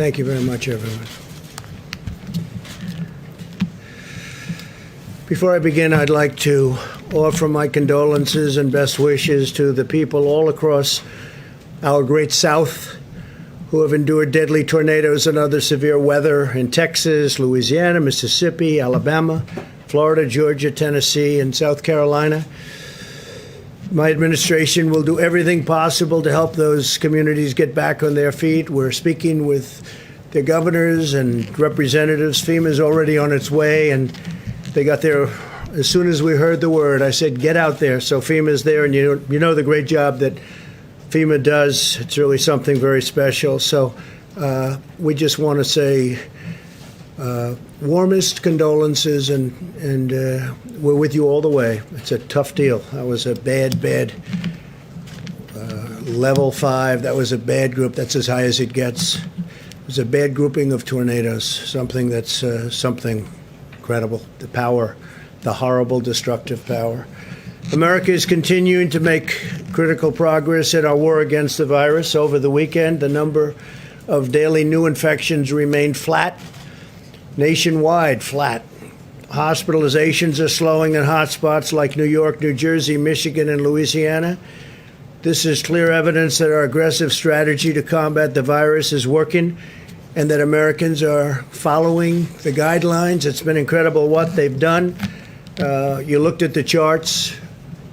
Thank you very much, everyone. Before I begin, I'd like to offer my condolences and best wishes to the people all across our great South who have endured deadly tornadoes and other severe weather in Texas, Louisiana, Mississippi, Alabama, Florida, Georgia, Tennessee, and South Carolina. My administration will do everything possible to help those communities get back on their feet. We're speaking with the governors and representatives. FEMA is already on its way, and they got there as soon as we heard the word. I said, get out there. So FEMA is there, and you know the great job that FEMA does. It's really something very special. So we just want to say warmest condolences, and we're with you all the way. It's a tough deal. That was a bad level 5. That was a bad group. That's as high as it gets. It was a bad grouping of tornadoes, something that's something incredible. The power, the horrible, destructive power. America is continuing to make critical progress in our war against the virus. Over the weekend, the number of daily new infections remained flat, nationwide flat. Hospitalizations are slowing in hotspots like New York, New Jersey, Michigan, and Louisiana. This is clear evidence that our aggressive strategy to combat the virus is working and that Americans are following the guidelines. It's been incredible what they've done. You looked at the charts.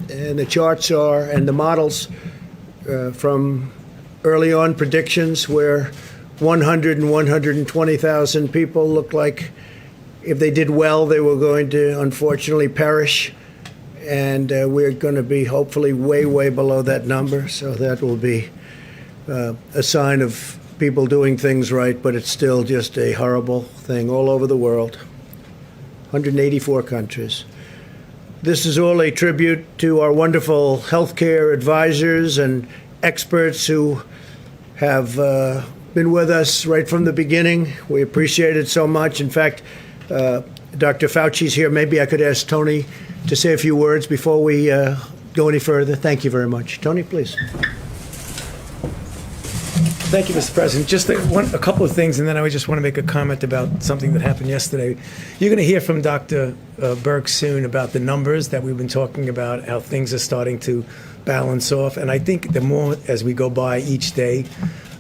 And the charts are, and the models from early on predictions where 100 and 120,000 people looked like if they did well, they were going to unfortunately perish. And we're going to be hopefully way, way below that number. So that will be a sign of people doing things right, but it's still just a horrible thing all over the world. 184 countries. This is all a tribute to our wonderful healthcare advisors and experts who have been with us right from the beginning. We appreciate it so much. In fact, Dr. Fauci's here. Maybe I could ask Tony to say a few words before we go any further. Thank you very much. Tony, please. Thank you, Mr. President. Just a couple of things, and then I just want to make a comment about something that happened yesterday. You're going to hear from Dr. Birx soon about the numbers that we've been talking about, how things are starting to balance off. And I think the more as we go by each day,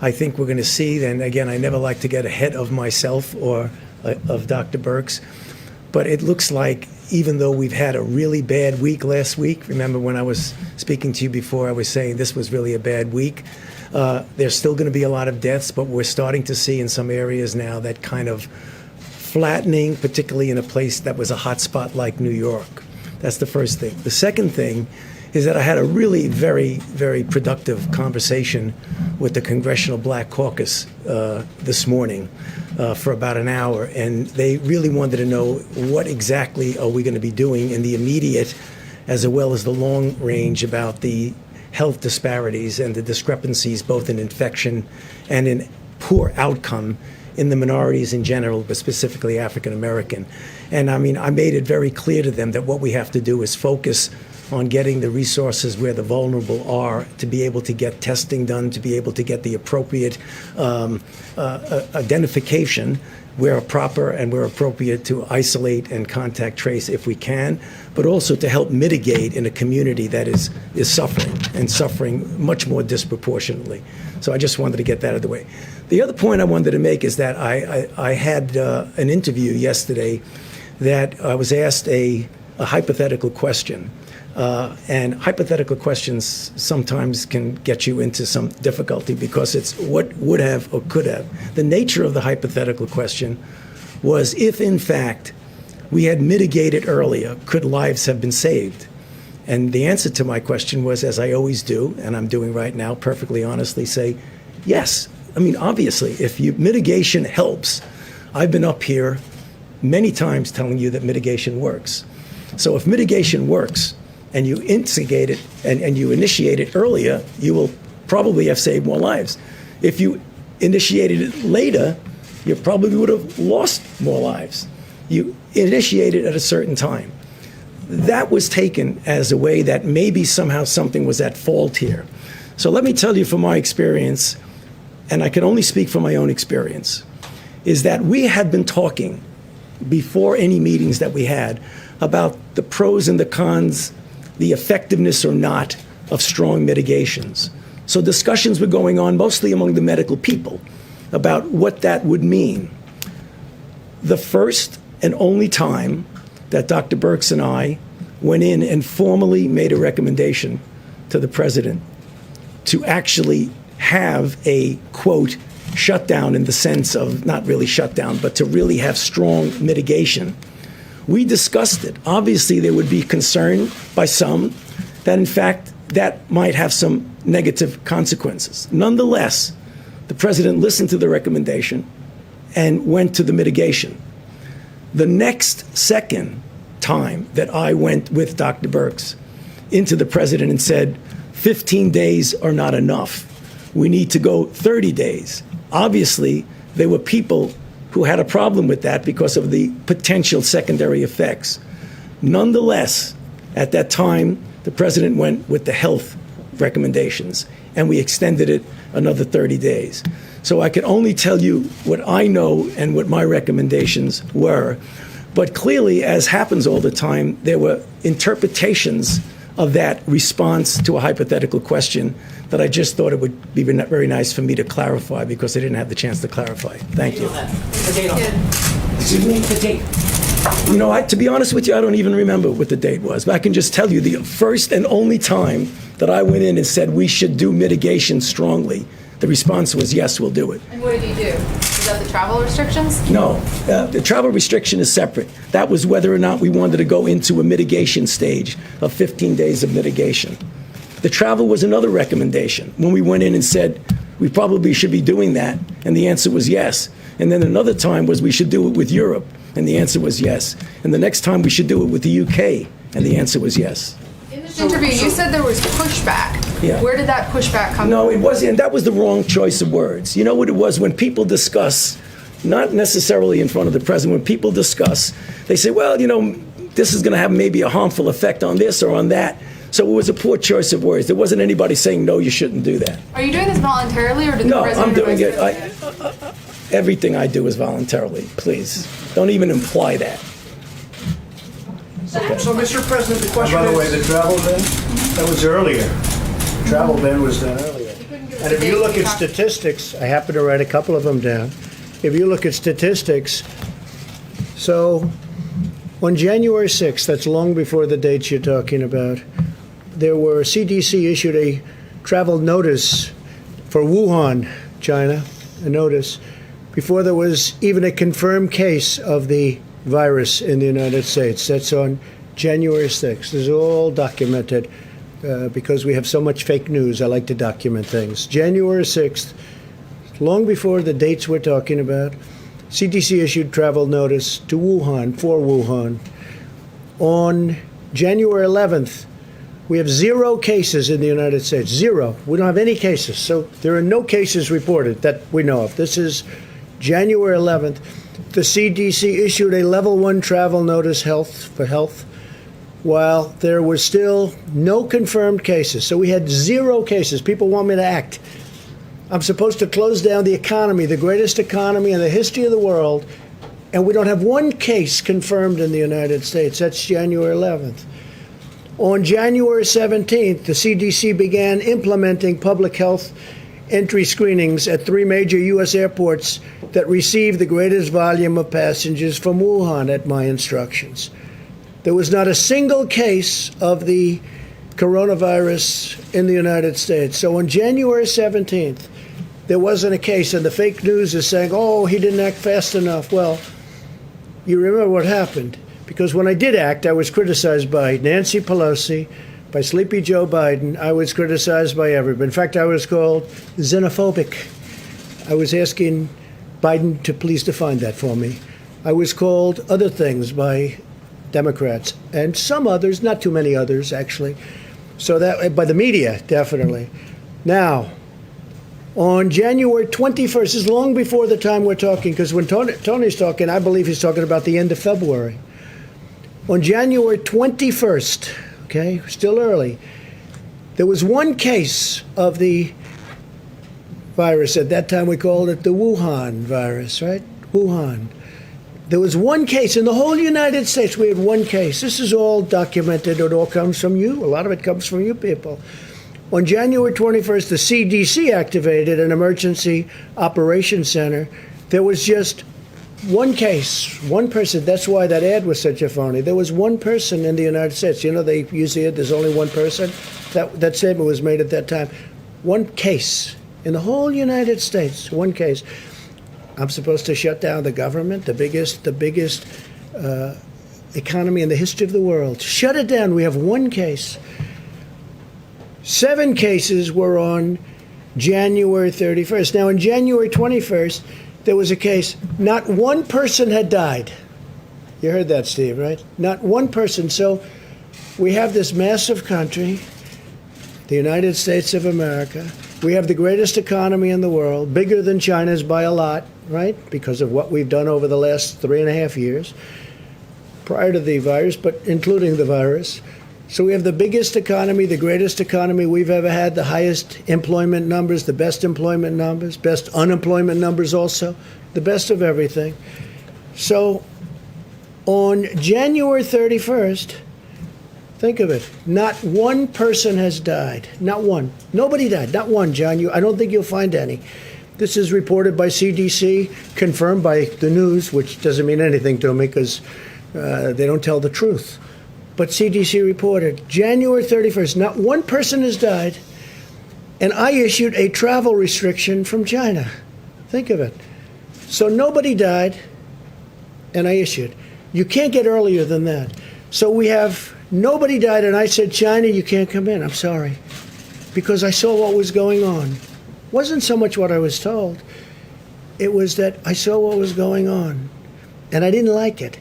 I think we're going to see, and again, I never like to get ahead of myself or of Dr. Birx, but it looks like even though we've had a really bad week last week, remember when I was speaking to you before, I was saying this was really a bad week. There's still going to be a lot of deaths, but we're starting to see in some areas now that kind of flattening, particularly in a place that was a hot spot like New York. That's the first thing. The second thing is that I had a really very, very productive conversation with the Congressional Black Caucus this morning for about an hour, and they really wanted to know what exactly are we going to be doing in the immediate as well as the long range about the health disparities and the discrepancies both in infection and in poor outcome in the minorities in general, but specifically African American. And I mean, I made it very clear to them that what we have to do is focus on getting the resources where the vulnerable are to be able to get testing done, to be able to get the appropriate identification where proper and where appropriate to isolate and contact trace if we can, but also to help mitigate in a community that is suffering and suffering much more disproportionately. So I just wanted to get that out of the way. The other point I wanted to make is that I had an interview yesterday that I was asked a hypothetical question. And hypothetical questions sometimes can get you into some difficulty because it's what would have or could have. The nature of the hypothetical question was if, in fact, we had mitigated earlier, could lives have been saved? And the answer to my question was, as I always do, and I'm doing right now, perfectly honestly, say, yes. I mean, obviously, if mitigation helps, I've been up here many times telling you that mitigation works. So if mitigation works, and you instigate it and you initiate it earlier, you will probably have saved more lives. If you initiated it later, you probably would have lost more lives. You initiated at a certain time. That was taken as a way that maybe somehow something was at fault here. So let me tell you from my experience, and I can only speak from my own experience, is that we had been talking before any meetings that we had about the pros and the cons, the effectiveness or not of strong mitigations. So discussions were going on mostly among the medical people about what that would mean. The first and only time that Dr. Birx and I went in and formally made a recommendation to the president to actually have a, quote, shutdown in the sense of not really shutdown, but to really have strong mitigation. We discussed it. Obviously, there would be concern by some that, in fact, that might have some negative consequences. Nonetheless, the president listened to the recommendation and went to the mitigation. The next second time that I went with Dr. Birx into the president and said, 15 days are not enough. We need to go 30 days. Obviously, there were people who had a problem with that because of the potential secondary effects. Nonetheless, at that time, the president went with the health recommendations, and we extended it another 30 days. So I can only tell you what I know and what my recommendations were. But clearly, as happens all the time, there were interpretations of that response to a hypothetical question that I just thought it would be very nice for me to clarify because I didn't have the chance to clarify. Thank you. The date on that. Excuse me? The date. You know, to be honest with you, I don't even remember what the date was, but I can just tell you the first and only time that I went in and said we should do mitigation strongly, the response was, yes, we'll do it. And what did you do? Was that the travel restrictions? No, the travel restriction is separate. That was whether or not we wanted to go into a mitigation stage of 15 days of mitigation. The travel was another recommendation when we went in and said we probably should be doing that, and the answer was yes. And then another time was we should do it with Europe, and the answer was yes. And the next time we should do it with the UK, and the answer was yes. In this interview, you said there was pushback. Yeah. Where did that pushback come No, from? it wasn't. And that was the wrong choice of words. You know what it was? When people discuss, not necessarily in front of the president, when people discuss, they say, well, you know, this is going to have maybe a harmful effect on this or on that. So it was a poor choice of words. There wasn't anybody saying, no, you shouldn't do that. Are you doing this voluntarily, or did No, the president I'm doing it. advise you? Everything I do is voluntarily. Please, don't even imply that. So, Mr. President, the question is... By the way, the travel ban, that was earlier. Travel ban was done earlier. And if you look at statistics, I happen to write a couple of them down. If you look at statistics, so on January 6th, that's long before the dates you're talking about, there were, CDC issued a travel notice for Wuhan, China, a notice, before there was even a confirmed case of the virus in the United States. That's on January 6th. This is all documented because we have so much fake news. I like to document things. January 6th, long before the dates we're talking about, CDC issued travel notice to Wuhan, for Wuhan. On January 11th, we have 0 cases in the United States. 0. We don't have any cases. So there are no cases reported that we know of. This is January 11th. The CDC issued a level 1 travel notice for health, while there were still no confirmed cases. So we had 0 cases. People want me to act. I'm supposed to close down the economy, the greatest economy in the history of the world, and we don't have 1 case confirmed in the United States. That's January 11th. On January 17th, the CDC began implementing public health entry screenings at 3 major U.S. airports that received the greatest volume of passengers from Wuhan at my instructions. There was not a single case of the coronavirus in the United States. So on January 17th, there wasn't a case, and the fake news is saying, oh, he didn't act fast enough. Well, you remember what happened. Because when I did act, I was criticized by Nancy Pelosi, by Sleepy Joe Biden. I was criticized by everybody. In fact, I was called xenophobic. I was asking Biden to please define that for me. I was called other things by Democrats and some others, not too many others, actually. So that, by the media, definitely. Now, on January 21st, this is long before the time we're talking, because when Tony's talking, I believe he's talking about the end of February. On January 21st, okay, still early, there was 1 case of the virus. At that time, we called it the Wuhan virus, right? Wuhan. There was one case in the whole United States. We had one case. This is all documented. It all comes from you. A lot of it comes from you people. On January 21st, the CDC activated an emergency operations center. There was just one case, one person. That's why that ad was such a phony. There was one person in the United States. You know, they usually say there's only one person. That statement was made at that time. One case in the whole United States. One case. I'm supposed to shut down the government, the biggest economy in the history of the world. Shut it down. We have one case. 7 cases were on January 31st. Now, on January 21st, there was a case. Not one person had died. You heard that, Steve, right? Not one person. So we have this massive country, the United States of America. We have the greatest economy in the world, bigger than China's by a lot, right? Because of what we've done over the last 3.5 years, prior to the virus, but including the virus. So we have the biggest economy, the greatest economy we've ever had, the highest employment numbers, the best employment numbers, best unemployment numbers also, the best of everything. So on January 31st, think of it, not one person has died. Not one. Nobody died. Not one, John. I don't think you'll find any. This is reported by CDC, confirmed by the news, which doesn't mean anything to me because they don't tell the truth. But CDC reported January 31st, not one person has died, and I issued a travel restriction from China. Think of it. So nobody died, and I issued. You can't get earlier than that. So we have nobody died, and I said, China, you can't come in. I'm sorry. Because I saw what was going on. It wasn't so much what I was told. It was that I saw what was going on, and I didn't like it.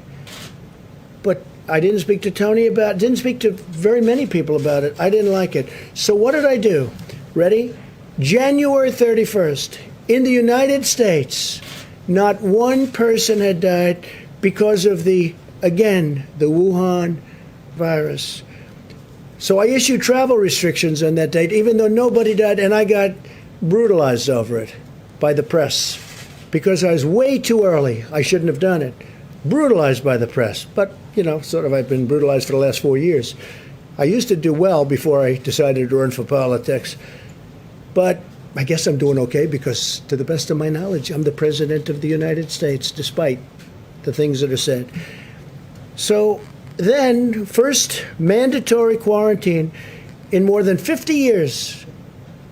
But I didn't speak to Tony about it, didn't speak to very many people about it. I didn't like it. So what did I do? Ready? January 31st, in the United States, not one person had died because of the Wuhan virus. So I issued travel restrictions on that date, even though nobody died, and I got brutalized over it by the press because I was way too early. I shouldn't have done it. Brutalized by the press. But, I've been brutalized for the last 4 years. I used to do well before I decided to run for politics. But I guess I'm doing okay because, to the best of my knowledge, I'm the President of the United States, despite the things that are said. So then, first mandatory quarantine in more than 50 years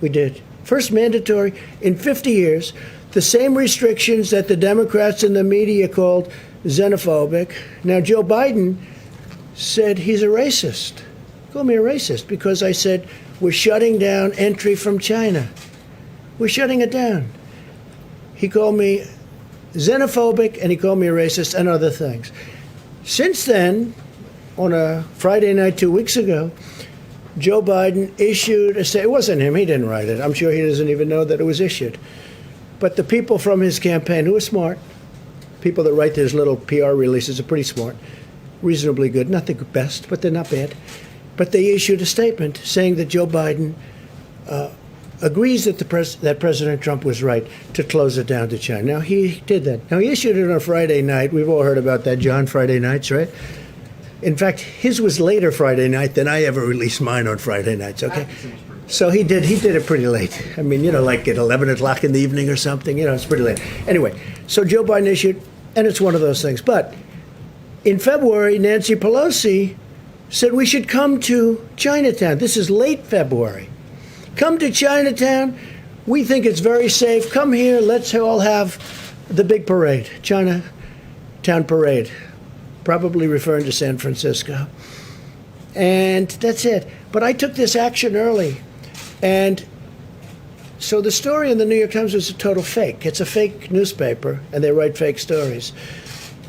we did. First mandatory in 50 years. The same restrictions that the Democrats and the media called xenophobic. Now, Joe Biden said he's a racist. Called me a racist because I said we're shutting down entry from China. We're shutting it down. He called me xenophobic and he called me a racist and other things. Since then, on a Friday night 2 weeks ago, Joe Biden issued a statement. It wasn't him. He didn't write it. I'm sure he doesn't even know that it was issued. But the people from his campaign who are smart, people that write these little PR releases are pretty smart, reasonably good. Not the best, but they're not bad. But they issued a statement saying that Joe Biden agrees that that President Trump was right to close it down to China. Now, he did that. Now, he issued it on a Friday night. We've all heard about that, John, Friday nights, right? In fact, his was later Friday night than I ever released mine on Friday nights, okay? So he did it pretty late. I mean, like at 11 o'clock in the evening or something. It's pretty late. Anyway, so Joe Biden issued, and it's one of those things. But in February, Nancy Pelosi said we should come to Chinatown. This is late February. Come to Chinatown. We think it's very safe. Come here. Let's all have the big parade, Chinatown parade, probably referring to San Francisco. And that's it. But I took this action early. And so the story in the New York Times was a total fake. It's a fake newspaper, and they write fake stories.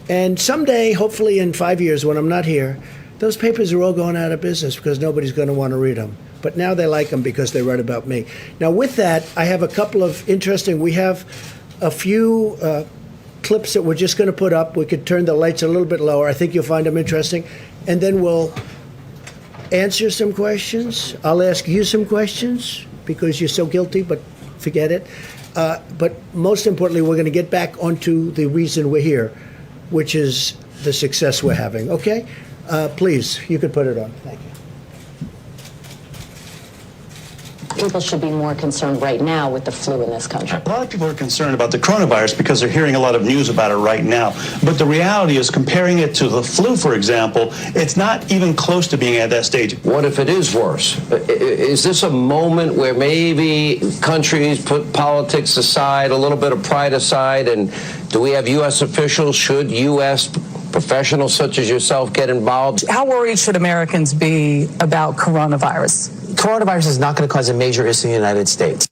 And someday, hopefully in 5 years when I'm not here, those papers are all going out of business because nobody's going to want to read them. But now they like them because they write about me. Now, with that, I have a couple of we have a few clips that we're just going to put up. We could turn the lights a little bit lower. I think you'll find them interesting. And then we'll answer some questions. I'll ask you some questions because you're so guilty, but forget it. But most importantly, we're going to get back onto the reason we're here, which is the success we're having. Okay? Please, you could put it on. Thank you. People should be more concerned right now with the flu in this country. A lot of people are concerned about the coronavirus because they're hearing a lot of news about it right now. But the reality is, comparing it to the flu, for example, it's not even close to being at that stage. What if it is worse? Is this a moment where maybe countries put politics aside, a little bit of pride aside, and do we have U.S. officials, should U.S. professionals such as yourself get involved? How worried should Americans be about coronavirus? Coronavirus is not going to cause a major issue in the United States.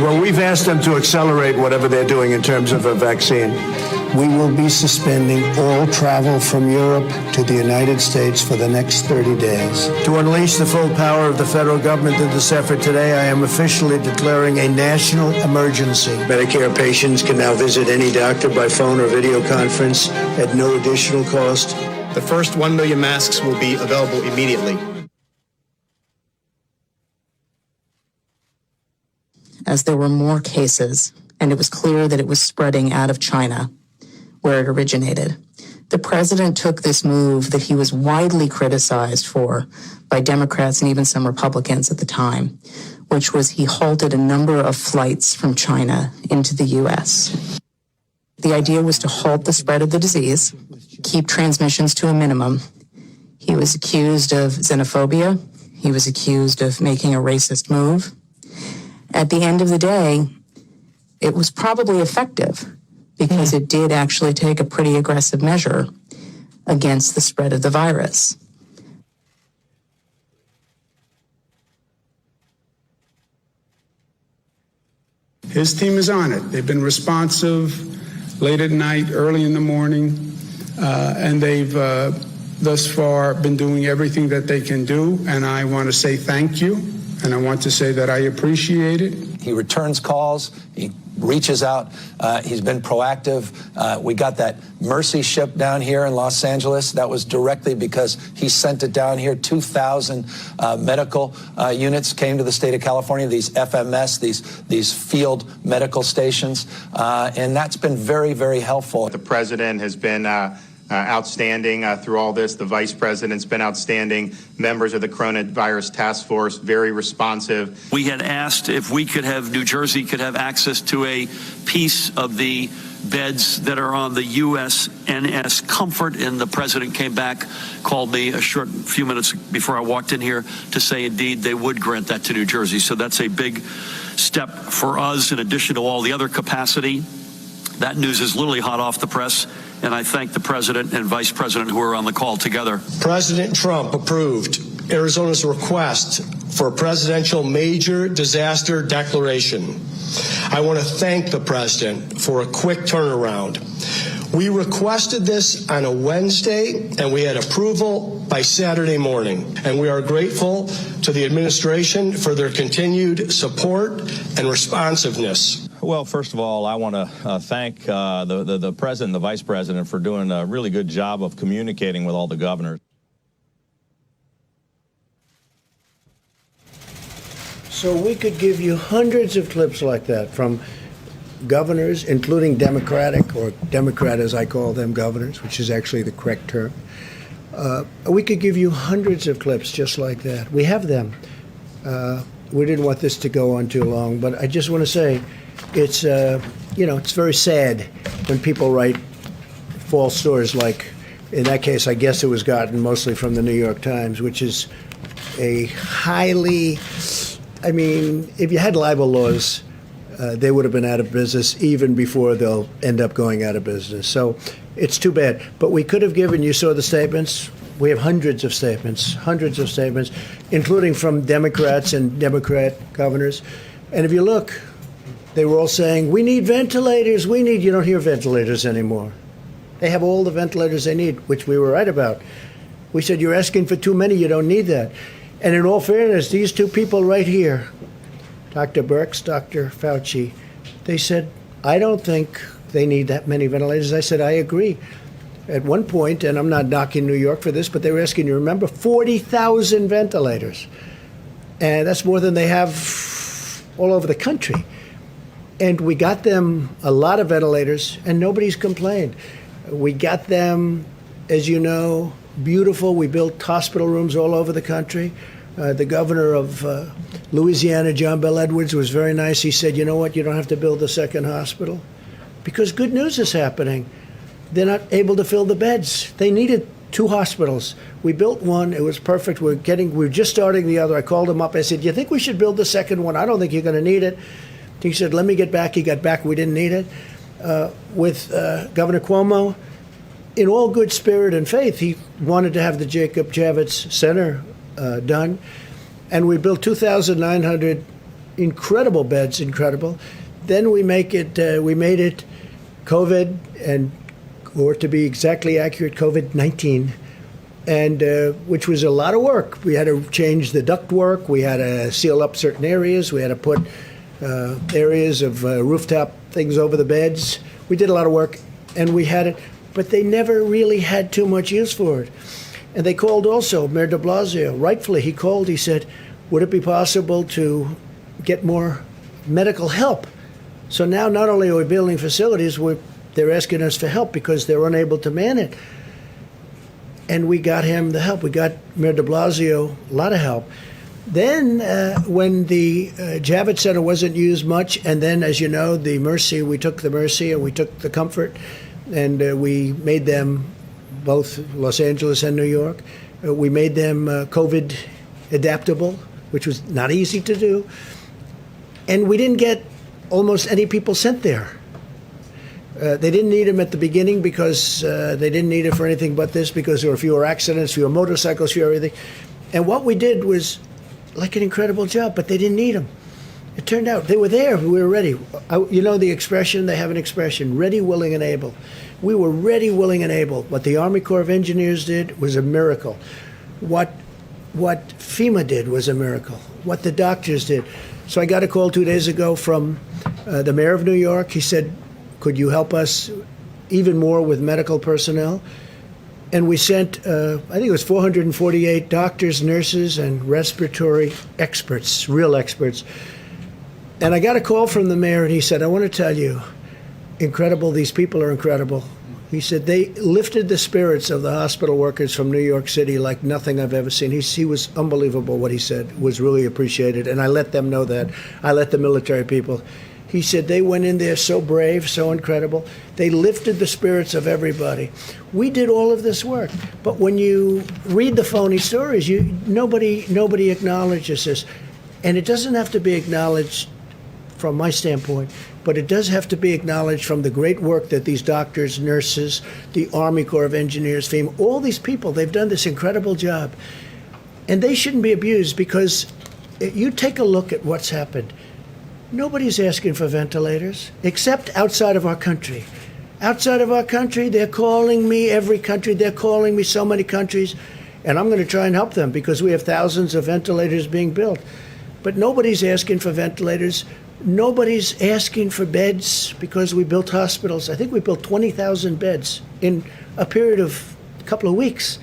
Well, we've asked them to accelerate whatever they're doing in terms of a vaccine. We will be suspending all travel from Europe to the United States for the next 30 days. To unleash the full power of the federal government in this effort today, I am officially declaring a national emergency. Medicare patients can now visit any doctor by phone or video conference at no additional cost. The first 1 million masks will be available immediately. As there were more cases, and it was clear that it was spreading out of China, where it originated, the president took this move that he was widely criticized for by Democrats and even some Republicans at the time, which was he halted a number of flights from China into the U.S. The idea was to halt the spread of the disease, keep transmissions to a minimum. He was accused of xenophobia. He was accused of making a racist move. At the end of the day, it was probably effective because it did actually take a pretty aggressive measure against the spread of the virus. His team is on it. They've been responsive late at night, early in the morning, and they've thus far been doing everything that they can do, and I want to say thank you, and I want to say that I appreciate it. He returns calls. He reaches out. He's been proactive. We got that Mercy ship down here in Los Angeles. That was directly because he sent it down here. 2,000 medical units came to the state of California, these FMS, these field medical stations. And that's been very, very helpful. The president has been outstanding through all this. The vice president's been outstanding. Members of the coronavirus task force, very responsive. We had asked if we could have, New Jersey could have access to a piece of the beds that are on the USNS Comfort, and the president came back, called me a short few minutes before I walked in here to say indeed they would grant that to New Jersey. So that's a big step for us in addition to all the other capacity. That news is literally hot off the press, and I thank the president and vice president who are on the call together. President Trump approved Arizona's request for a presidential major disaster declaration. I want to thank the president for a quick turnaround. We requested this on a Wednesday, and we had approval by Saturday morning. And we are grateful to the administration for their continued support and responsiveness. Well, first of all, I want to thank the president and the vice president for doing a really good job of communicating with all the governors. So we could give you hundreds of clips like that from governors, including Democratic, or Democrat as I call them, governors, which is actually the correct term. We could give you hundreds of clips just like that. We have them. We didn't want this to go on too long, but I just want to say it's, it's very sad when people write false stories like, in that case, I guess it was gotten mostly from the New York Times, which is a highly, if you had libel laws, they would have been out of business even before they'll end up going out of business. So it's too bad. But we could have given, you saw the statements. We have hundreds of statements, including from Democrats and Democrat governors. And if you look, they were all saying, we need ventilators, you don't hear ventilators anymore. They have all the ventilators they need, which we were right about. We said, you're asking for too many, you don't need that. And in all fairness, these two people right here, Dr. Birx, Dr. Fauci, they said, I don't think they need that many ventilators. I said, I agree. at one point, and I'm not knocking New York for this, but they were asking, you remember, 40,000 ventilators. And that's more than they have all over the country. And we got them a lot of ventilators, and nobody's complained. We got them, as you know, beautiful. We built hospital rooms all over the country. The governor of Louisiana, John Bel Edwards, was very nice. He said, you know what, you don't have to build a second hospital, because good news is happening. They're not able to fill the beds. They needed 2 hospitals. We built one. It was perfect. We're just starting the other. I called him up. I said, you think we should build the second one? I don't think you're going to need it. He said, let me get back. He got back. We didn't need it. With Governor Cuomo, in all good spirit and faith, he wanted to have the Jacob Javits Center done. And we built 2,900 incredible beds, incredible. Then we made it COVID, or to be exactly accurate, COVID-19, and which was a lot of work. We had to change the ductwork. We had to seal up certain areas. We had to put areas of rooftop things over the beds. We did a lot of work, and we had it, but they never really had too much use for it. And they called also, Mayor de Blasio, rightfully, he called, he said, would it be possible to get more medical help? So now not only are we building facilities, they're asking us for help because they're unable to man it. And we got him the help. We got Mayor de Blasio a lot of help. Then when the Javits Center wasn't used much, and then, as you know, the Mercy, we took the Mercy and we took the Comfort, and we made them, both Los Angeles and New York, we made them COVID adaptable, which was not easy to do. And we didn't get almost any people sent there. They didn't need them at the beginning because they didn't need it for anything but this, because there were fewer accidents, fewer motorcycles, fewer everything. And what we did was like an incredible job, but they didn't need them. It turned out they were there. We were ready. You know the expression, they have an expression, ready, willing, and able. We were ready, willing, and able. What the Army Corps of Engineers did was a miracle. What FEMA did was a miracle. What the doctors did. So I got a call 2 days ago from the mayor of New York. He said, could you help us even more with medical personnel? And we sent, I think it was 448 doctors, nurses, and respiratory experts, real experts. And I got a call from the mayor, and he said, I want to tell you, incredible, these people are incredible. He said they lifted the spirits of the hospital workers from New York City like nothing I've ever seen. He was unbelievable what he said, was really appreciated, and I let them know that. I let the military people. He said they went in there so brave, so incredible. They lifted the spirits of everybody. We did all of this work, but when you read the phony stories, nobody acknowledges this. And it doesn't have to be acknowledged from my standpoint, but it does have to be acknowledged from the great work that these doctors, nurses, the Army Corps of Engineers, FEMA, all these people, they've done this incredible job. And they shouldn't be abused, because you take a look at what's happened. Nobody's asking for ventilators, except outside of our country. Outside of our country, they're calling me, every country, they're calling me, so many countries, and I'm going to try and help them because we have thousands of ventilators being built. But nobody's asking for ventilators. Nobody's asking for beds because we built hospitals. I think we built 20,000 beds in a period of a couple of weeks.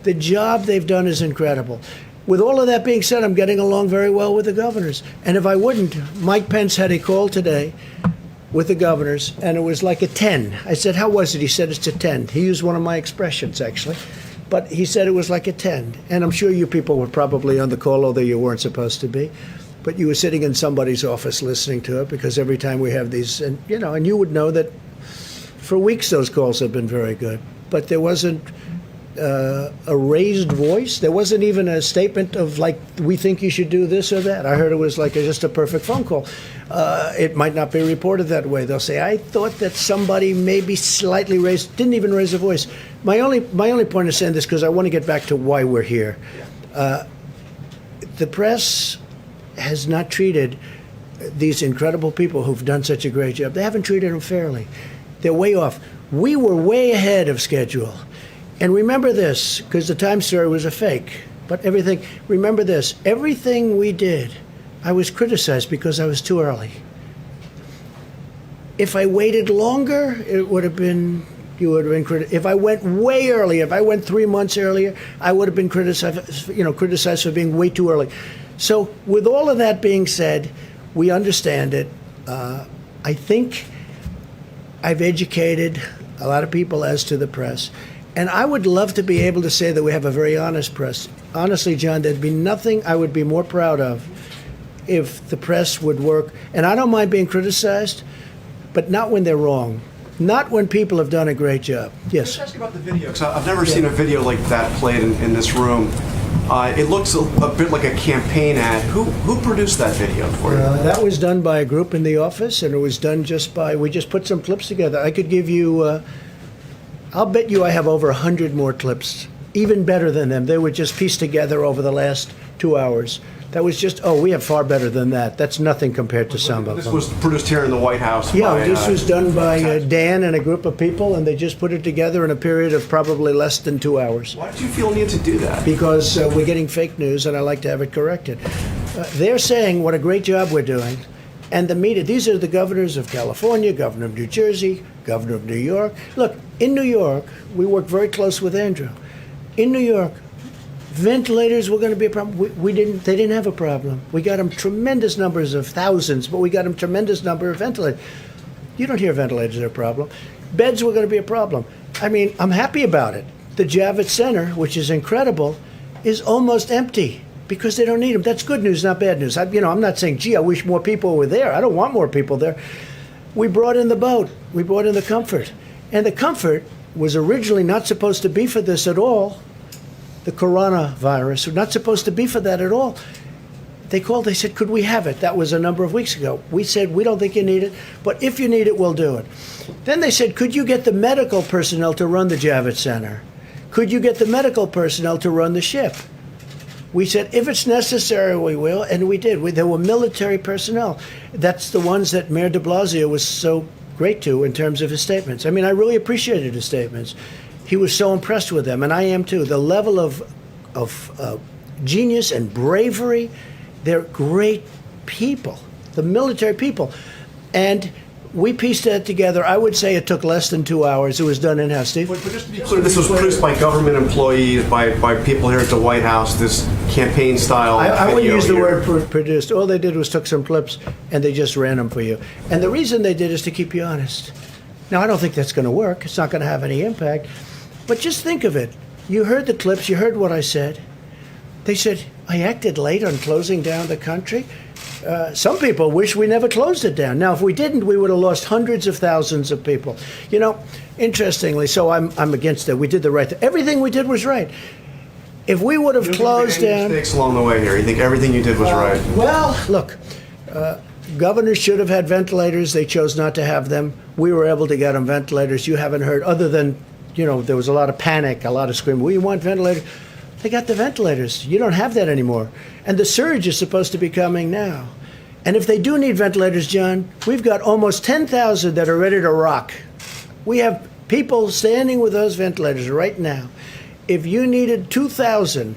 The job they've done is incredible. With all of that being said, I'm getting along very well with the governors. And if I wouldn't, Mike Pence had a call today with the governors, and it was like a 10. I said, how was it? He said, it's a 10. He used one of my expressions, actually. But he said it was like a 10. And I'm sure you people were probably on the call, although you weren't supposed to be. But you were sitting in somebody's office listening to it, because every time we have these, and you would know that for weeks those calls have been very good. But there wasn't a raised voice. There wasn't even a statement of, like, we think you should do this or that. I heard it was like just a perfect phone call. It might not be reported that way. They'll say, I thought that somebody maybe slightly raised, didn't even raise a voice. My only point of saying this, because I want to get back to why we're here. The press has not treated these incredible people who've done such a great job. They haven't treated them fairly. They're way off. We were way ahead of schedule. And remember this, because the Times story was a fake, but remember this, everything we did, I was criticized because I was too early. If I waited longer, it would have been You would have been if I went way earlier, if I went 3 months earlier, I would have been criticized for being way too early. So with all of that being said, we understand it. I think I've educated a lot of people as to the press. And I would love to be able to say that we have a very honest press. Honestly, John, there'd be nothing I would be more proud of if the press would work. And I don't mind being criticized, but not when they're wrong. Not when people have done a great job. Yes? Let's ask you about the video, because I've never seen a video like that played in this room. It looks a bit like a campaign ad. Who produced that video for you? That was done by a group in the office, and it was done we just put some clips together. I could give you, I'll bet you I have over 100 more clips, even better than them. They were just pieced together over the last 2 hours. That was just, we have far better than that. That's nothing compared to some of them. This was produced here in the White House. Yeah, this was done by Dan and a group of people, and they just put it together in a period of probably less than 2 hours. Why did you feel a need to do that? Because we're getting fake news, and I like to have it corrected. They're saying what a great job we're doing, and the media, these are the governors of California, governor of New Jersey, governor of New York. Look, in New York, we work very close with Andrew. In New York, ventilators were going to be a problem. They didn't have a problem. We got them tremendous numbers of thousands, but we got them tremendous number of ventilators. You don't hear ventilators are a problem. Beds were going to be a problem. I mean, I'm happy about it. The Javits Center, which is incredible, is almost empty because they don't need them. That's good news, not bad news. I'm not saying, gee, I wish more people were there. I don't want more people there. We brought in the boat. We brought in the Comfort. And the Comfort was originally not supposed to be for this at all. The coronavirus, not supposed to be for that at all. They called, they said, could we have it? That was a number of weeks ago. We said, we don't think you need it, but if you need it, we'll do it. Then they said, could you get the medical personnel to run the Javits Center? Could you get the medical personnel to run the ship? We said, if it's necessary, we will, and we did. There were military personnel. That's the ones that Mayor de Blasio was so great to in terms of his statements. I mean, I really appreciated his statements. He was so impressed with them, and I am too. The level of genius and bravery, they're great people, the military people. And we pieced that together. I would say it took less than 2 hours. It was done in-house, Steve. But just to be clear, this was produced by government employees, by people here at the White House, this campaign-style video. I wouldn't use the word produced. All they did was took some clips, and they just ran them for you. And the reason they did is to keep you honest. Now, I don't think that's going to work. It's not going to have any impact. But just think of it. You heard the clips. You heard what I said. They said, I acted late on closing down the country. Some people wish we never closed it down. Now, if we didn't, we would have lost hundreds of thousands of people. You know, interestingly, so I'm against it. We did the right thing. Everything we did was right. If we would have closed down... mistakes along the way here? You think everything you did was right? Well, look, governors should have had ventilators. They chose not to have them. We were able to get them ventilators. You haven't heard, other than, there was a lot of panic, a lot of screaming. We want ventilators. They got the ventilators. You don't have that anymore. And the surge is supposed to be coming now. And if they do need ventilators, John, we've got almost 10,000 that are ready to rock. We have people standing with those ventilators right now. If you needed 2,000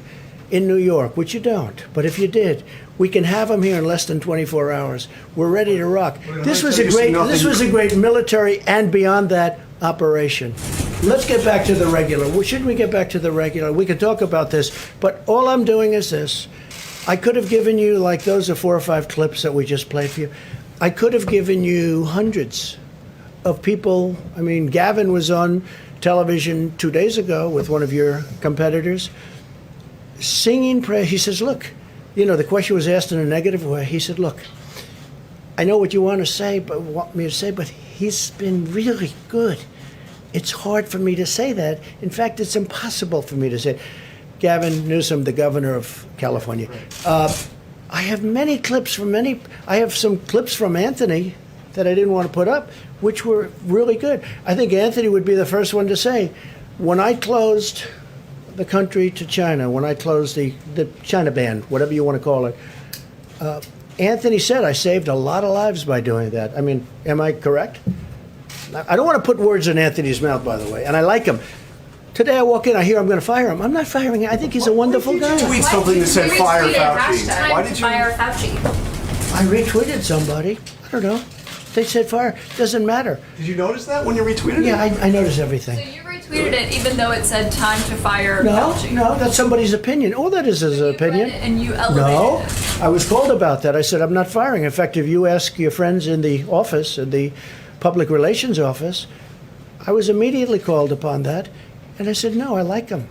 in New York, which you don't, but if you did, we can have them here in less than 24 hours. We're ready to rock. This was a great military and beyond that operation. Let's get back to the regular. Well, shouldn't we get back to the regular? We could talk about this, but all I'm doing is this. I could have given you, like those are 4 or 5 clips that we just played for you. I could have given you hundreds of people. I mean, Gavin was on television 2 days ago with one of your competitors singing prayer. He says, look, the question was asked in a negative way. He said, look, I know what you want me to say, but he's been really good. It's hard for me to say that. In fact, it's impossible for me to say it. Gavin Newsom, the governor of California. I have many clips from I have some clips from Anthony that I didn't want to put up, which were really good. I think Anthony would be the first one to say, when I closed the country to China, when I closed the China ban, whatever you want to call it, Anthony said I saved a lot of lives by doing that. I mean, am I correct? I don't want to put words in Anthony's mouth, by the way, and I like him. Today I walk in, I hear I'm going to fire him. I'm not firing him. I think he's a wonderful guy. You tweet something that said fire Fauci. Why did you fire Fauci? I retweeted somebody. I don't know. they said fire. Doesn't matter. Did you notice that when you retweeted Yeah, it? I notice everything. So you retweeted it even though it said time to fire No, Fauci. no, that's somebody's opinion. All that is an opinion. And you elevated No, it. I was called about that. I said, I'm not firing. In fact, if you ask your friends in the office, in the public relations office, I was immediately called upon that. And I said, no, I like him.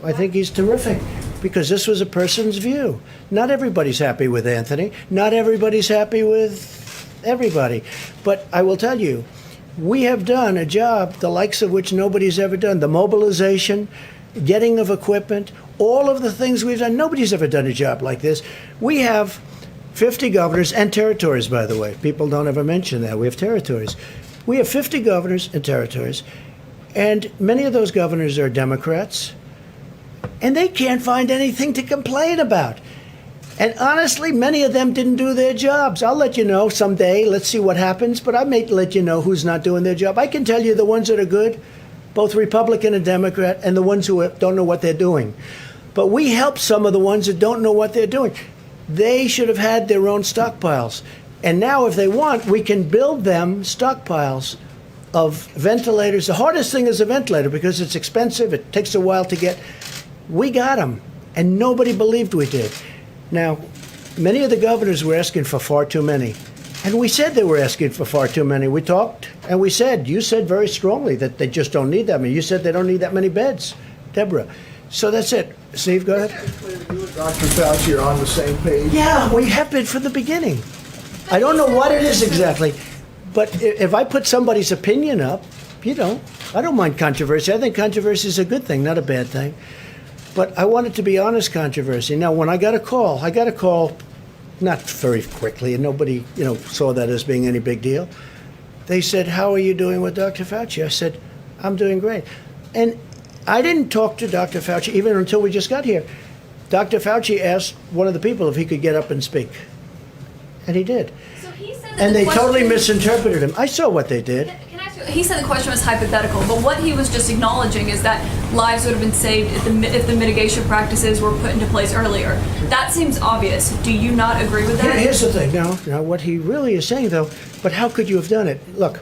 I think he's terrific because this was a person's view. Not everybody's happy with Anthony. Not everybody's happy with everybody. But I will tell you, we have done a job the likes of which nobody's ever done. The mobilization, getting of equipment, all of the things we've done. Nobody's ever done a job like this. We have 50 governors and territories, by the way. People don't ever mention that. We have territories. We have 50 governors and territories, and many of those governors are Democrats, and they can't find anything to complain about. And honestly, many of them didn't do their jobs. I'll let you know someday. Let's see what happens. But I may let you know who's not doing their job. I can tell you the ones that are good, both Republican and Democrat, and the ones who don't know what they're doing. But we help some of the ones that don't know what they're doing. They should have had their own stockpiles. And now, if they want, we can build them stockpiles of ventilators. The hardest thing is a ventilator because it's expensive. It takes a while to get. We got them, and nobody believed we did. Now, many of the governors were asking for far too many. And we said they were asking for far too many. We talked, and we said, you said very strongly that they just don't need that many. You said they don't need that many beds, Deborah. So that's it. Steve, go ahead. Dr. Fauci are on the same page. Yeah, we have been from the beginning. I don't know what it is exactly, but if I put somebody's opinion up, I don't mind controversy. I think controversy is a good thing, not a bad thing. But I want it to be honest controversy. Now, when I got a call not very quickly, and nobody, saw that as being any big deal. They said, how are you doing with Dr. Fauci? I said, I'm doing great. And I didn't talk to Dr. Fauci even until we just got here. Dr. Fauci asked one of the people if he could get up and speak. And he did. So he said that And they totally question- misinterpreted him. I saw what they did. Can I ask you, he said the question was hypothetical, but what he was just acknowledging is that lives would have been saved if the mitigation practices were put into place earlier. That seems obvious. Do you not agree with that? Here's the thing. Now, what he really is saying, though, but how could you have done it? Look,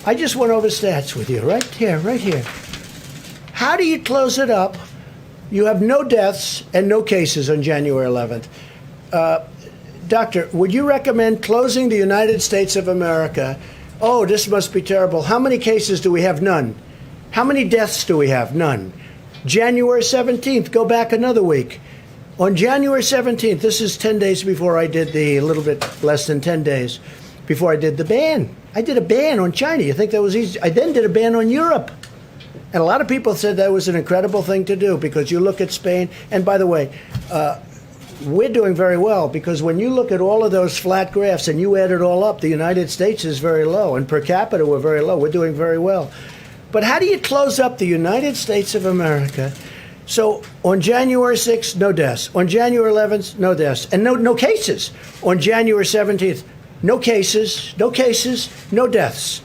I just went over stats with you, right here. How do you close it up? You have no deaths and no cases on January 11th. Doctor, would you recommend closing the United States of America? Oh, this must be terrible. How many cases do we have? None. How many deaths do we have? None. January 17th, go back another week. On January 17th, this is 10 days before I did a little bit less than 10 days, before I did the ban. I did a ban on China. You think that was easy? I then did a ban on Europe. And a lot of people said that was an incredible thing to do because you look at Spain. And by the way, we're doing very well because when you look at all of those flat graphs and you add it all up, the United States is very low. And per capita, we're very low. We're doing very well. But how do you close up the United States of America? So on January 6th, no deaths. On January 11th, no deaths. And no cases. On January 17th, no cases, no deaths.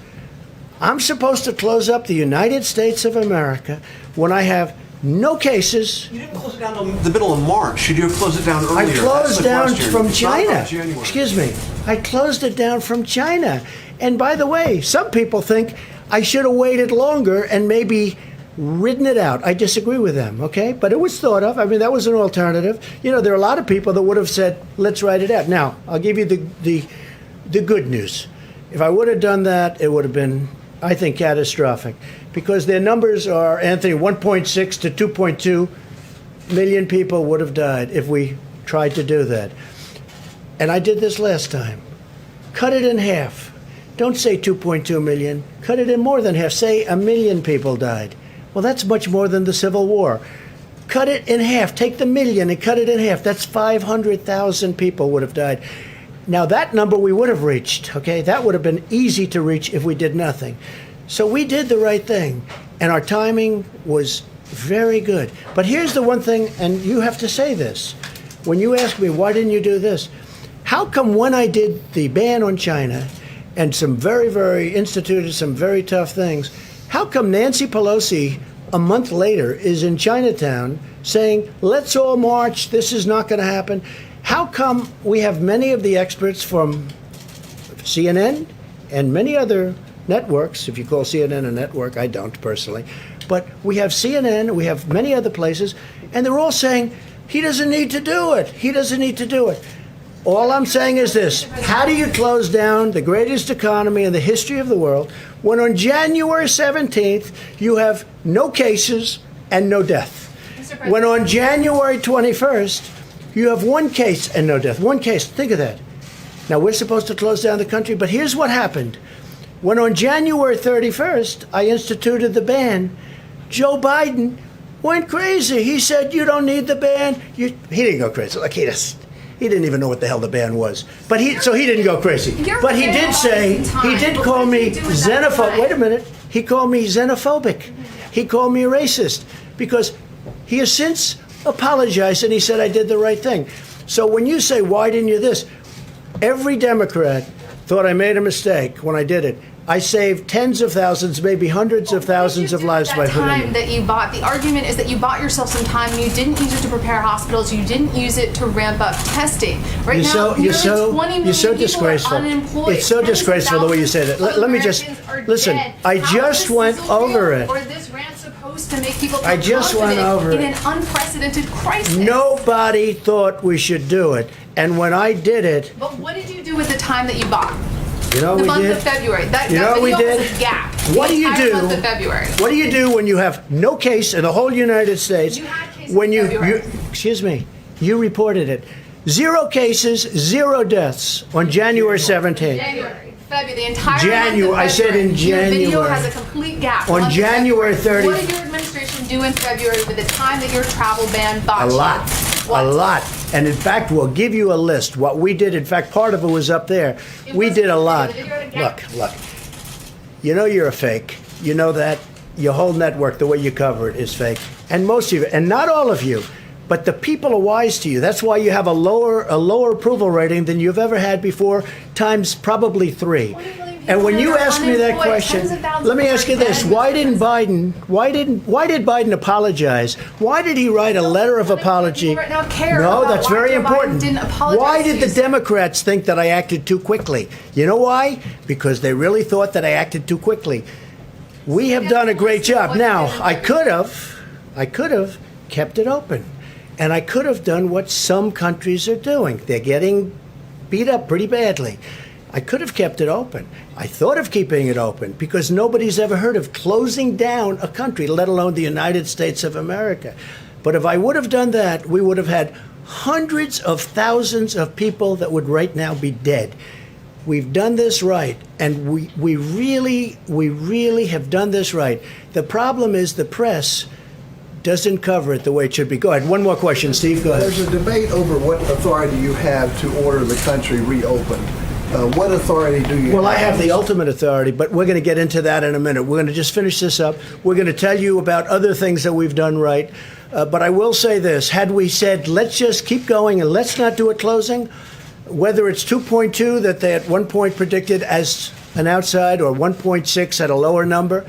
I'm supposed to close up the United States of America when I have no cases. You didn't close it down in the middle of March. Should you have closed it down earlier? I That's closed the down question. from Not China. January. Excuse me. I closed it down from China. And by the way, some people think I should have waited longer and maybe ridden it out. I disagree with them, okay? But it was thought of. I mean, that was an alternative. There are a lot of people that would have said, let's write it out. Now, I'll give you the good news. If I would have done that, it would have been, I think, catastrophic. Because their numbers are, Anthony, 1.6 to 2.2 million people would have died if we tried to do that. And I did this last time. Cut it in half. Don't say 2.2 million. Cut it in more than half. Say 1 million people died. Well, that's much more than the Civil War. Cut it in half. Take the million and cut it in half. That's 500,000 people would have died. Now, that number we would have reached, okay? That would have been easy to reach if we did nothing. So we did the right thing, and our timing was very good. But here's the one thing, and you have to say this. When you ask me, why didn't you do this? How come when I did the ban on China and instituted some very tough things, how come Nancy Pelosi a month later is in Chinatown saying, let's all march, this is not going to happen? How come we have many of the experts from CNN, and many other networks, if you call CNN a network, I don't personally, but we have CNN, we have many other places, and they're all saying, he doesn't need to do it. He doesn't need to do it. All I'm saying is this: how do you close down the greatest economy in the history of the world when on January 17th you have no cases and no death? When on January 21st you have one case and no death. One case. Think of that. Now, we're supposed to close down the country, but here's what happened. When on January 31st I instituted the ban, Joe Biden went crazy. He said, you don't need the ban. He didn't go crazy. Like, he didn't even know what the hell the ban was. But he didn't go crazy. But he did say, he did call me xenophobic. Wait a minute. He called me xenophobic. He called me a racist because he has since apologized and he said I did the right thing. So when you say, why didn't you this? Every Democrat thought I made a mistake when I did it. I saved tens of thousands, maybe hundreds of thousands of lives by putting time it. that you bought. The argument is that you bought yourself some time and you didn't use it to prepare hospitals. You didn't use it to ramp up testing. Right now, nearly 20 million people disgraceful. are unemployed. It's so disgraceful the way you said it. Let me just listen. I just went over it. Or this rant supposed to make people I just went over in it. an unprecedented crisis. Nobody thought we should do it, and when I did it, But what did you do with the time that you bought? you know The we month did. of February. That You know what we video did? was a gap. What The do you entire do? month of February. What do you do when you have no case in the whole United States? You had cases when in February. excuse me, you reported it. 0 cases, 0 deaths on January 17th. January, February, the entire January, month of I said February. in Your video January. has a complete gap. On Month of January February. 30th. What did your administration do in February with the time that your travel ban bought A you? lot. A lot. And in fact, we'll give you a list. What we did, in fact, part of it was up there. We did a lot. Look. You know you're a fake. You know that. Your whole network, the way you cover it, is fake. And most of you, and not all of you, but the people are wise to you. That's why you have a lower approval rating than you've ever had before, times probably 3. And when you ask me that question, let me ask you this: why did Biden apologize? Why did he write a letter of apology? right now care No, about that's why very Joe Biden important. didn't apologize Why to did you. the Democrats think that I acted too quickly? You know why? Because they really thought that I acted too quickly. We have done a great job. Now, I could have kept it open. And I could have done what some countries are doing. They're getting beat up pretty badly. I could have kept it open. I thought of keeping it open because nobody's ever heard of closing down a country, let alone the United States of America. But if I would have done that, we would have had hundreds of thousands of people that would right now be dead. We've done this right, and we really have done this right. The problem is the press doesn't cover it the way it should be. Go ahead. One more question, Steve. Go ahead. There's a debate over what authority you have to order the country reopened. What authority do you have? Well, I have the ultimate authority, but we're going to get into that in a minute. We're going to just finish this up. We're going to tell you about other things that we've done right. But I will say this. Had we said, let's just keep going and let's not do a closing, whether it's 2.2 that they at one point predicted as an outside or 1.6 at a lower number,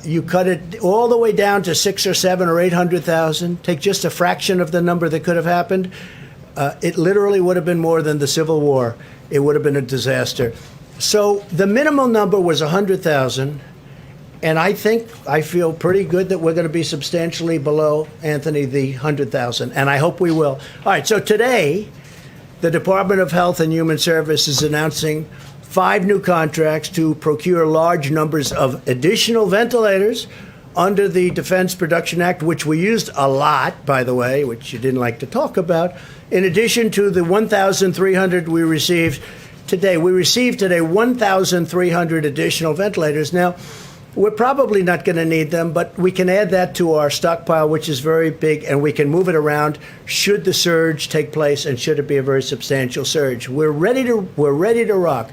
you cut it all the way down to 6 or 7 or 800,000, take just a fraction of the number that could have happened, it literally would have been more than the Civil War. It would have been a disaster. So the minimum number was 100,000, and I feel pretty good that we're going to be substantially below, Anthony, the 100,000, and I hope we will. All right, so today, the Department of Health and Human Services is announcing 5 new contracts to procure large numbers of additional ventilators under the Defense Production Act, which we used a lot, by the way, which you didn't like to talk about, in addition to the 1,300 we received today. We received today 1,300 additional ventilators. Now, we're probably not going to need them, but we can add that to our stockpile, which is very big, and we can move it around should the surge take place and should it be a very substantial surge. We're ready to rock.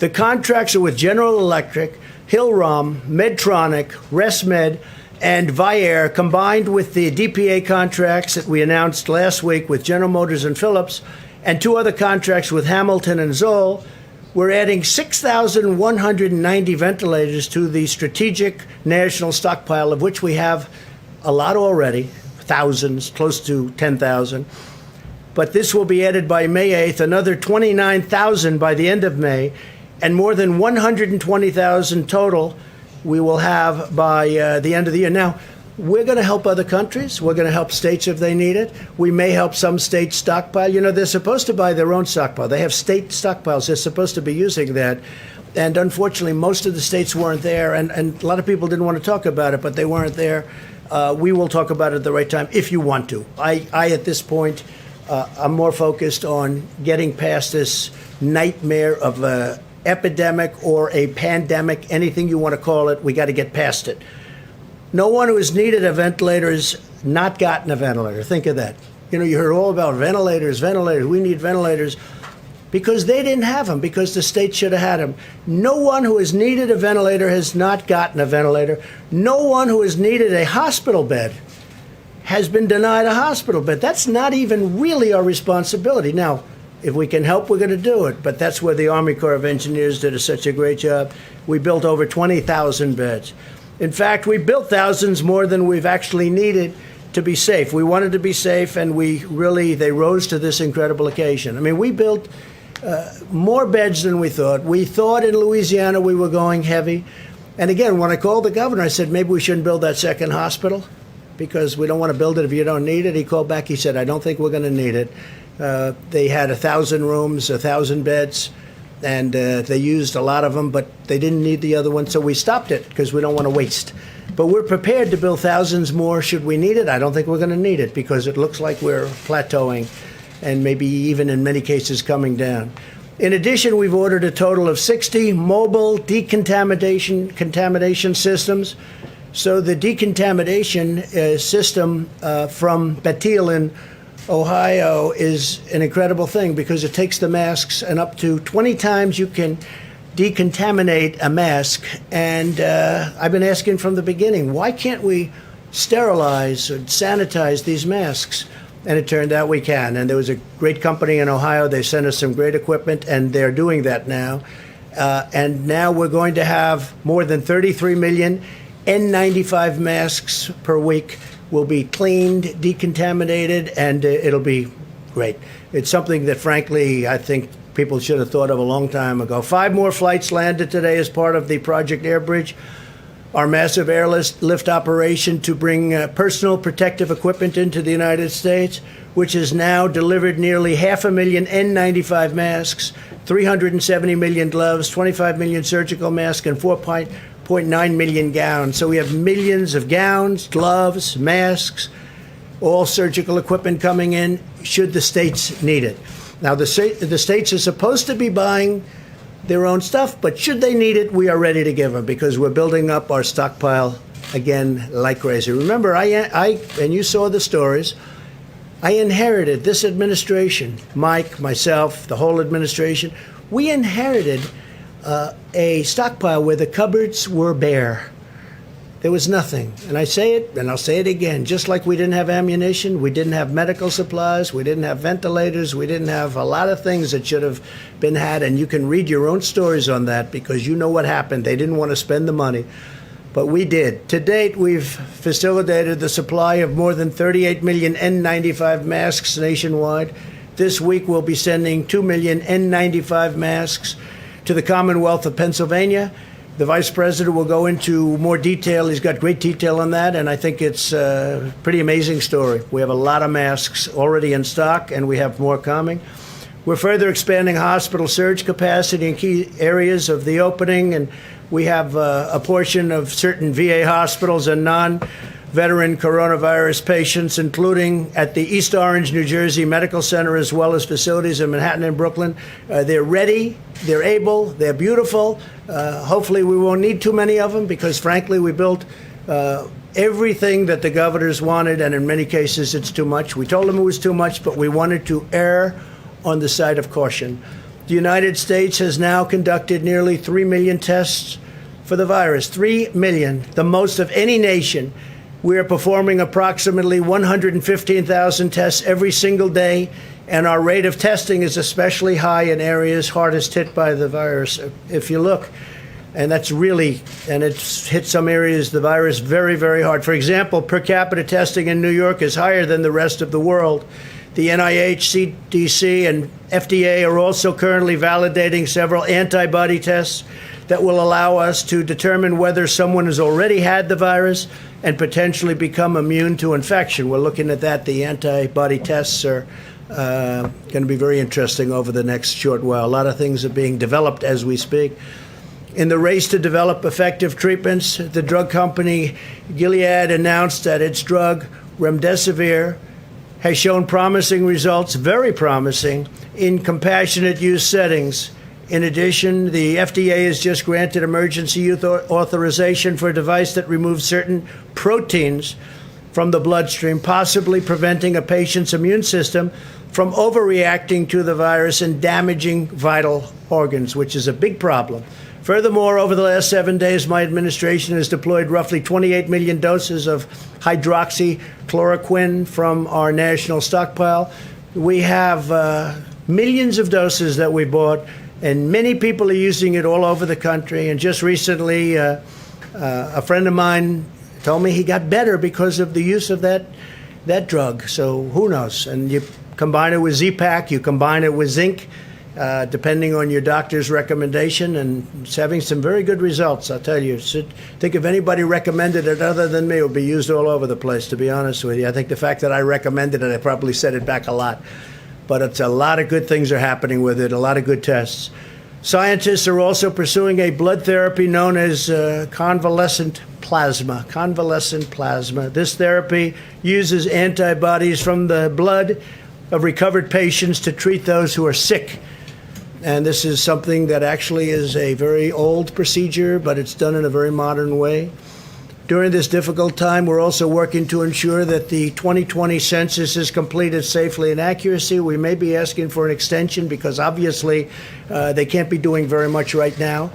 The contracts are with General Electric, Hillrom, Medtronic, ResMed, and Vyaire, combined with the DPA contracts that we announced last week with General Motors and Philips, and 2 other contracts with Hamilton and Zoll. We're adding 6,190 ventilators to the strategic national stockpile, of which we have a lot already, thousands, close to 10,000. But this will be added by May 8th, another 29,000 by the end of May. and more than 120,000 total we will have by the end of the year. Now, we're going to help other countries. We're going to help states if they need it. We may help some states stockpile. You know, they're supposed to buy their own stockpile. They have state stockpiles. They're supposed to be using that. And unfortunately, most of the states weren't there. And a lot of people didn't want to talk about it, but they weren't there. We will talk about it at the right time if you want to. I at this point, I'm more focused on getting past this nightmare of an epidemic or a pandemic, anything you want to call it. We got to get past it. No one who has needed a ventilator has not gotten a ventilator. Think of that. You know, you heard all about ventilators. We need ventilators. Because they didn't have them, because the state should have had them. No one who has needed a ventilator has not gotten a ventilator. No one who has needed a hospital bed has been denied a hospital bed. That's not even really our responsibility. Now, if we can help, we're going to do it. But that's where the Army Corps of Engineers did such a great job. We built over 20,000 beds. In fact, we built thousands more than we've actually needed to be safe. We wanted to be safe, and they rose to this incredible occasion. I mean, we built more beds than we thought. We thought in Louisiana we were going heavy. And again, when I called the governor, I said, maybe we shouldn't build that second hospital because we don't want to build it if you don't need it. He called back. He said, I don't think we're going to need it. They had 1,000 rooms, 1,000 beds. And they used a lot of them, but they didn't need the other one, so we stopped it because we don't want to waste. But we're prepared to build thousands more should we need it. I don't think we're going to need it because it looks like we're plateauing and maybe even in many cases coming down. In addition, we've ordered a total of 60 mobile contamination systems. So the decontamination system from Bethel in Ohio is an incredible thing because it takes the masks and up to 20 times you can decontaminate a mask. And I've been asking from the beginning, why can't we sterilize or sanitize these masks? And it turned out we can. And there was a great company in Ohio. They sent us some great equipment, and they're doing that now. And now we're going to have more than 33 million N95 masks per week. Will be cleaned, decontaminated, and it'll be great. It's something that, frankly, I think people should have thought of a long time ago. 5 more flights landed today as part of the Project Airbridge, our massive airlift operation to bring personal protective equipment into the United States, which has now delivered nearly 500,000 N95 masks, 370 million gloves, 25 million surgical masks, and 4.9 million gowns. So we have millions of gowns, gloves, masks, all surgical equipment coming in should the states need it. Now, the states are supposed to be buying their own stuff, but should they need it, we are ready to give them because we're building up our stockpile again like crazy. Remember, I and you saw the stories, I inherited this administration, Mike, myself, the whole administration, we inherited a stockpile where the cupboards were bare. There was nothing. And I say it, and I'll say it again, just like we didn't have ammunition, we didn't have medical supplies, we didn't have ventilators, we didn't have a lot of things that should have been had, and you can read your own stories on that because you know what happened. They didn't want to spend the money, but we did. To date, we've facilitated the supply of more than 38 million N95 masks nationwide. This week, we'll be sending 2 million N95 masks to the Commonwealth of Pennsylvania. The Vice President will go into more detail. He's got great detail on that, and I think it's a pretty amazing story. We have a lot of masks already in stock, and we have more coming. We're further expanding hospital surge capacity in key areas of the opening, and we have a portion of certain VA hospitals and non-veteran coronavirus patients, including at the East Orange, New Jersey Medical Center, as well as facilities in Manhattan and Brooklyn. They're ready, they're able, they're beautiful. Hopefully we won't need too many of them because, frankly, we built everything that the governors wanted, and in many cases it's too much. We told them it was too much, but we wanted to err on the side of caution. The United States has now conducted nearly 3 million tests for the virus. 3 million, the most of any nation. We are performing approximately 115,000 tests every single day, and our rate of testing is especially high in areas hardest hit by the virus. If you look, and that's really, and it's hit some areas, the virus very, very hard. For example, per capita testing in New York is higher than the rest of the world. The NIH, CDC, and FDA are also currently validating several antibody tests that will allow us to determine whether someone has already had the virus and potentially become immune to infection. We're looking at that. The antibody tests are going to be very interesting over the next short while. A lot of things are being developed as we speak. In the race to develop effective treatments, the drug company Gilead announced that its drug, remdesivir, has shown promising results, very promising, in compassionate use settings. In addition, the FDA has just granted emergency use authorization for a device that removes certain proteins from the bloodstream, possibly preventing a patient's immune system from overreacting to the virus and damaging vital organs, which is a big problem. Furthermore, over the last 7 days, my administration has deployed roughly 28 million doses of hydroxychloroquine from our national stockpile. We have millions of doses that we bought, and many people are using it all over the country. And just recently, a friend of mine told me he got better because of the use of that drug. So who knows? And you combine it with Z-Pak, you combine it with zinc, depending on your doctor's recommendation, and it's having some very good results, I'll tell you. Think if anybody recommended it other than me, it would be used all over the place, to be honest with you. I think the fact that I recommended it, I probably set it back a lot. But it's a lot of good things are happening with it, a lot of good tests. Scientists are also pursuing a blood therapy known as convalescent plasma. Convalescent plasma. This therapy uses antibodies from the blood of recovered patients to treat those who are sick. And this is something that actually is a very old procedure, but it's done in a very modern way. During this difficult time, we're also working to ensure that the 2020 census is completed safely and accurately. We may be asking for an extension because obviously they can't be doing very much right now.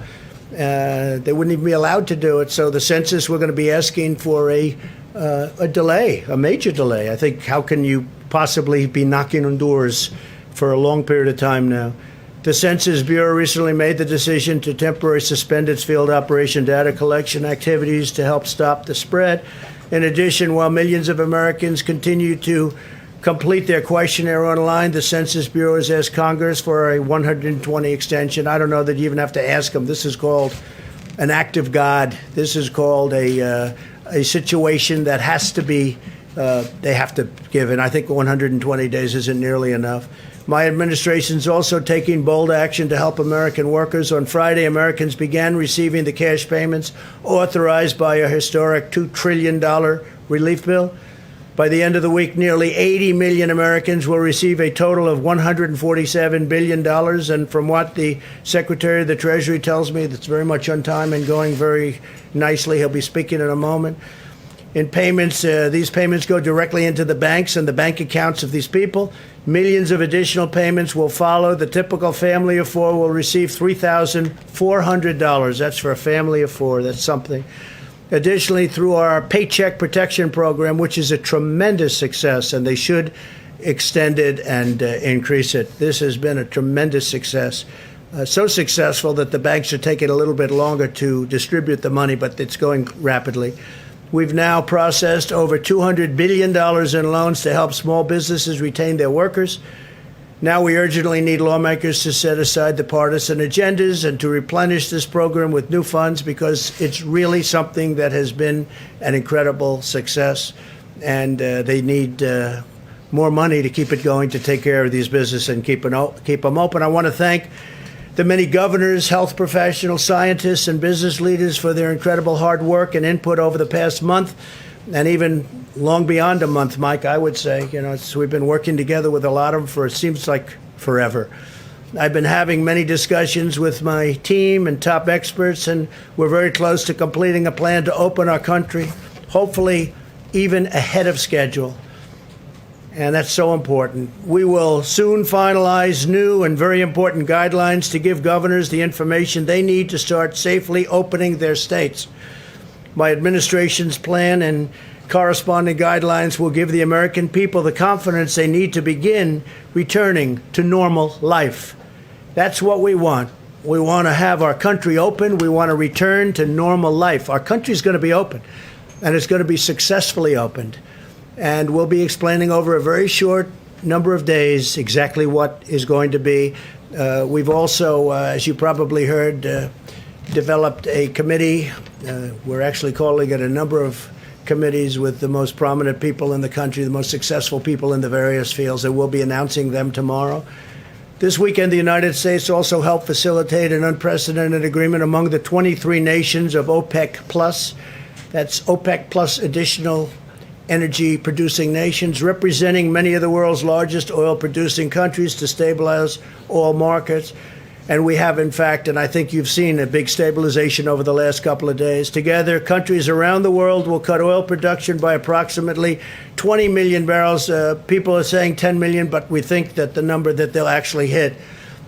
They wouldn't even be allowed to do it. So the census, we're going to be asking for a delay, a major delay. I think, how can you possibly be knocking on doors for a long period of time now? The Census Bureau recently made the decision to temporarily suspend its field operation data collection activities to help stop the spread. In addition, while millions of Americans continue to complete their questionnaire online, the Census Bureau has asked Congress for a 120 extension. I don't know that you even have to ask them. This is called an act of God. This is called a situation that has to be, they have to give. And I think 120 days isn't nearly enough. My administration is also taking bold action to help American workers. On Friday, Americans began receiving the cash payments authorized by a historic $2 trillion relief bill. By the end of the week, nearly 80 million Americans will receive a total of $147 billion. And from what the Secretary of the Treasury tells me, that's very much on time and going very nicely. He'll be speaking in a moment. In payments, these payments go directly into the banks and the bank accounts of these people. Millions of additional payments will follow. The typical family of four will receive $3,400. That's for a family of four. That's something. Additionally, through our Paycheck Protection Program, which is a tremendous success, and they should extend it and increase it. This has been a tremendous success. So successful that the banks are taking a little bit longer to distribute the money, but it's going rapidly. We've now processed over $200 billion in loans to help small businesses retain their workers. Now we urgently need lawmakers to set aside the partisan agendas and to replenish this program with new funds, because it's really something that has been an incredible success. And they need more money to keep it going, to take care of these businesses and keep them open. I want to thank the many governors, health professionals, scientists, and business leaders for their incredible hard work and input over the past month, and even long beyond a month, Mike, I would say. You know, we've been working together with a lot of them for, it seems like, forever. I've been having many discussions with my team and top experts, and we're very close to completing a plan to open our country, hopefully even ahead of schedule. And that's so important. We will soon finalize new and very important guidelines to give governors the information they need to start safely opening their states. My administration's plan and corresponding guidelines will give the American people the confidence they need to begin returning to normal life. That's what we want. We want to have our country open. We want to return to normal life. Our country's going to be open, and it's going to be successfully opened. And we'll be explaining over a very short number of days exactly what is going to be. We've also, as you probably heard, developed a committee. We're actually calling it a number of committees with the most prominent people in the country, the most successful people in the various fields, and we'll be announcing them tomorrow. This weekend, the United States also helped facilitate an unprecedented agreement among the 23 nations of OPEC Plus. That's OPEC Plus additional energy-producing nations, representing many of the world's largest oil-producing countries to stabilize oil markets. And we have, in fact, and I think you've seen a big stabilization over the last couple of days. Together, countries around the world will cut oil production by approximately 20 million barrels. People are saying 10 million, but we think that the number that they'll actually hit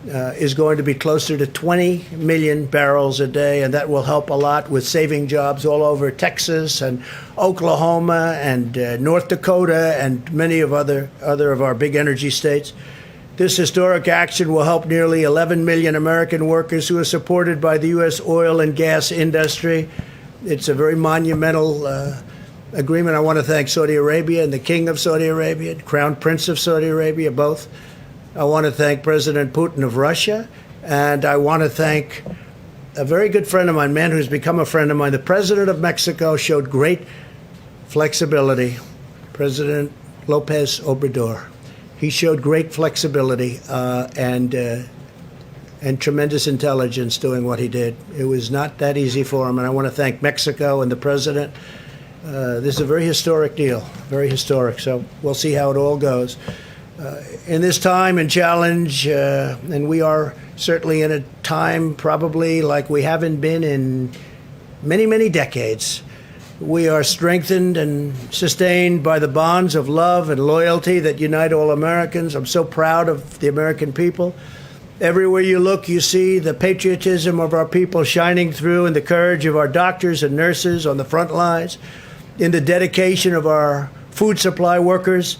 is going to be closer to 20 million barrels a day, and that will help a lot with saving jobs all over Texas and Oklahoma and North Dakota and many of other of our big energy states. This historic action will help nearly 11 million American workers who are supported by the U.S. oil and gas industry. It's a very monumental agreement. I want to thank Saudi Arabia and the King of Saudi Arabia, Crown Prince of Saudi Arabia, both. I want to thank President Putin of Russia, and I want to thank a very good friend of mine, man who's become a friend of mine. The President of Mexico showed great flexibility, President Lopez Obrador. He showed great flexibility and tremendous intelligence doing what he did. It was not that easy for him, and I want to thank Mexico and the president. This is a very historic deal, very historic, so we'll see how it all goes. In this time and challenge, and we are certainly in a time probably like we haven't been in many, many decades. We are strengthened and sustained by the bonds of love and loyalty that unite all Americans. I'm so proud of the American people. Everywhere you look, you see the patriotism of our people shining through and the courage of our doctors and nurses on the front lines, in the dedication of our food supply workers,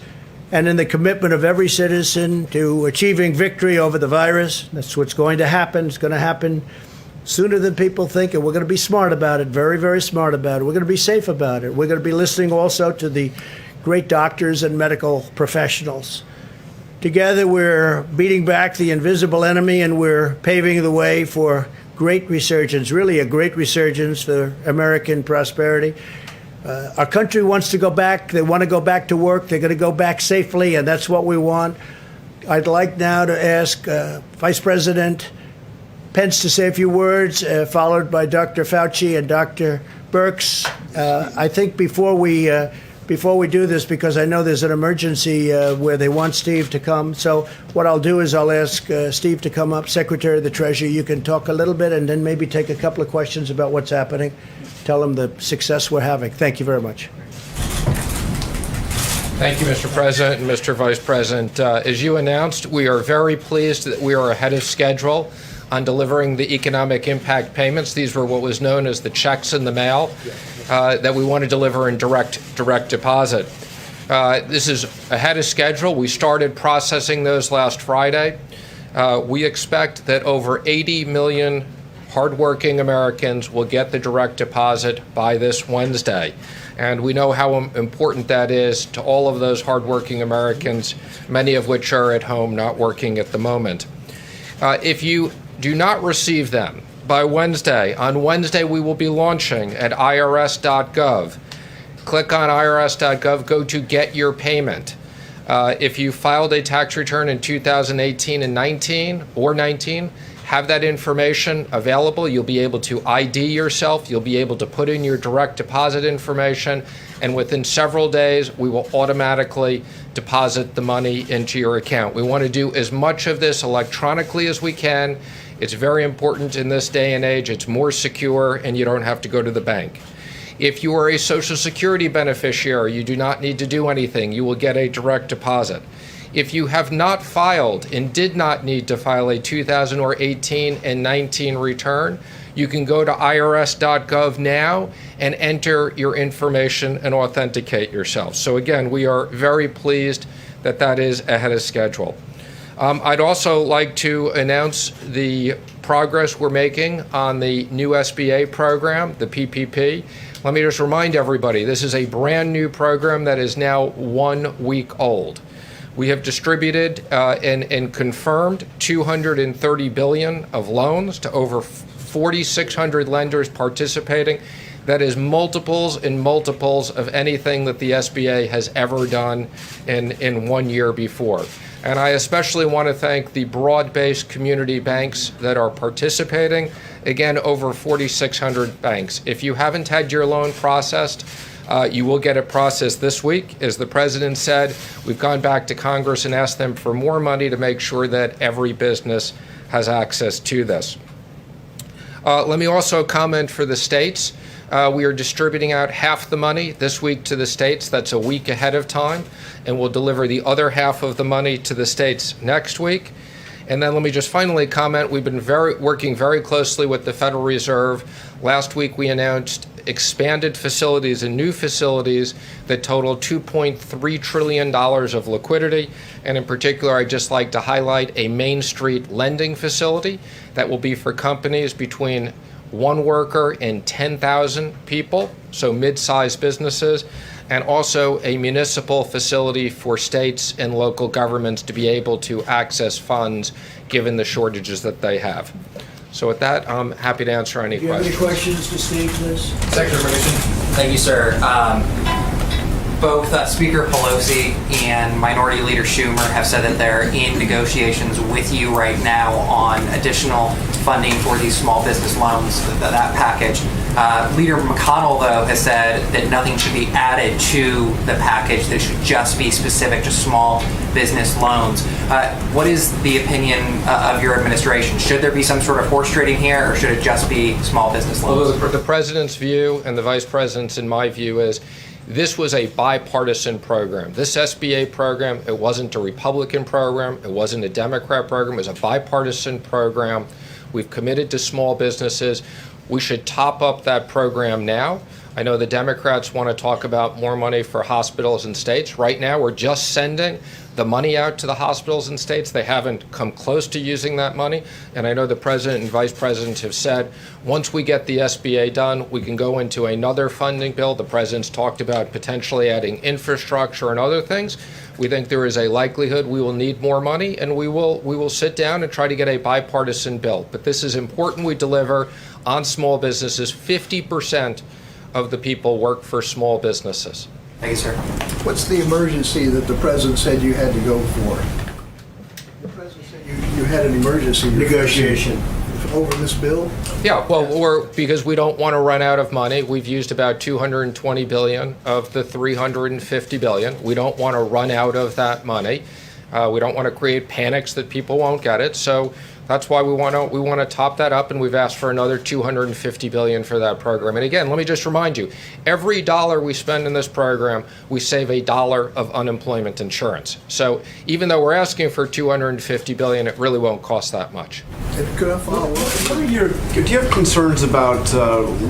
and in the commitment of every citizen to achieving victory over the virus. That's what's going to happen. It's going to happen sooner than people think, and we're going to be smart about it, very, very smart about it. We're going to be safe about it. We're going to be listening also to the great doctors and medical professionals. Together, we're beating back the invisible enemy, and we're paving the way for great resurgence, really a great resurgence for American prosperity. Our country wants to go back. They want to go back to work. They're going to go back safely, and that's what we want. I'd like now to ask Vice President Pence to say a few words, followed by Dr. Fauci and Dr. Birx. I think before we do this, because I know there's an emergency where they want Steve to come, so what I'll do is I'll ask Steve to come up, Secretary of the Treasury. You can talk a little bit and then maybe take a couple of questions about what's happening. Tell them the success we're having. Thank you very much. Thank you, Mr. President and Mr. Vice President. As you announced, we are very pleased that we are ahead of schedule on delivering the economic impact payments. These were what was known as the checks in the mail that we want to deliver in direct deposit. This is ahead of schedule. We started processing those last Friday. We expect that over 80 million hardworking Americans will get the direct deposit by this Wednesday. And we know how important that is to all of those hardworking Americans, many of which are at home not working at the moment. If you do not receive them by Wednesday, on Wednesday we will be launching at irs.gov. Click on irs.gov, go to Get Your Payment. If you filed a tax return in 2018 and 19 or 19, have that information available. You'll be able to ID yourself. You'll be able to put in your direct deposit information. And within several days, we will automatically deposit the money into your account. We want to do as much of this electronically as we can. It's very important in this day and age. It's more secure, and you don't have to go to the bank. If you are a Social Security beneficiary, you do not need to do anything. You will get a direct deposit. If you have not filed and did not need to file a 2018 and 19 return, you can go to irs.gov now and enter your information and authenticate yourself. So again, we are very pleased that that is ahead of schedule. I'd also like to announce the progress we're making on the new SBA program, the PPP. Let me just remind everybody, this is a brand new program that is now 1 week old. We have distributed and confirmed $230 billion of loans to over 4,600 lenders participating. That is multiples and multiples of anything that the SBA has ever done in 1 year before. And I especially want to thank the broad-based community banks that are participating. Again, over 4,600 banks. If you haven't had your loan processed, you will get it processed this week. As the president said, we've gone back to Congress and asked them for more money to make sure that every business has access to this. Let me also comment for the states. We are distributing out half the money this week to the states. That's a week ahead of time. And we'll deliver the other half of the money to the states next week. And then let me just finally comment, we've been working very closely with the Federal Reserve. Last week we announced expanded facilities and new facilities that total $2.3 trillion of liquidity. And in particular, I'd just like to highlight a Main Street lending facility that will be for companies between 1 worker and 10,000 people, so mid-sized businesses, and also a municipal facility for states and local governments to be able to access funds given the shortages that they have. So with that, I'm happy to answer any Do you have questions. any questions to Steve, please? Secretary Mnuchin. Thank you, sir. Both Speaker Pelosi and Minority Leader Schumer have said that they're in negotiations with you right now on additional funding for these small business loans, that package. Leader McConnell, though, has said that nothing should be added to the package. That should just be specific to small business loans. What is the opinion of your administration? Should there be some sort of horse trading here, or should it just be small business loans? Well, the president's view and the vice president's, in my view, is this was a bipartisan program. This SBA program, it wasn't a Republican program, it wasn't a Democrat program, it was a bipartisan program. We've committed to small businesses. We should top up that program now. I know the Democrats want to talk about more money for hospitals and states. Right now, we're just sending the money out to the hospitals and states. They haven't come close to using that money. And I know the president and vice president have said, once we get the SBA done, we can go into another funding bill. The president's talked about potentially adding infrastructure and other things. We think there is a likelihood we will need more money, and we will sit down and try to get a bipartisan bill. But this is important we deliver on small businesses. 50% of the people work for small businesses. Thank you, sir. What's the emergency that the president said you had to go for? The president said you had an emergency Negotiation. over this bill? Yeah, well, because we don't want to run out of money. We've used about $220 billion of the $350 billion. We don't want to run out of that money. We don't want to create panics that people won't get it. So that's why we want to top that up, and we've asked for another $250 billion for that program. And again, let me just remind you, every dollar we spend in this program, we save $1 of unemployment insurance. So even though we're asking for $250 billion, it really won't cost that much. Could I follow up? Do you have concerns about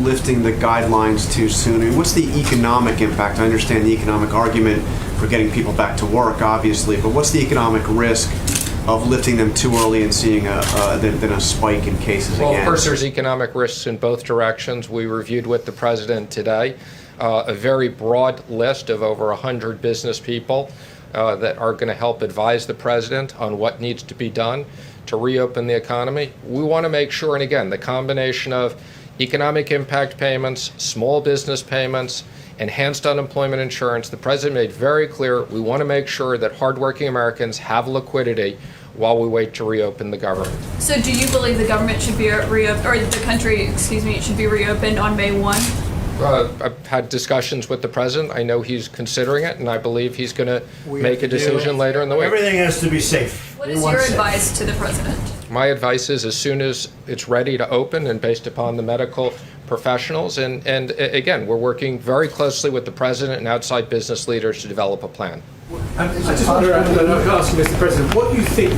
lifting the guidelines too soon? I mean, what's the economic impact? I understand the economic argument for getting people back to work, obviously, but what's the economic risk of lifting them too early and seeing a spike in cases again? Well, of course, there's economic risks in both directions. We reviewed with the president today a very broad list of over 100 business people that are going to help advise the president on what needs to be done to reopen the economy. We want to make sure, and again, the combination of economic impact payments, small business payments, enhanced unemployment insurance, the president made very clear we want to make sure that hardworking Americans have liquidity while we wait to reopen the government. So do you believe the government should be reopened, or the country, should be reopened on May 1? I've had discussions with the president. I know he's considering it, and I believe he's going to make a decision later in the week. Everything has to be safe. What is your advice to the president? My advice is as soon as it's ready to open and based upon the medical professionals, and again, we're working very closely with the president and outside business leaders to develop a plan. I just want to ask you, Mr. President, what do you think,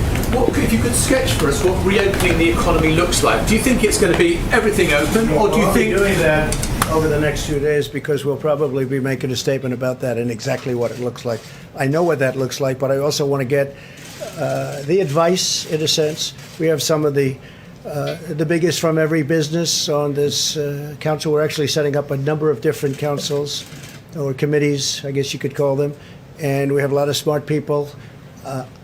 if you could sketch for us what reopening the economy looks like? Do you think it's going to be everything open, or do you think... We'll be doing that over the next few days because we'll probably be making a statement about that and exactly what it looks like. I know what that looks like, but I also want to get the advice, in a sense. We have some of the biggest from every business on this council. We're actually setting up a number of different councils or committees, I guess you could call them. And we have a lot of smart people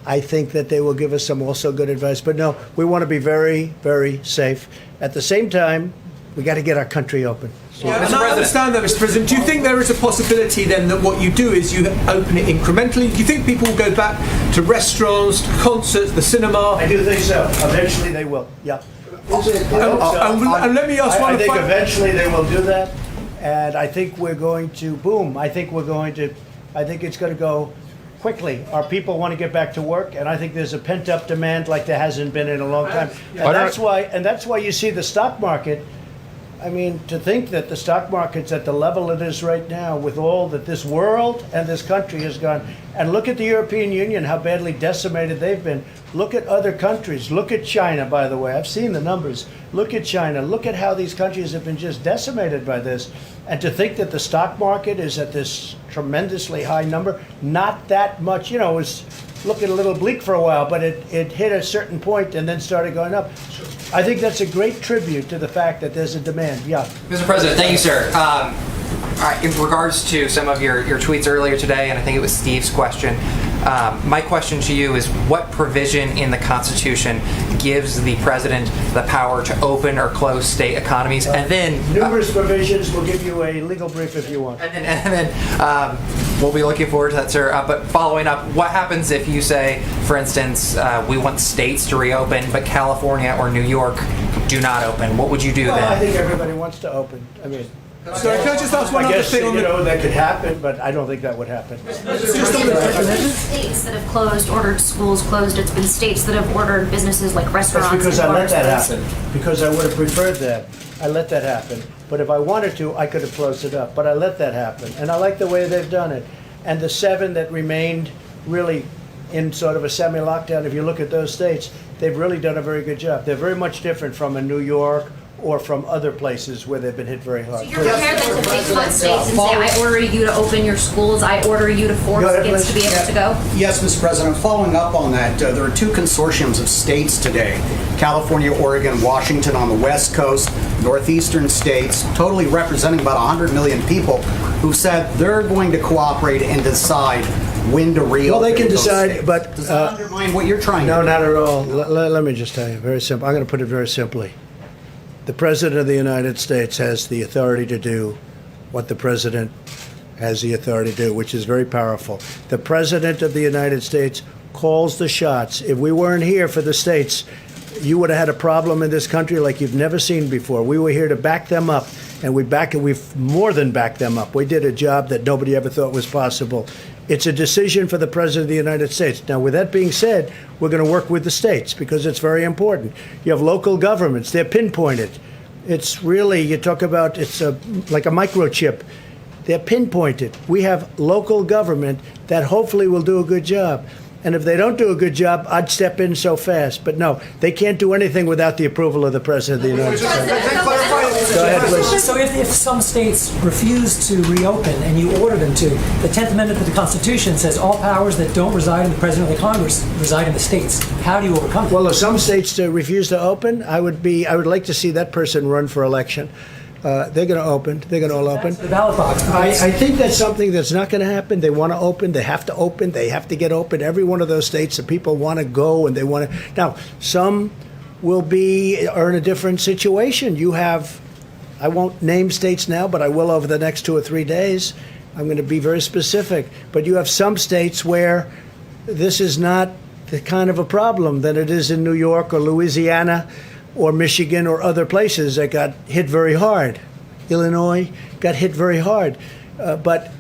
I think that they will give us some also good advice. But no, we want to be very, very safe. At the same time, we got to get our country open. Yeah, and I understand that, Mr. President. Do you think there is a possibility then that what you do is you open it incrementally? Do you think people will go back to restaurants, to concerts, the cinema? I do think so. Eventually they will. Yeah. And let me ask one. I think eventually they will do that, and I think we're going to boom. I think it's going to go quickly. Our people want to get back to work, and I think there's a pent-up demand like there hasn't been in a long time. And that's why you see the stock market. I mean, to think that the stock market's at the level it is right now with all that this world and this country has gone. And look at the European Union, how badly decimated they've been. Look at other countries. Look at China, by the way. I've seen the numbers. Look at China. Look at how these countries have been just decimated by this. And to think that the stock market is at this tremendously high number, not that much, it was looking a little bleak for a while, but it hit a certain point and then started going up. I think that's a great tribute to the fact that there's a demand. Yeah. Mr. President, thank you, sir. In regards to some of your tweets earlier today, and I think it was Steve's question, my question to you is what provision in the Constitution gives the president the power to open or close state economies? And then numerous provisions. We'll give you a legal brief if you want. And then we'll be looking forward to that, sir. But following up, what happens if you say, for instance, we want states to reopen, but California or New York do not open? What would you do then? I think everybody wants to open. I mean. Sorry, can I just ask one other thing? That could happen, but I don't think that would happen. It's been states that have closed, ordered schools closed. It's been states that have ordered businesses like restaurants. That's because and I let bars that closed. happen. Because I would have preferred that. I let that happen. But if I wanted to, I could have closed it up. But I let that happen. And I like the way they've done it. And the 7 that remained really in sort of a semi-lockdown, if you look at those states, they've really done a very good job. They're very much different from a New York or from other places where they've been hit very hard. So you're prepared then to pick on states and say, I order you to open your schools, I order you to force kids to be able to go? Yes, Mr. President. Following up on that, there are 2 consortiums of states today, California, Oregon, Washington on the West Coast, northeastern states, totally representing about 100 million people who said they're going to cooperate and decide when to reopen. Well, they can decide, but does that undermine what you're trying to do? No, not at all. Let me just tell you, very simple. I'm going to put it very simply. The President of the United States has the authority to do what the President has the authority to do, which is very powerful. The President of the United States calls the shots. If we weren't here for the states, you would have had a problem in this country like you've never seen before. We were here to back them up, and we've more than backed them up. We did a job that nobody ever thought was possible. It's a decision for the President of the United States. Now, with that being said, we're going to work with the states because it's very important. You have local governments. They're pinpointed. It's really, you talk about, it's like a microchip. They're pinpointed. We have local government that hopefully will do a good job. And if they don't do a good job, I'd step in so fast. But no, they can't do anything without the approval of the President of the United States. Go ahead, please. So if some states refuse to reopen and you order them to, the 10th Amendment to the Constitution says all powers that don't reside in the President of the Congress reside in the states. How do you overcome that? Well, if some states refuse to open, I would like to see that person run for election. They're going to open. They're going to all open. The ballot box. I think that's something that's not going to happen. They want to open. They have to open. They have to get open. Every one of those states, the people want to go and they want to. Now, some are in a different situation. You have, I won't name states now, but I will over the next 2 or 3 days. I'm going to be very specific. But you have some states where this is not the kind of a problem that it is in New York or Louisiana or Michigan or other places that got hit very hard. Illinois got hit very hard. But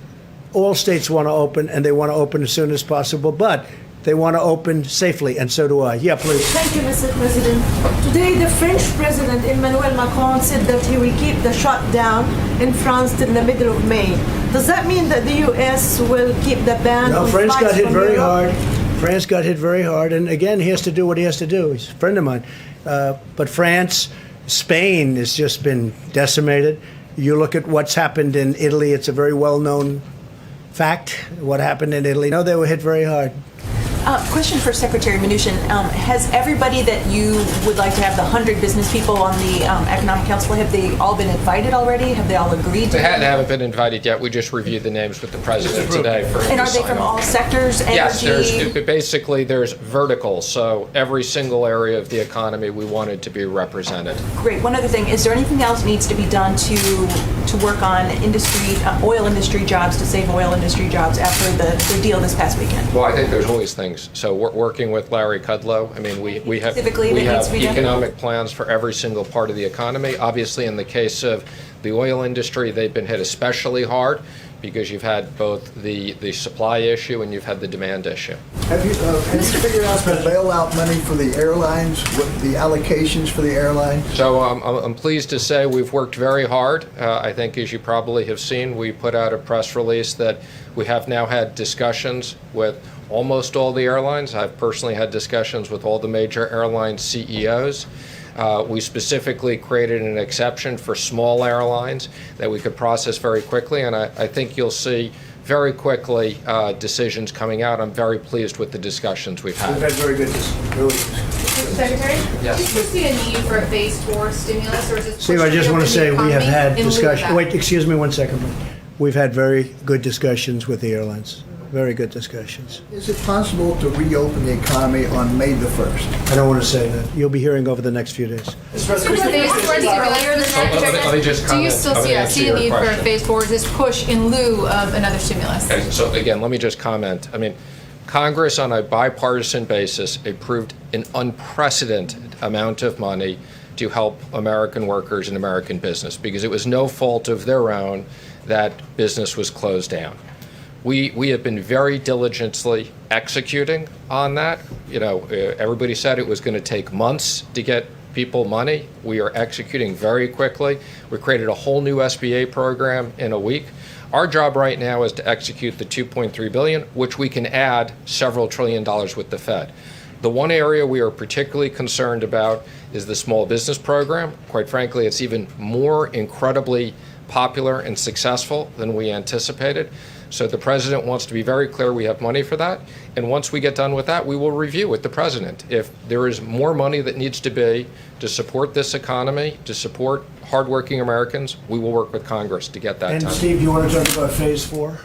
all states want to open, and they want to open as soon as possible, but they want to open safely, and so do I. Yeah, please. Thank you, Mr. President. Today, the French President Emmanuel Macron said that he will keep the shutdown in France till the middle of May. Does that mean that the U.S. will keep the ban on France got hit very Europe? hard. France got hit very hard, and again, he has to do what he has to do. He's a friend of mine. But France, Spain has just been decimated. You look at what's happened in Italy, it's a very well-known fact, what happened in Italy. No, they were hit very hard. Question for Secretary Mnuchin. Has everybody that you would like to have, the 100 business people on the Economic Council, have they all been invited already? Have they all agreed to They haven't been invited yet. We just reviewed the names with the president today. And are they from all sectors? Yes, Energy? there's verticals, so every single area of the economy we wanted to be represented. Great. One other thing, is there anything else needs to be done to work on industry, oil industry jobs, to save oil industry jobs after the deal this past weekend? Well, I think there's always things. So we're working with Larry Kudlow. I mean, we have economic plans for every single part of the economy. Obviously, in the case of the oil industry, they've been hit especially hard because you've had both the supply issue and you've had the demand issue. Have you figured out the bailout money for the airlines, what the allocations for the airlines? So I'm pleased to say we've worked very hard. I think, as you probably have seen, we put out a press release that we have now had discussions with almost all the airlines. I've personally had discussions with all the major airline CEOs. We specifically created an exception for small airlines that we could process very quickly, and I think you'll see very quickly decisions coming out. I'm very pleased with the discussions we've had. We've had very good Secretary? Yes. Do you see a need for a phase 4 stimulus, or is this Steve, I just want to say we have had discussion. Wait, Wait, excuse me 1 second. We've had very good discussions with the airlines. Very good discussions. Is it possible to reopen the economy on May the 1st? I don't want to say that. You'll be hearing over the next few days. Do you still see a need for a phase 4? Is this push in lieu of another stimulus? Okay, so again, let me just comment. I mean, Congress on a bipartisan basis approved an unprecedented amount of money to help American workers and American business because it was no fault of their own that business was closed down. We have been very diligently executing on that. You know, everybody said it was going to take months to get people money. We are executing very quickly. We created a whole new SBA program in a week. Our job right now is to execute the $2.3 billion, which we can add several $1 trillion with the Fed. The one area we are particularly concerned about is the small business program. Quite frankly, it's even more incredibly popular and successful than we anticipated. So the president wants to be very clear we have money for that. And once we get done with that, we will review with the president. If there is more money that needs to be to support this economy, to support hardworking Americans, we will work with Congress to get that And done. Steve, you want to talk about phase 4?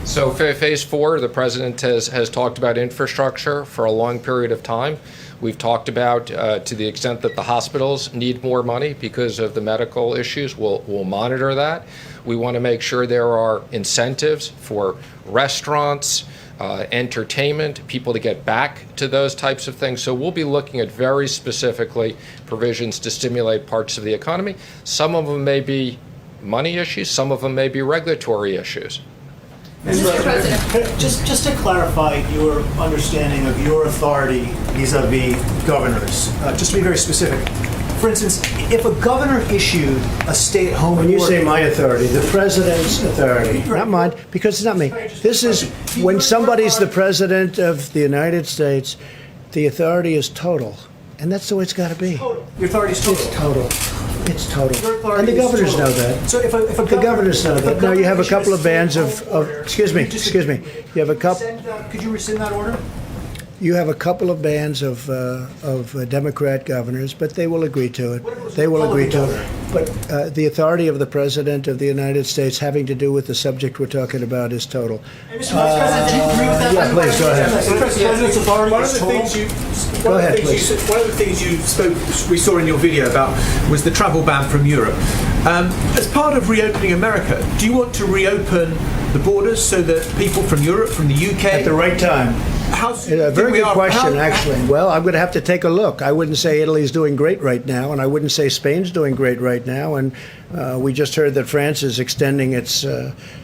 So phase 4, the president has talked about infrastructure for a long period of time. We've talked about, to the extent that the hospitals need more money because of the medical issues, we'll monitor that. We want to make sure there are incentives for restaurants, entertainment, people to get back to those types of things. So we'll be looking at very specifically provisions to stimulate parts of the economy. Some of them may be money issues, some of them may be regulatory issues. Mr. President, just to clarify your understanding of your authority vis-a-vis governors, just to be very specific. For instance, if a governor issued a stay-at-home order... When you say my authority, the president's authority, not mine, because it's not me. This is when somebody's the president of the United States, the authority is total. And that's the way it's got to be. Your authority is total. It's total. It's total. Your authority And the is governors total. know that. So if a The governors know that. Now you have a couple of bands of order, excuse me. You have a couple. Could you rescind that order? You have a couple of bands of Democrat governors, but they will agree to it. They will agree to it. But the authority of the President of the United States having to do with the subject we're talking about is total. Mr. Vice President, do you agree with that? Yeah, please, go ahead. The President's authority One of is the total? things you, Go ahead, please. One of the things you spoke, we saw in your video about, was the travel ban from Europe. As part of reopening America, do you want to reopen the borders so that people from Europe, from the UK, At the right time. A very good question, actually. Well, I'm going to have to take a look. I wouldn't say Italy's doing great right now, and I wouldn't say Spain's doing great right now. And we just heard that France is extending its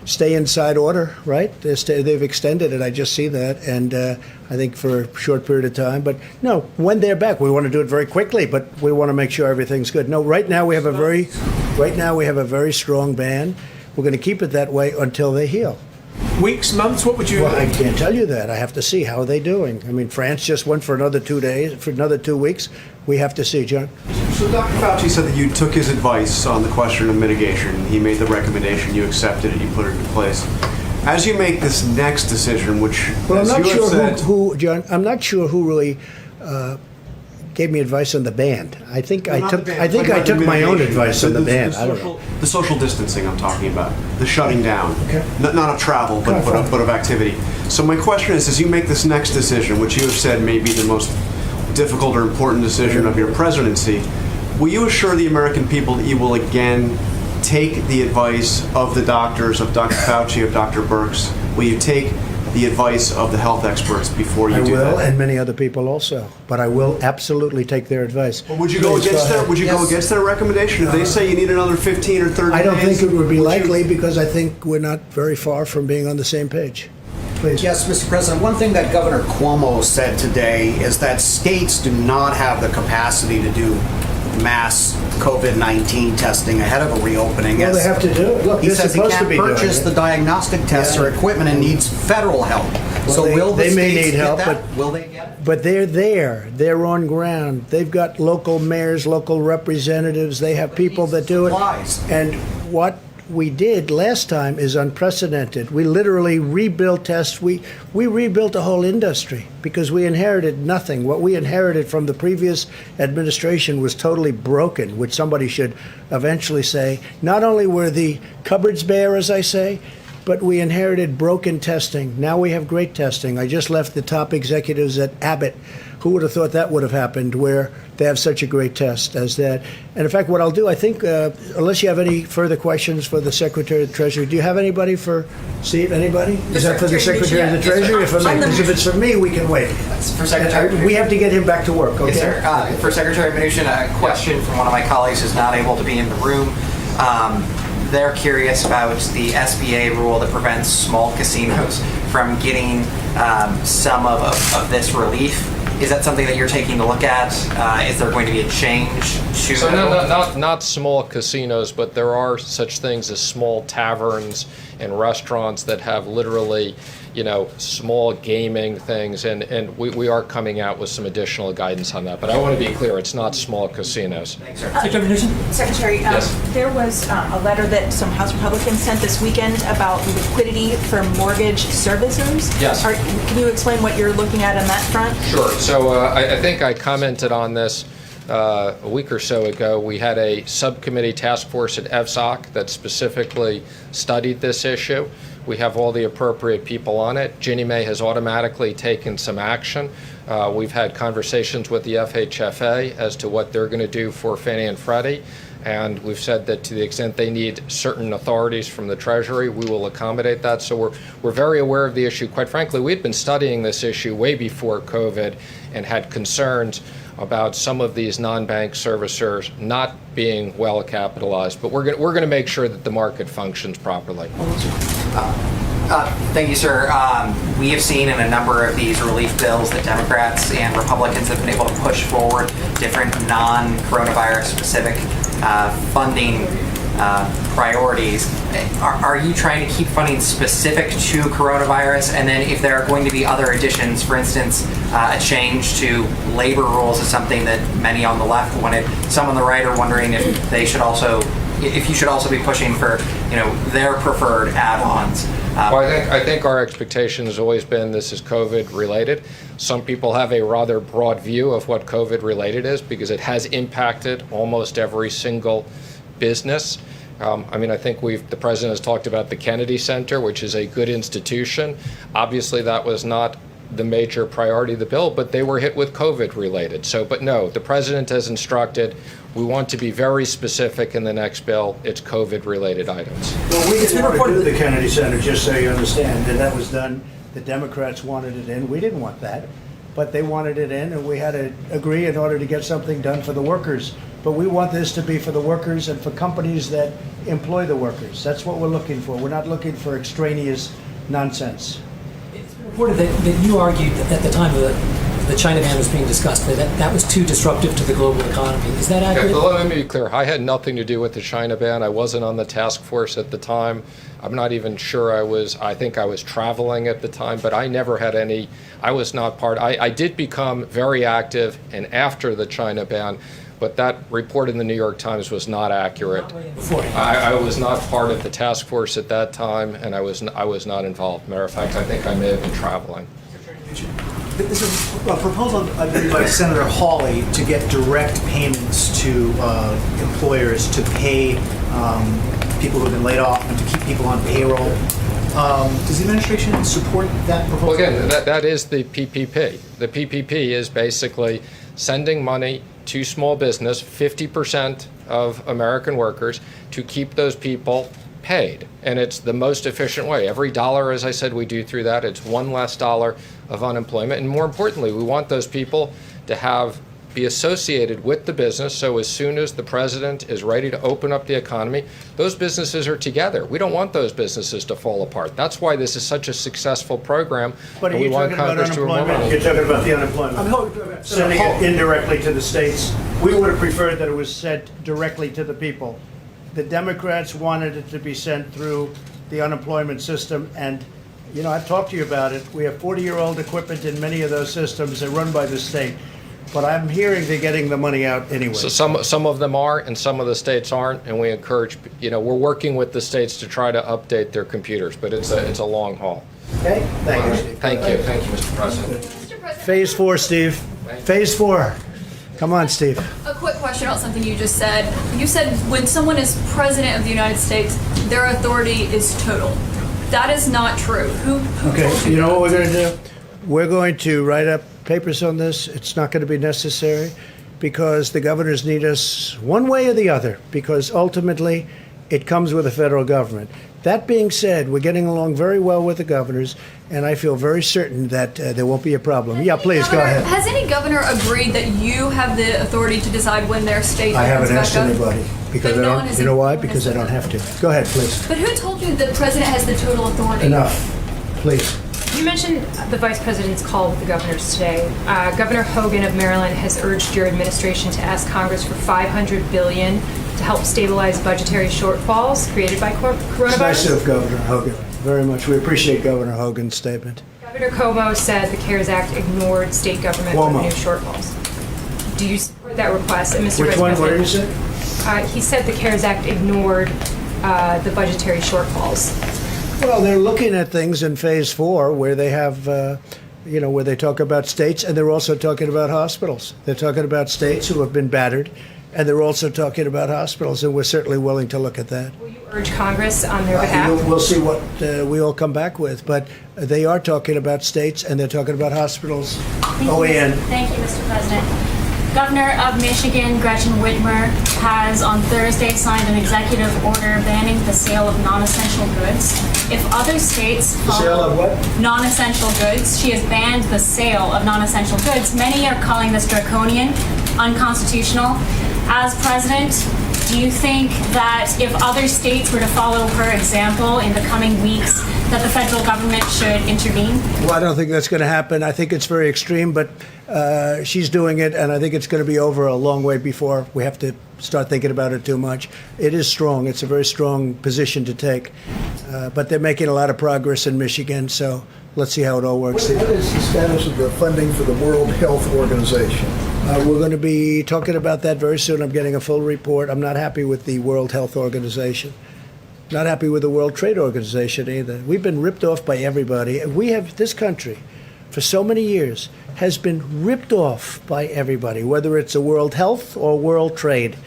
stay inside order, right? They've extended it. I just see that, and I think for a short period of time. But no, when they're back, we want to do it very quickly, but we want to make sure everything's good. No, right now we have a very strong ban. We're going to keep it that way until they heal. Weeks, months, what would you... Well, I can't tell you that. I have to see how they're doing. I mean, France just went for another 2 days, for another 2 weeks. We have to see, John. So Dr. Fauci said that you took his advice on the question of mitigation. He made the recommendation, you accepted it, you put it into place. As you make this next decision, which, Well, I'm as not you have sure said, who, John. I'm not sure who really gave me advice on the band. I think I took my own advice on the band. I don't know. The social distancing I'm talking about, the shutting down, not of travel, but of activity. So my question is, as you make this next decision, which you have said may be the most difficult or important decision of your presidency, will you assure the American people that you will again take the advice of the doctors, of Dr. Fauci, of Dr. Birx? Will you take the advice of the health experts before you do that? I will, and many other people also. But I will absolutely take their advice. Well, would you go against their? Would you go against their recommendation if they say you need another 15 or 30 days? I don't think it would be likely because I think we're not very far from being on the same page. Please. Yes, Mr. President. One thing that Governor Cuomo said today is that states do not have the capacity to do mass COVID-19 testing ahead of a reopening. Well, they have to do it. Look, he they're says he supposed to can't be doing purchase it. the diagnostic tests or equipment and needs federal help. Well, So will the they may states need get help, that? but Will they get it? But they're there. They're on ground. They've got local mayors, local representatives. They have people that do it. And what we did last time is unprecedented. We literally rebuilt tests. We rebuilt a whole industry because we inherited nothing. What we inherited from the previous administration was totally broken, which somebody should eventually say. Not only were the cupboards bare, as I say, but we inherited broken testing. Now we have great testing. I just left the top executives at Abbott. Who would have thought that would have happened, where they have such a great test as that? And in fact, what I'll do, I think, unless you have any further questions for the Secretary of the Treasury, do you have anybody for Steve? Anybody? Is that for the Secretary of the Treasury? If it's for me, we can wait. For Secretary, we have to get him back to work. Okay. Yes, sir. For Secretary Mnuchin, a question from one of my colleagues who's not able to be in the room. They're curious about the SBA rule that prevents small casinos from getting some of this relief. Is that something that you're taking a look at? Is there going to be a change to So not small casinos, but there are such things as small taverns and restaurants that have literally, small gaming things, and we are coming out with some additional guidance on that. But I want to be clear, it's not small casinos. Thanks, sir. Secretary Mnuchin? Secretary, there was a letter that some House Republicans sent this weekend about liquidity for mortgage servicers. Yes. Can you explain what you're looking at on that front? Sure. So I think I commented on this a week or so ago. We had a subcommittee task force at EVSOC that specifically studied this issue. We have all the appropriate people on it. Ginnie Mae has automatically taken some action. We've had conversations with the FHFA as to what they're going to do for Fannie and Freddie. And we've said that to the extent they need certain authorities from the Treasury, we will accommodate that. So we're very aware of the issue. Quite frankly, we'd been studying this issue way before COVID and had concerns about some of these non-bank servicers not being well capitalized. But we're going to make sure that the market functions properly. Thank you, sir. We have seen in a number of these relief bills that Democrats and Republicans have been able to push forward different non-coronavirus specific funding priorities. Are you trying to keep funding specific to coronavirus? And then if there are going to be other additions, for instance, a change to labor rules is something that many on the left wanted. Some on the right are wondering if you should also be pushing for, their preferred add-ons. Well, I think our expectation has always been this is COVID related. Some people have a rather broad view of what COVID related is because it has impacted almost every single business. I think the president has talked about the Kennedy Center, which is a good institution. Obviously, that was not the major priority of the bill, but they were hit with COVID related. But no, the president has instructed we want to be very specific in the next bill. It's COVID related items. Well, we didn't want to do the Kennedy Center, just so you understand, and that was done. The Democrats wanted it in. We didn't want that, but they wanted it in, and we had to agree in order to get something done for the workers. But we want this to be for the workers and for companies that employ the workers. That's what we're looking for. We're not looking for extraneous nonsense. It's reported that you argued at the time of the China ban was being discussed, that was too disruptive to the global economy. Is that accurate? Okay, let me be clear. I had nothing to do with the China ban. I wasn't on the task force at the time. I'm not even sure I think I was traveling at the time, but I never had I was not part. I did become very active, and after the China ban, but that report in the New York Times was not accurate. I was not part of the task force at that time, and I was not involved. Matter of fact, I think I may have been traveling. There's a proposal, I believe, by Senator Hawley to get direct payments to employers to pay people who have been laid off and to keep people on payroll. Does the administration support that proposal? Well, again, that is the PPP. The PPP is basically sending money to small business, 50% of American workers, to keep those people paid. And it's the most efficient way. Every dollar, as I said, we do through that, it's one less dollar of unemployment. And more importantly, we want those people to be associated with the business, so as soon as the president is ready to open up the economy, those businesses are together. We don't want those businesses to fall apart. That's why this is such a successful program. But are and we you want talking about Congress to remember unemployment? it. You're talking about the unemployment. Sending it indirectly to the states. We would have preferred that it was sent directly to the people. The Democrats wanted it to be sent through the unemployment system, and you know, I've talked to you about it. We have 40-year-old equipment in many of those systems. They're run by the state. But I'm hearing they're getting the money out anyway. So some of them are, and some of the states aren't, and we encourage, we're working with the states to try to update their computers, but it's a long haul. Okay? Thank you, Steve. Thank you, Mr. President. Phase 4, Steve. Phase 4. Come on, Steve. A quick question about something you just said. You said when someone is president of the United States, their authority is total. That is not true. Who Okay, told you know that? what we're going to do? We're going to write up papers on this. It's not going to be necessary because the governors need us one way or the other, because ultimately it comes with the federal government. That being said, we're getting along very well with the governors, and I feel very certain that there won't be a problem. Yeah, please, go ahead. Has any governor agreed that you have the authority to decide when their state I haven't opens asked back up? anybody because But I no don't. one has You know why? said Because I don't have to. Go ahead, please. But who told you the president has the total authority? Enough, please. You mentioned the vice president's call with the governors today. Governor Hogan of Maryland has urged your administration to ask Congress for $500 billion to help stabilize budgetary shortfalls created by coronavirus. It's nice of Governor Hogan. Very much. We appreciate Governor Hogan's statement. Governor Cuomo said the CARES Act ignored state government Cuomo. revenue shortfalls. Do you support that request? And Mr. Which Vice one? What President, did you say? he said the CARES Act ignored the budgetary shortfalls. Well, they're looking at things in phase 4 where they have, where they talk about states, and they're also talking about hospitals. They're talking about states who have been battered, and they're also talking about hospitals, and we're certainly willing to look at that. Will you urge Congress on their behalf? We'll see what we all come back with, but they are talking about states, and they're talking about hospitals. OAN. Thank you, Mr. President. Governor of Michigan, Gretchen Whitmer, has on Thursday signed an executive order banning the sale of non-essential goods. If other states Sale of what? non-essential goods, she has banned the sale of non-essential goods. Many are calling this draconian, unconstitutional. As president, do you think that if other states were to follow her example in the coming weeks, that the federal government should intervene? Well, I don't think that's going to happen. I think it's very extreme, but she's doing it, and I think it's going to be over a long way before we have to start thinking about it too much. It is strong. It's a very strong position to take. But they're making a lot of progress in Michigan, so let's see how it all works. What is the status of the funding for the World Health Organization? We're going to be talking about that very soon. I'm getting a full report. I'm not happy with the World Health Organization. Not happy with the World Trade Organization either. We've been ripped off by everybody. This country, for so many years, has been ripped off by everybody, whether it's a World Health or World Trade.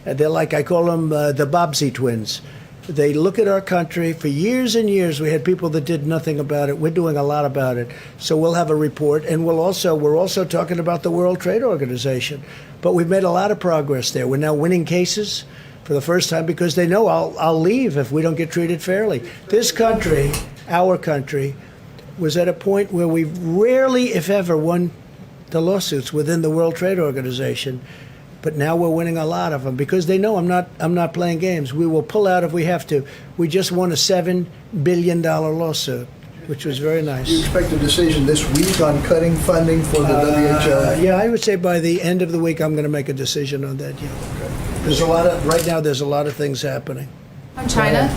They're like, I call them the Bobbsey twins. They look at our country. For years and years, we had people that did nothing about it. We're doing a lot about it. So we'll have a report, and we're also talking about the World Trade Organization. But we've made a lot of progress there. We're now winning cases for the first time because they know I'll leave if we don't get treated fairly. This country, our country, was at a point where we rarely, if ever, won the lawsuits within the World Trade Organization. But now we're winning a lot of them because they know I'm not playing games. We will pull out if we have to. We just won a $7 billion lawsuit, which was very nice. Do you expect a decision this week on cutting funding for the WHO? Yeah, I would say by the end of the week I'm going to make a decision on that. Yeah. Okay. Right now there's a lot of things happening. On China?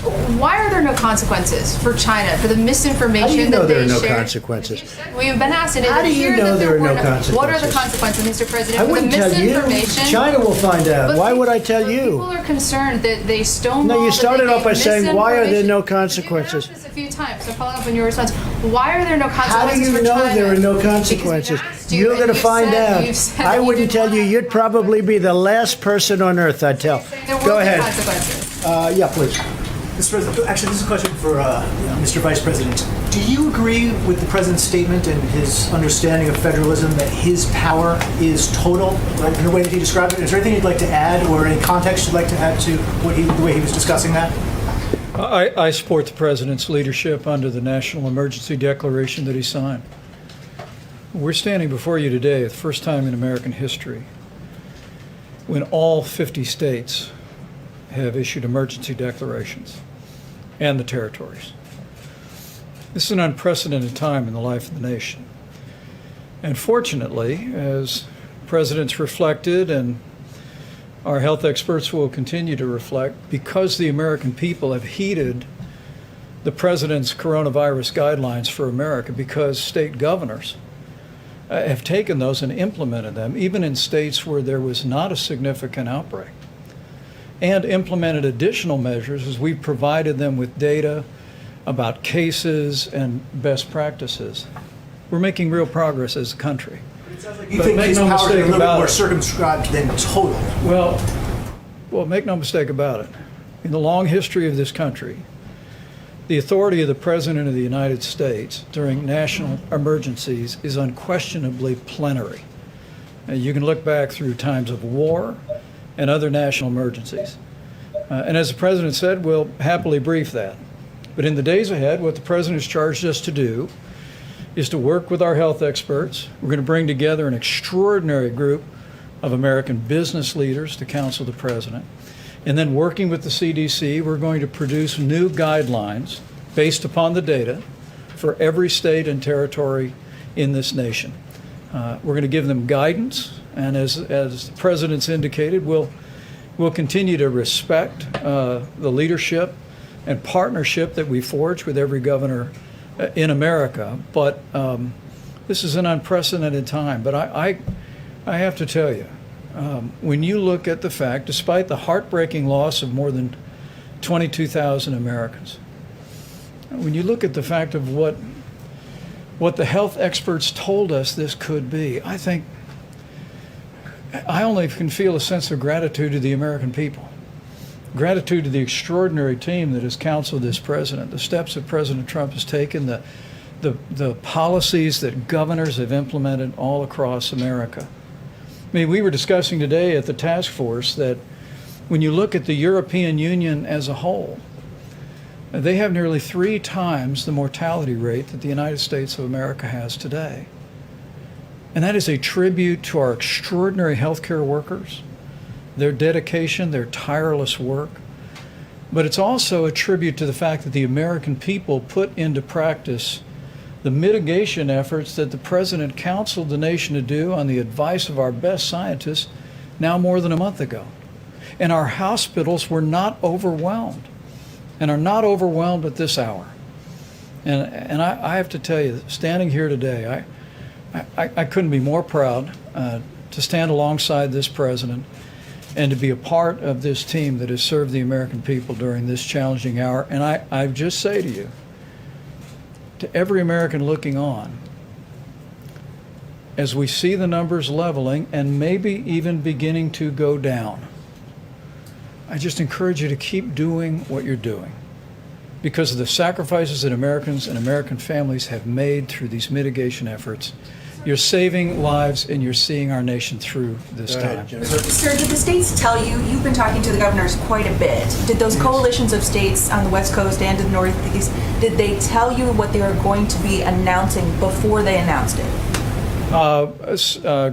Why are there no consequences for China for the misinformation How do you know that there they are no shared? consequences? We've been asked, and it How do you appears know that there are no were not. consequences? What are the consequences, Mr. President, I for the wouldn't tell you. misinformation? China will find out. But Why would I people- tell but you? People are concerned that they stonewalled. No, you that started they off by gave saying, why are there no misinformation. consequences? You've asked this a few times, so follow up on your response. Why are there no How do consequences you for know China? there are no Because consequences? we asked you, You're and going to you've find said- out. you've said I that you wouldn't did tell you. not. You'd probably be the last person on earth I'd tell. There will Go be ahead. consequences. Yeah, please. Mr. President, actually, this is a question for Mr. Vice President. Do you agree with the President's statement and his understanding of federalism that his power is total, right, in the way that he described it? Is there anything you'd like to add or any context you'd like to add to the way he was discussing that? I support the President's leadership under the National Emergency Declaration that he signed. We're standing before you today, the first time in American history, when all 50 states have issued emergency declarations, and the territories. This is an unprecedented time in the life of the nation. And fortunately, as presidents reflected, and our health experts will continue to reflect, because the American people have heeded the president's coronavirus guidelines for America, because state governors have taken those and implemented them, even in states where there was not a significant outbreak, and implemented additional measures as we provided them with data about cases and best practices. We're making real progress as a country. You But think make his no powers are a mistake little bit about more it. circumscribed than total? Well, make no mistake about it. In the long history of this country, the authority of the President of the United States during national emergencies is unquestionably plenary. You can look back through times of war and other national emergencies. And as the President said, we'll happily brief that. But in the days ahead, what the President has charged us to do is to work with our health experts. We're going to bring together an extraordinary group of American business leaders to counsel the President. And then working with the CDC, we're going to produce new guidelines based upon the data for every state and territory in this nation. We're going to give them guidance, and as the President's indicated, we'll continue to respect the leadership and partnership that we forge with every governor in America. But this is an unprecedented time. But I have to tell you, when you look at the fact, despite the heartbreaking loss of more than 22,000 Americans, when you look at the fact of what the health experts told us this could be, I think I only can feel a sense of gratitude to the American people. Gratitude to the extraordinary team that has counseled this president, the steps that President Trump has taken, the policies that governors have implemented all across America. I mean, we were discussing today at the task force that when you look at the European Union as a whole, they have nearly 3 times the mortality rate that the United States of America has today. And that is a tribute to our extraordinary healthcare workers, their dedication, their tireless work. But it's also a tribute to the fact that the American people put into practice the mitigation efforts that the President counseled the nation to do on the advice of our best scientists now more than a month ago. And our hospitals were not overwhelmed, and are not overwhelmed at this hour. And I have to tell you, standing here today, I couldn't be more proud to stand alongside this president and to be a part of this team that has served the American people during this challenging hour. And I just say to you, to every American looking on, as we see the numbers leveling and maybe even beginning to go down, I just encourage you to keep doing what you're doing, because of the sacrifices that Americans and American families have made through these mitigation efforts. You're saving lives and you're seeing our nation through this time. Sir, did the states tell you, you've been talking to the governors quite a bit, did those coalitions of states on the West Coast and in the Northeast, did they tell you what they were going to be announcing before they announced it?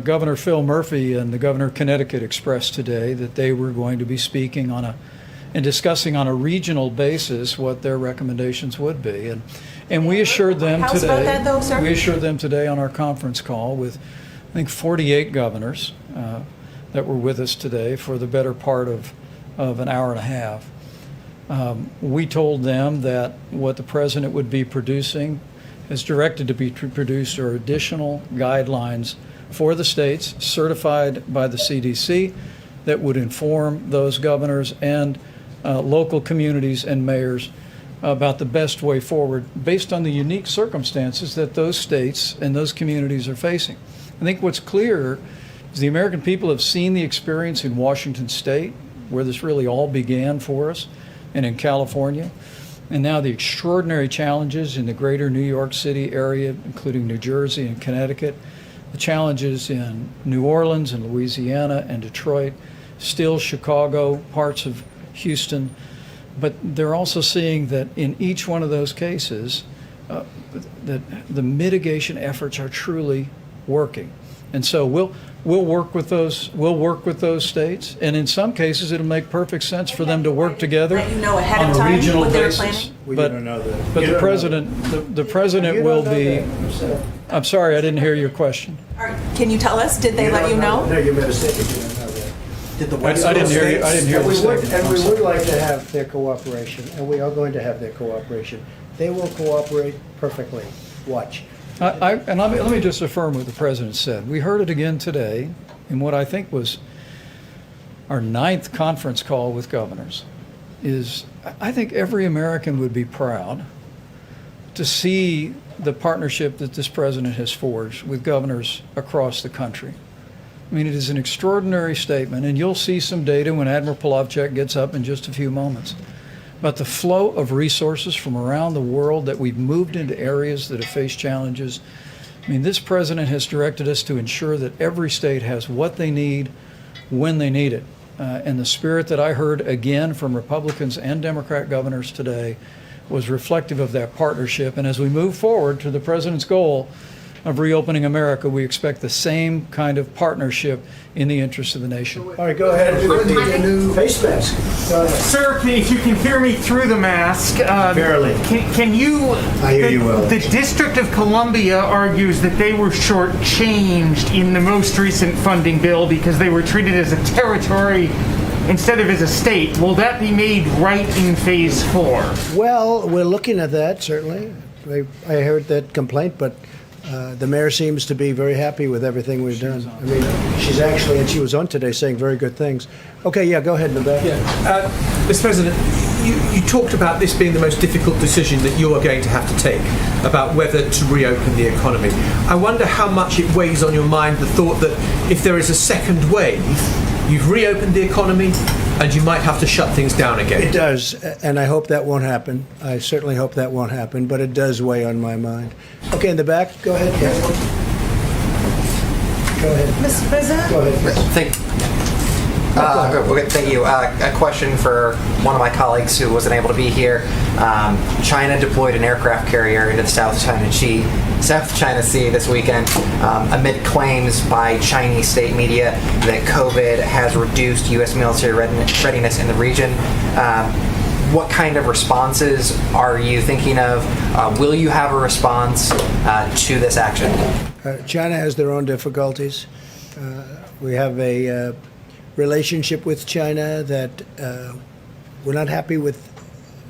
Governor Phil Murphy and the governor of Connecticut expressed today that they were going to be speaking and discussing on a regional basis what their recommendations would be. And we assured them House today. about that, though, sir? We assured them today on our conference call with, I think, 48 governors that were with us today for the better part of an hour and a half, We told them that what the president would be producing, is directed to be produced, are additional guidelines for the states, certified by the CDC, that would inform those governors and local communities and mayors about the best way forward based on the unique circumstances that those states and those communities are facing. I think what's clear is the American people have seen the experience in Washington State, where this really all began for us, and in California, and now the extraordinary challenges in the greater New York City area, including New Jersey and Connecticut, the challenges in New Orleans and Louisiana and Detroit, still Chicago, parts of Houston. But they're also seeing that in each one of those cases, that the mitigation efforts are truly working. And so we'll work with those states, and in some cases it'll make perfect sense for them to work together Let you know ahead on of a time regional what they're basis. planning? But the president will be. I'm sorry, I didn't hear your question. Can you tell us? Did they let you know? No, you made a statement. You don't know that. Did the I West didn't Coast hear you. I states- didn't hear And the we would, statement. and we I'm would sorry. like to have their cooperation, and we are going to have their cooperation. They will cooperate perfectly. Watch. And let me just affirm what the president said. We heard it again today in what I think was our 9th conference call with governors. I think every American would be proud to see the partnership that this president has forged with governors across the country. I mean, it is an extraordinary statement, and you'll see some data when Admiral Polovchek gets up in just a few moments. But the flow of resources from around the world that we've moved into areas that have faced challenges. I mean, this president has directed us to ensure that every state has what they need when they need it. And the spirit that I heard again from Republicans and Democrat governors today was reflective of that partnership. And as we move forward to the president's goal of reopening America, we expect the same kind of partnership in the interest of the nation. All right, go ahead. Your new face mask. Go ahead. Sir, if you can hear me through the mask, Barely. Can you? I hear you well. The District of Columbia argues that they were shortchanged in the most recent funding bill because they were treated as a territory instead of as a state. Will that be made right in Phase 4? Well, we're looking at that, certainly. I heard that complaint, but the mayor seems to be very happy with everything we've done. I mean, she's actually, and she was on today saying very good things. Okay, yeah, go ahead, Nabeel. Yeah. Mr. President, you talked about this being the most difficult decision that you are going to have to take about whether to reopen the economy. I wonder how much it weighs on your mind, the thought that if there is a second wave, you've reopened the economy and you might have to shut things down again. It does, and I hope that won't happen. I certainly hope that won't happen, but it does weigh on my mind. Okay, in the back, go ahead. Go ahead. Mr. President? Go ahead. Thank you. A question for one of my colleagues who wasn't able to be here. China deployed an aircraft carrier into the South China Sea this weekend amid claims by Chinese state media that COVID has reduced U.S. military readiness in the region. What kind of responses are you thinking of? Will you have a response to this action? China has their own difficulties. We have a relationship with China that we're not happy with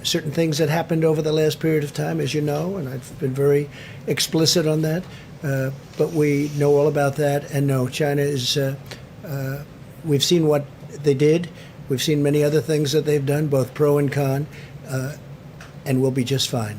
certain things that happened over the last period of time, as you know, and I've been very explicit on that. But we know all about that, and no, China is, we've seen what they did. We've seen many other things that they've done, both pro and con, and we'll be just fine.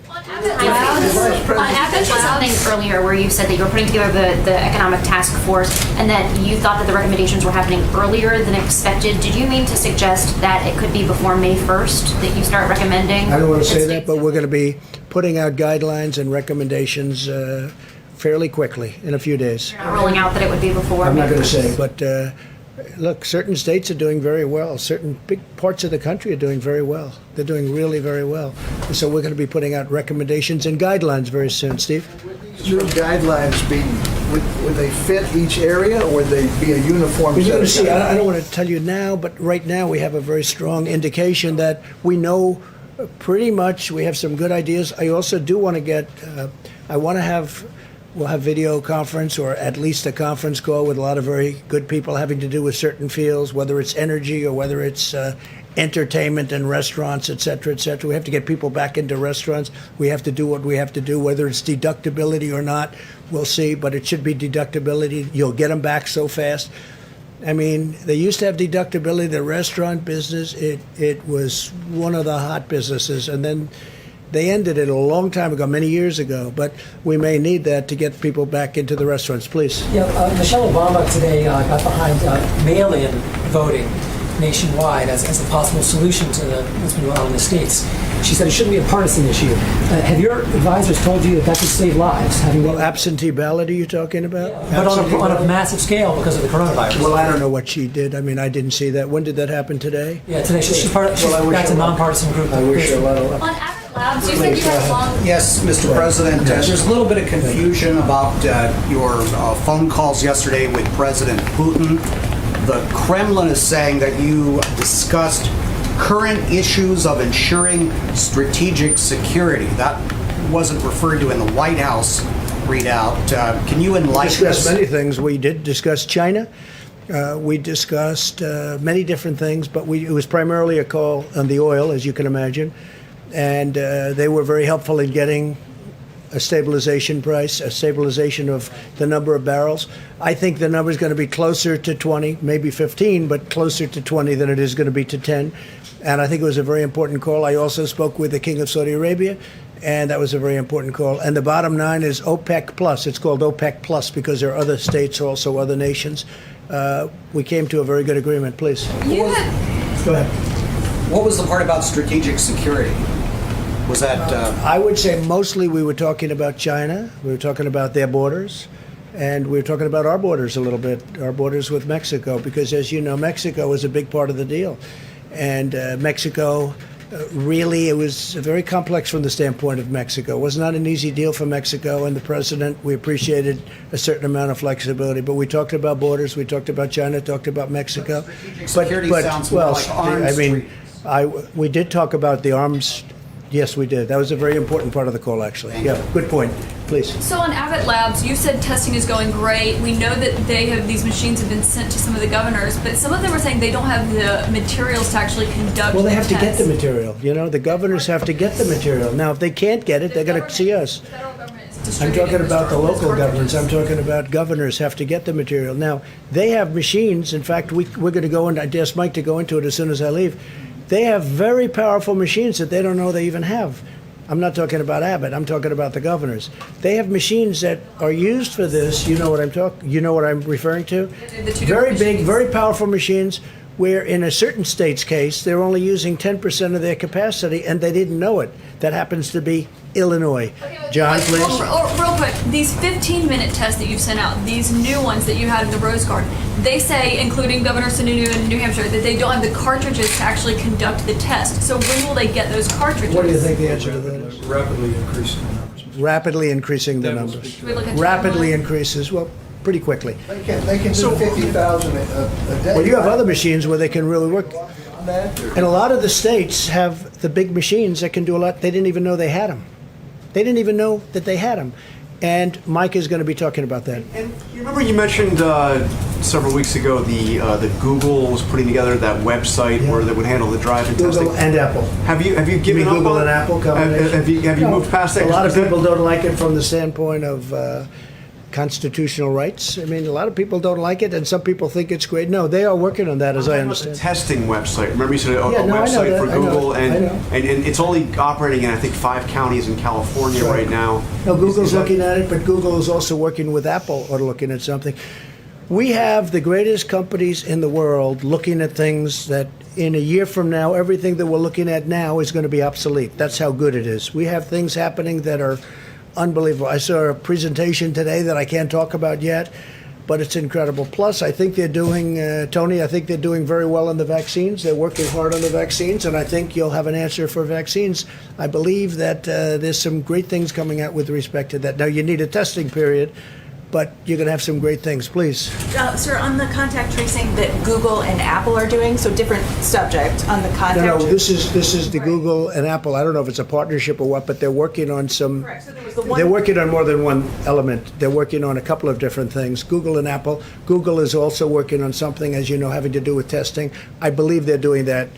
Athens said something earlier where you said that you were putting together the economic task force and that you thought that the recommendations were happening earlier than expected. Did you mean to suggest that it could be before May 1st that you start recommending? I don't want to say that, but we're going to be putting out guidelines and recommendations fairly quickly, in a few days. You're not ruling out that it would be before I'm May not going to 1st. say, but look, certain states are doing very well. Certain big parts of the country are doing very well. They're doing really very well. And so we're going to be putting out recommendations and guidelines very soon. Steve? These new guidelines would they fit each area, or would they be a uniform You're set going of to see, guidelines? I don't want to tell you now, but right now we have a very strong indication that we know pretty much, we have some good ideas. I also do want to get, we'll have video conference or at least a conference call with a lot of very good people having to do with certain fields, whether it's energy or whether it's entertainment and restaurants, et cetera, et cetera. We have to get people back into restaurants. We have to do what we have to do, whether it's deductibility or not, we'll see, but it should be deductibility. You'll get them back so fast. I mean, they used to have deductibility. The restaurant business, it was one of the hot businesses, and then they ended it a long time ago, many years ago, but we may need that to get people back into the restaurants. Please. Yeah, Michelle Obama today got behind mail-in voting nationwide as a possible solution to what's been going on in the states. She said it shouldn't be a partisan issue. Have your advisors told you that could save lives? Well, absentee ballot are you talking about? But on a massive scale because of the coronavirus. Well, I don't know what she did. I mean, I didn't see that. When did that happen today? Yeah, today. She's that's a nonpartisan group. I wish her a lot of luck. On Abbott Labs, you said you had long. Yes, Mr. President. There's a little bit of confusion about your phone calls yesterday with President Putin. The Kremlin is saying that you discussed current issues of ensuring strategic security. That wasn't referred to in the White House readout. Can you enlighten us? We discussed many things. We did discuss China. We discussed many different things, but it was primarily a call on the oil, as you can imagine. And they were very helpful in getting a stabilization price, a stabilization of the number of barrels. I think the number is going to be closer to 20, maybe 15, but closer to 20 than it is going to be to 10. And I think it was a very important call. I also spoke with the King of Saudi Arabia, and that was a very important call. And the bottom line is OPEC Plus. It's called OPEC Plus because there are other states, also other nations. We came to a very good agreement. Please. Go ahead. What was the part about strategic security? Was that? I would say mostly we were talking about China. We were talking about their borders. And we were talking about our borders a little bit, our borders with Mexico, because as you know, Mexico was a big part of the deal. And Mexico, really, it was very complex from the standpoint of Mexico. It was not an easy deal for Mexico, and the president, we appreciated a certain amount of flexibility. But we talked about borders, we talked about China, talked about Mexico. Security sounds more like arms. We did talk about the arms. Yes, we did. That was a very important part of the call, actually. Yeah, good point. Please. So on Abbott Labs, you said testing is going great. We know that these machines have been sent to some of the governors, but some of them are saying they don't have the materials to actually conduct. Well, they have the to get tests. the material. You know, the governors have to get the material. Now, if they can't get it, they're going to see us. I'm talking about the local governments. I'm talking about governors have to get the material. Now, they have machines. In fact, we're going to go into, I asked Mike to go into it as soon as I leave. They have very powerful machines that they don't know they even have. I'm not talking about Abbott. I'm talking about the governors. They have machines that are used for this. You know what I'm referring to? Very big, very powerful machines where in a certain state's case, they're only using 10% of their capacity and they didn't know it. That happens to be Illinois. John, please. Real quick, these 15-minute tests that you've sent out, these new ones that you had in the Rose Garden, they say, including Governor Sununu in New Hampshire, that they don't have the cartridges to actually conduct the test. So when will they get those cartridges? What do you think the answer to that is? Rapidly increasing the numbers. Rapidly increasing the numbers. Should we look at Rapidly timeline? increases, well, pretty quickly. They can do 50,000 a day. Well, you have other machines where they can really work. And a lot of the states have the big machines that can do a lot. They didn't even know they had them. They didn't even know that they had them. And Mike is going to be talking about that. And you remember you mentioned several weeks ago the Google was putting together that website where they would handle the drive-in testing. Google and Apple. Have you given up Google on and Apple combination? Have you moved past that? A lot of people don't like it from the standpoint of constitutional rights. I mean, a lot of people don't like it, and some people think it's great. No, they are working on that, as I understand. The testing website. Remember you said a I know website that. for Google, I know. and it's only operating in I think 5 counties in California right now. No, Google's looking at it, but Google is also working with Apple or looking at something. We have the greatest companies in the world looking at things that in a year from now, everything that we're looking at now is going to be obsolete. That's how good it is. We have things happening that are unbelievable. I saw a presentation today that I can't talk about yet, but it's incredible. Plus, I think they're doing, Tony, I think they're doing very well on the vaccines. They're working hard on the vaccines, and I think you'll have an answer for vaccines. I believe that there's some great things coming out with respect to that. Now, you need a testing period, but you're going to have some great things. Please. Sir, on the contact tracing that Google and Apple are doing, so different subject on the contact. No, this is the Google and Apple. I don't know if it's a partnership or what, but they're working on some. Correct. So there was the one. They're working on more than one element. They're working on a couple of different things. Google and Apple. Google is also working on something, as you know, having to do with testing. I believe they're doing that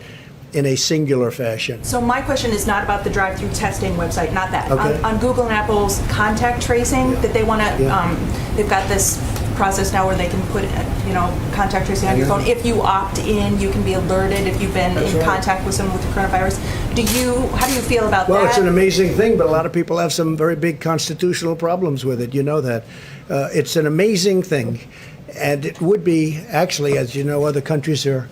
in a singular fashion. So my question is not about the drive-through testing website, not that. Okay. On Google and Apple's contact tracing, that they want to, they've got this process now where they can put, contact tracing on your phone. If you opt in, you can be alerted if you've been in contact with someone with the coronavirus. How do you feel about that? Well, it's an amazing thing, but a lot of people have some very big constitutional problems with it. You know that. It's an amazing thing. And it would be, actually, as you know, other countries are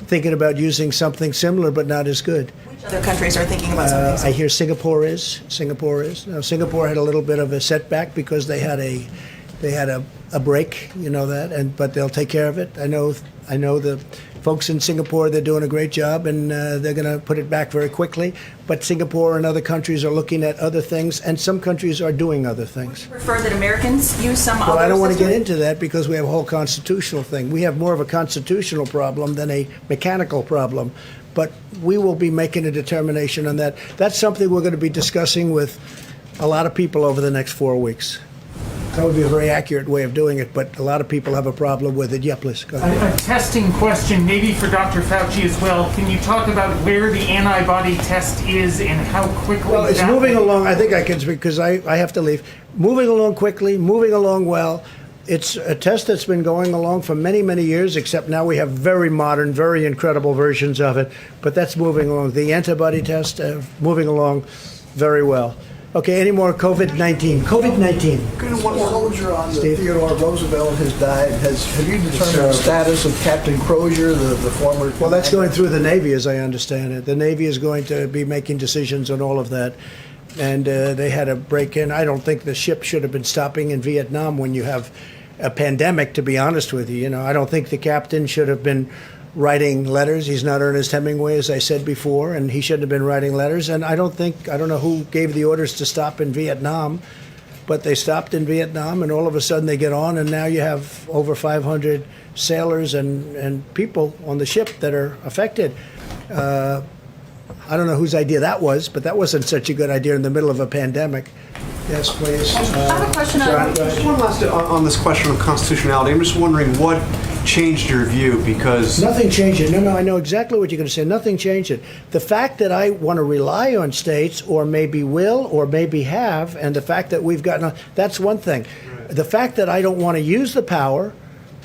thinking about using something similar, but not as good. Which other countries are thinking about something similar? I hear Singapore is. Now, Singapore had a little bit of a setback because they had a break, you know that, but they'll take care of it. I know the folks in Singapore, they're doing a great job, and they're going to put it back very quickly. But Singapore and other countries are looking at other things, and some countries are doing other things. Would you prefer that Americans use some other Well, I don't want to system? get into that because we have a whole constitutional thing. We have more of a constitutional problem than a mechanical problem. But we will be making a determination on that. That's something we're going to be discussing with a lot of people over the next 4 weeks. That would be a very accurate way of doing it, but a lot of people have a problem with it. Yeah, please, go ahead. A testing question, maybe for Dr. Fauci as well. Can you talk about where the antibody test is and how quickly? Well, it's that moving will- along. I think I can speak because I have to leave. Moving along quickly, moving along well. It's a test that's been going along for many, many years, except now we have very modern, very incredible versions of it. But that's moving along. The antibody test, moving along very well. Okay, any more COVID-19? COVID-19. One soldier on the Steve? Theodore Roosevelt has died. Have you determined the status of Captain Crozier, the former? Well, that's going through the Navy, as I understand it. The Navy is going to be making decisions on all of that. And they had a break-in. I don't think the ship should have been stopping in Vietnam when you have a pandemic, to be honest with you. I don't think the captain should have been writing letters. He's not Ernest Hemingway, as I said before, and he shouldn't have been writing letters. And I don't know who gave the orders to stop in Vietnam, but they stopped in Vietnam, and all of a sudden they get on, and now you have over 500 sailors and people on the ship that are affected. I don't know whose idea that was, but that wasn't such a good idea in the middle of a pandemic. Yes, please. I have a question on... Just one last on this question of constitutionality. I'm just wondering what changed your view, because Nothing changed it. No, I know exactly what you're going to say. Nothing changed it. The fact that I want to rely on states, or maybe will, or maybe have, and the fact that we've gotten, that's one thing. The fact that I don't want to use the power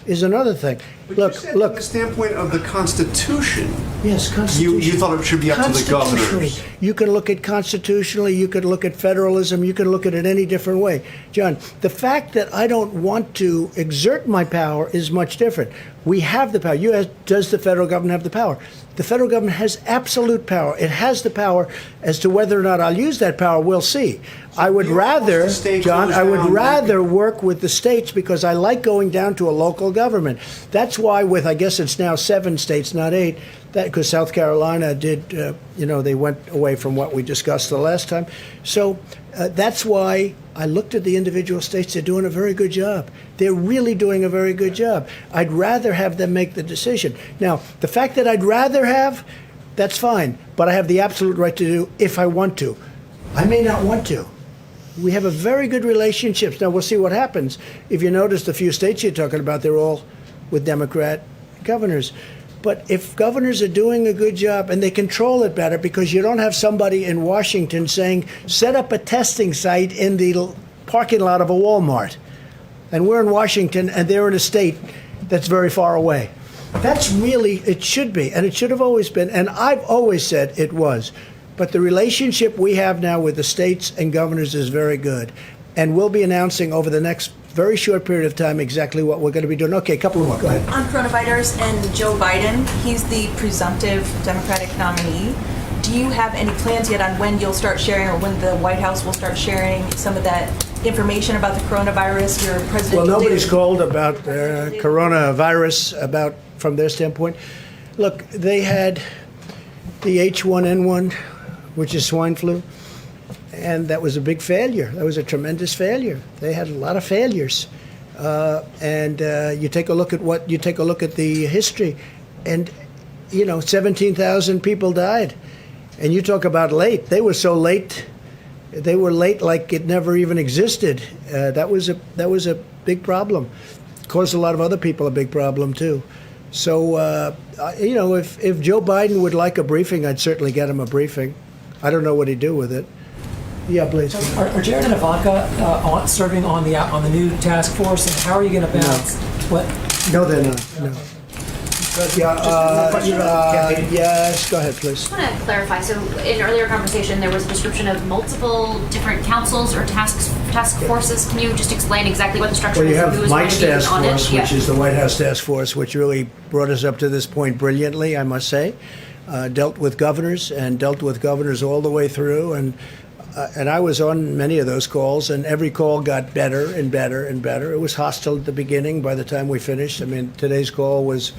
is another thing. Look. From the standpoint of the Constitution, Yes, constitution. you thought it should be up to the Constitutionally, governors. you can look at constitutionally, you can look at federalism, you can look at it any different way. John, the fact that I don't want to exert my power is much different. We have the power. Does the federal government have the power? The federal government has absolute power. It has the power. As to whether or not I'll use that power, we'll see. I would rather, John, I would rather work with the states because I like going down to a local government. That's why with, I guess it's now 7 states, not 8, that because South Carolina did, they went away from what we discussed the last time. So that's why I looked at the individual states. They're doing a very good job. They're really doing a very good job. I'd rather have them make the decision. Now, the fact that I'd rather have, that's fine, but I have the absolute right to do if I want to. I may not want to. We have a very good relationship. Now, we'll see what happens. If you notice, the few states you're talking about, they're all with Democrat governors. But if governors are doing a good job and they control it better, because you don't have somebody in Washington saying, set up a testing site in the parking lot of a Walmart. And we're in Washington and they're in a state that's very far away. That's really, it should be, and it should have always been, and I've always said it was. But the relationship we have now with the states and governors is very good. And we'll be announcing over the next very short period of time exactly what we're going to be doing. Okay, a couple more. Go ahead. On coronavirus and Joe Biden, he's the presumptive Democratic nominee. Do you have any plans yet on when you'll start sharing, or when the White House will start sharing some of that information about the coronavirus, your presidential Well, nobody's data? called about coronavirus from their standpoint. Look, they had the H1N1, which is swine flu, and that was a big failure. That was a tremendous failure. They had a lot of failures. You take a look at the history, and 17,000 people died. And you talk about late. They were so late. They were late like it never even existed. That was a big problem. Caused a lot of other people a big problem too. So, if Joe Biden would like a briefing, I'd certainly get him a briefing. I don't know what he'd do with it. Yeah, please. Are Jared and Ivanka serving on the new task force, and how are you going to balance what? No, they're not. No. Yes, go ahead, please. I want to clarify. So, in earlier conversation, there was a description of multiple different councils or task forces. Can you just explain exactly what the structure Well, you is? and who have is going Mike's to be task on it? force, which is the White House task force, which really brought us up to this point brilliantly, I must say. Dealt with governors all the way through, and I was on many of those calls, and every call got better and better and better. It was hostile at the beginning. By the time we finished, I mean, today's call was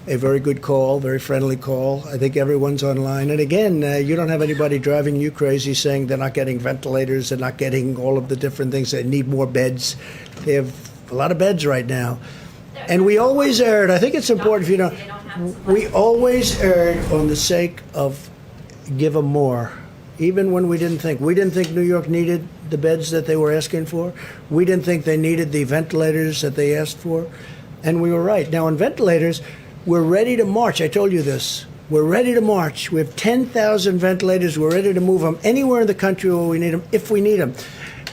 a very good call, very friendly call. I think everyone's online. And again, you don't have anybody driving you crazy saying they're not getting ventilators, they're not getting all of the different things. They need more beds. They have a lot of beds right now. And we always erred, I think it's important if you know, we always erred on the sake of give them more. Even when we didn't think New York needed the beds that they were asking for. We didn't think they needed the ventilators that they asked for. And we were right. Now, on ventilators, we're ready to march. I told you this. We're ready to march. We have 10,000 ventilators. We're ready to move them anywhere in the country where we need them, if we need them.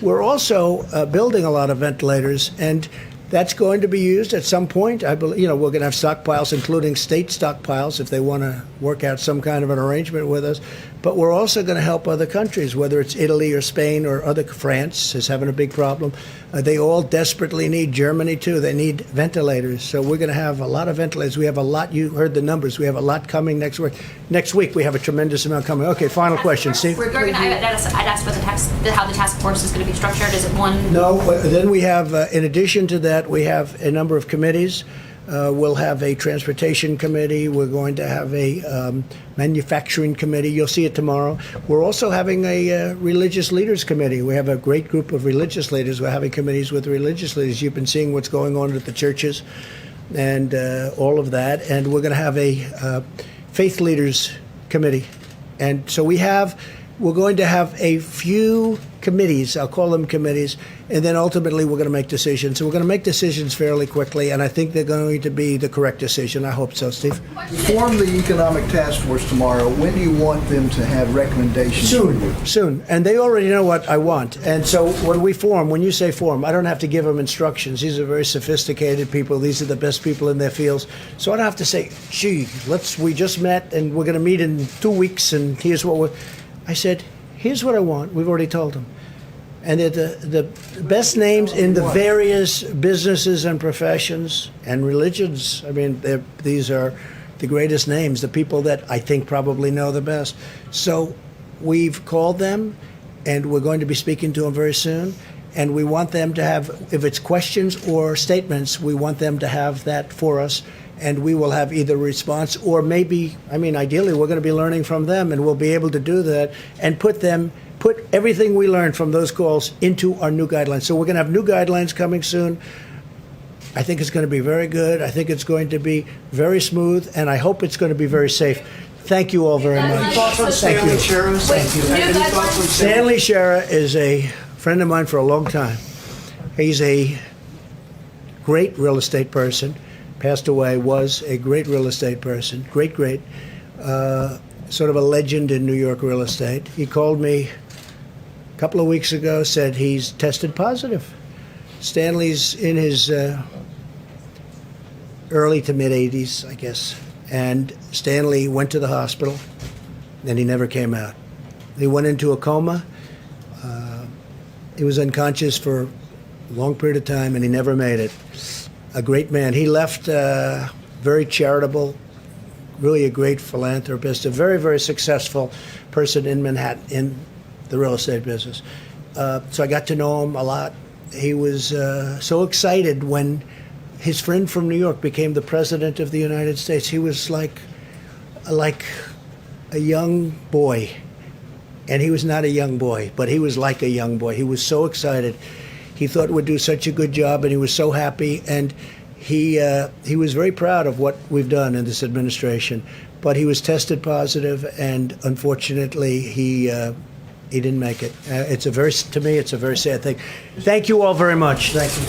We're also building a lot of ventilators, and that's going to be used at some point. I believe, we're going to have stockpiles, including state stockpiles, if they want to work out some kind of an arrangement with us. But we're also going to help other countries, whether it's Italy or Spain or France is having a big problem. They all desperately need, Germany too, they need ventilators. So we're going to have a lot of ventilators. We have a lot, you heard the numbers, we have a lot coming next week. Next week we have a tremendous amount coming. Okay, final question, Steve. I'd ask about how the task force is going to be structured. Is it one? No, then we have, in addition to that, we have a number of committees. We'll have a transportation committee. We're going to have a manufacturing committee. You'll see it tomorrow. We're also having a religious leaders committee. We have a great group of religious leaders. We're having committees with religious leaders. You've been seeing what's going on at the churches and all of that. And we're going to have a faith leaders committee. And so we're going to have a few committees, I'll call them committees, and then ultimately we're going to make decisions. So we're going to make decisions fairly quickly, and I think they're going to be the correct decision. I hope so, Steve. You form the economic task force tomorrow. When do you want them to have recommendations? Soon. And they already know what I want. And so when you say form, I don't have to give them instructions. These are very sophisticated people. These are the best people in their fields. So I don't have to say, gee, we just met and we're going to meet in 2 weeks and here's what I said, here's what I want. We've already told them. And they're the best names in the various businesses and professions and religions. I mean, these are the greatest names, the people that I think probably know the best. So we've called them, and we're going to be speaking to them very soon. And we want them to have, if it's questions or statements, we want them to have that for us. And we will have either response or maybe, ideally, we're going to be learning from them, and we'll be able to do that and put everything we learned from those calls into our new guidelines. So we're going to have new guidelines coming soon. I think it's going to be very good. I think it's going to be very smooth, and I hope it's going to be very safe. Thank you all very much. Thank you. Stanley Shera is a friend of mine for a long time. He's a great real estate person. Passed away, was a great real estate person. Great. Sort of a legend in New York real estate. He called me a couple of weeks ago, said he's tested positive. Stanley's in his early to mid 80s, I guess. And Stanley went to the hospital, and he never came out. He went into a coma. He was unconscious for a long period of time, and he never made it. A great man. He left very charitable, really a great philanthropist, a very, very successful person in Manhattan in the real estate business. So I got to know him a lot. He was so excited when his friend from New York became the president of the United States. He was like a young boy. And he was not a young boy, but he was like a young boy. He was so excited. He thought we'd do such a good job, and he was so happy. And he was very proud of what we've done in this administration. But he was tested positive, and unfortunately, he didn't make it. To me, it's a very sad thing. Thank you all very much. Thank you.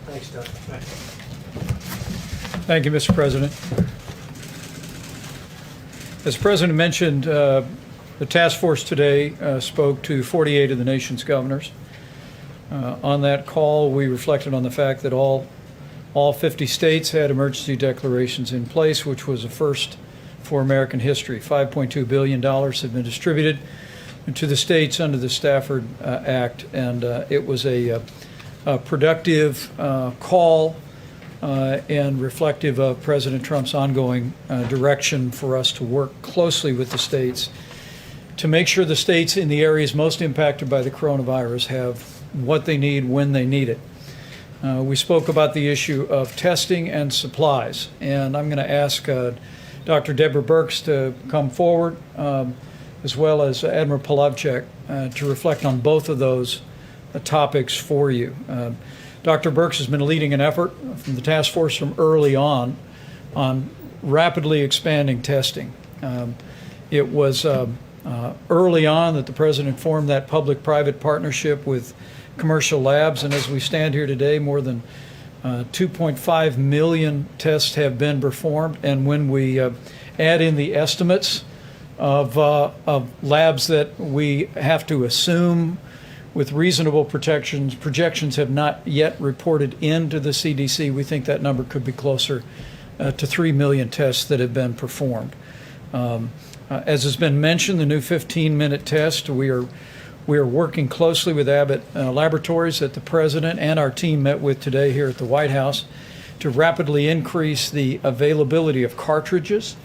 Thanks, Doug. Thank you, Mr. President. As the President mentioned, the task force today spoke to 48 of the nation's governors. On that call, we reflected on the fact that all 50 states had emergency declarations in place, which was a first for American history. $5.2 billion had been distributed to the states under the Stafford Act, and it was a productive call and reflective of President Trump's ongoing direction for us to work closely with the states to make sure the states in the areas most impacted by the coronavirus have what they need when they need it. We spoke about the issue of testing and supplies, and I'm going to ask Dr. Deborah Birx to come forward, as well as Admiral Polovchek, to reflect on both of those topics for you. Dr. Birx has been leading an effort from the task force from early on rapidly expanding testing. It was early on that the President formed that public-private partnership with commercial labs, and as we stand here today, more than 2.5 million tests have been performed. And when we add in the estimates of labs that we have to assume with reasonable projections have not yet reported into the CDC, we think that number could be closer to 3 million tests that have been performed. As has been mentioned, the new 15-minute test, we are working closely with Abbott Laboratories that the President and our team met with today here at the White House to rapidly increase the availability of cartridges.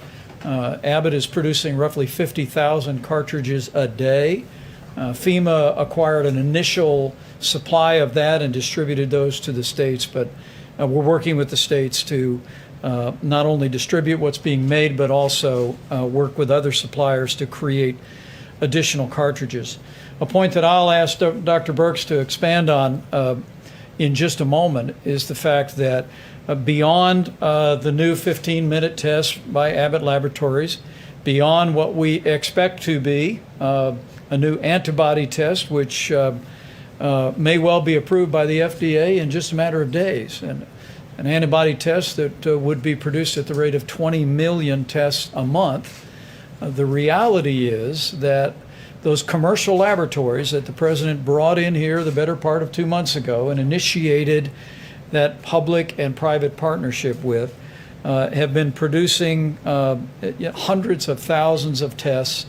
Abbott is producing roughly 50,000 cartridges a day. FEMA acquired an initial supply of that and distributed those to the states, but we're working with the states to not only distribute what's being made, but also work with other suppliers to create additional cartridges. A point that I'll ask Dr. Birx to expand on in just a moment is the fact that beyond the new 15-minute test by Abbott Laboratories, beyond what we expect to be a new antibody test, which may well be approved by the FDA in just a matter of days, and an antibody test that would be produced at the rate of 20 million tests a month. The reality is that those commercial laboratories that the President brought in here the better part of 2 months ago and initiated that public and private partnership with have been producing hundreds of thousands of tests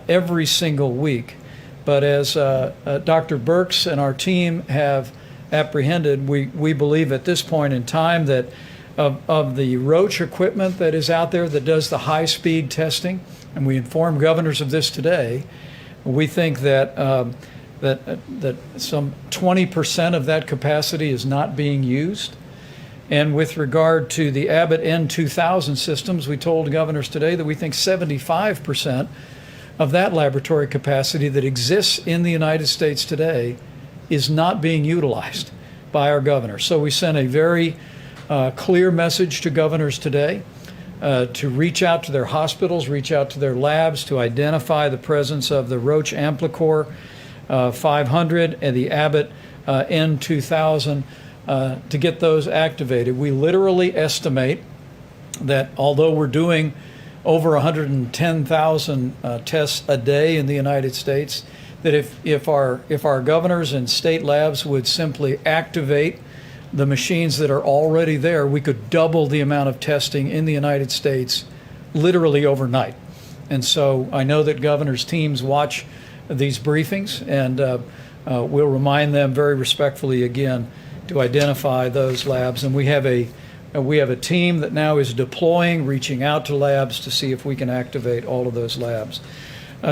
every single week. But as Dr. Birx and our team have apprehended, we believe at this point in time that of the Roche equipment that is out there that does the high-speed testing, and we inform governors of this today, we think that that some 20% of that capacity is not being used. And with regard to the Abbott N2000 systems, we told governors today that we think 75% of that laboratory capacity that exists in the United States today is not being utilized by our governors. So we sent a very clear message to governors today to reach out to their hospitals, reach out to their labs, to identify the presence of the Roche Amplicor 500 and the Abbott N2000 to get those activated. We literally estimate that although we're doing over 110,000 tests a day in the United States, that if our governors and state labs would simply activate the machines that are already there, we could double the amount of testing in the United States literally overnight. And so I know that governors' teams watch these briefings, and we'll remind them very respectfully again to identify those labs. And we have a team that now is deploying, reaching out to labs to see if we can activate all of those labs.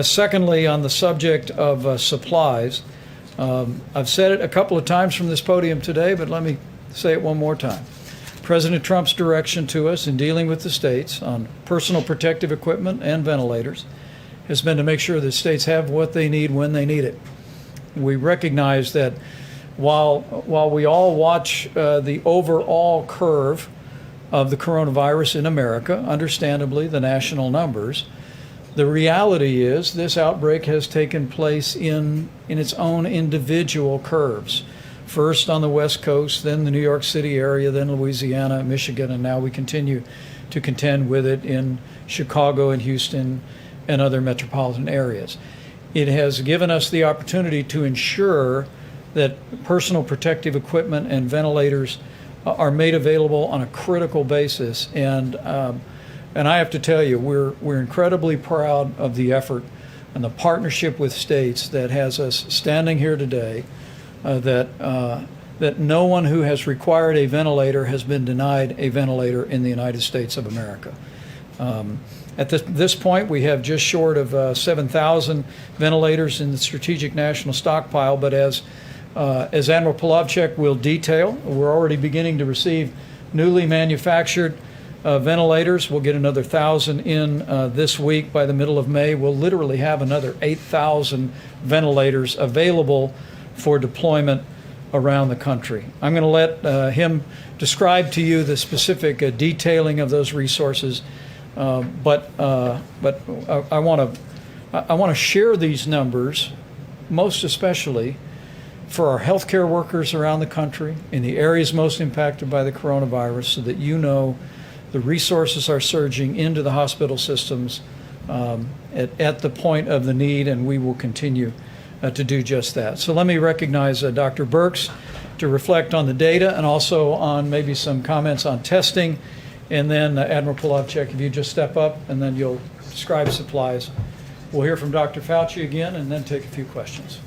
Secondly, on the subject of supplies, I've said it a couple of times from this podium today, but let me say it one more time. President Trump's direction to us in dealing with the states on personal protective equipment and ventilators has been to make sure that states have what they need when they need it. We recognize that while we all watch the overall curve of the coronavirus in America, understandably the national numbers, the reality is this outbreak has taken place in its own individual curves. first on the West Coast, then the New York City area, then Louisiana, Michigan, and now we continue to contend with it in Chicago and Houston and other metropolitan areas. It has given us the opportunity to ensure that personal protective equipment and ventilators are made available on a critical basis. And I have to tell you, we're incredibly proud of the effort and the partnership with states that has us standing here today, that no one who has required a ventilator has been denied a ventilator in the United States of America. At this point, we have just short of 7,000 ventilators in the Strategic National Stockpile, but as Admiral Polovchek will detail, we're already beginning to receive newly manufactured ventilators. We'll get another 1,000 in this week. By the middle of May, we'll literally have another 8,000 ventilators available for deployment around the country. I'm going to let him describe to you the specific detailing of those resources, but I want to share these numbers, most especially for our healthcare workers around the country in the areas most impacted by the coronavirus, so that you know the resources are surging into the hospital systems at the point of the need, and we will continue to do just that. So let me recognize Dr. Birx to reflect on the data and also on maybe some comments on testing. And then Admiral Polovchek, if you just step up, and then you'll describe supplies. We'll hear from Dr. Fauci again and then take a few questions.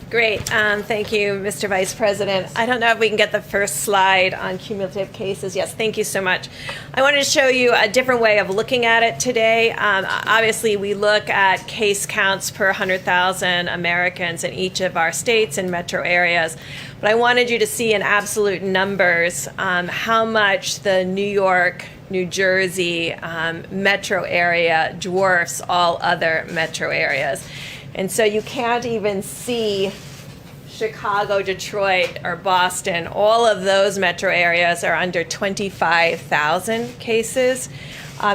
Great. Thank you, Mr. Vice President. I don't know if we can get the first slide on cumulative cases. Yes, thank you so much. I wanted to show you a different way of looking at it today. Obviously, we look at case counts per 100,000 Americans in each of our states and metro areas. But I wanted you to see in absolute numbers how much the New York, New Jersey metro area dwarfs all other metro areas. And so you can't even see Chicago, Detroit, or Boston. All of those metro areas are under 25,000 cases.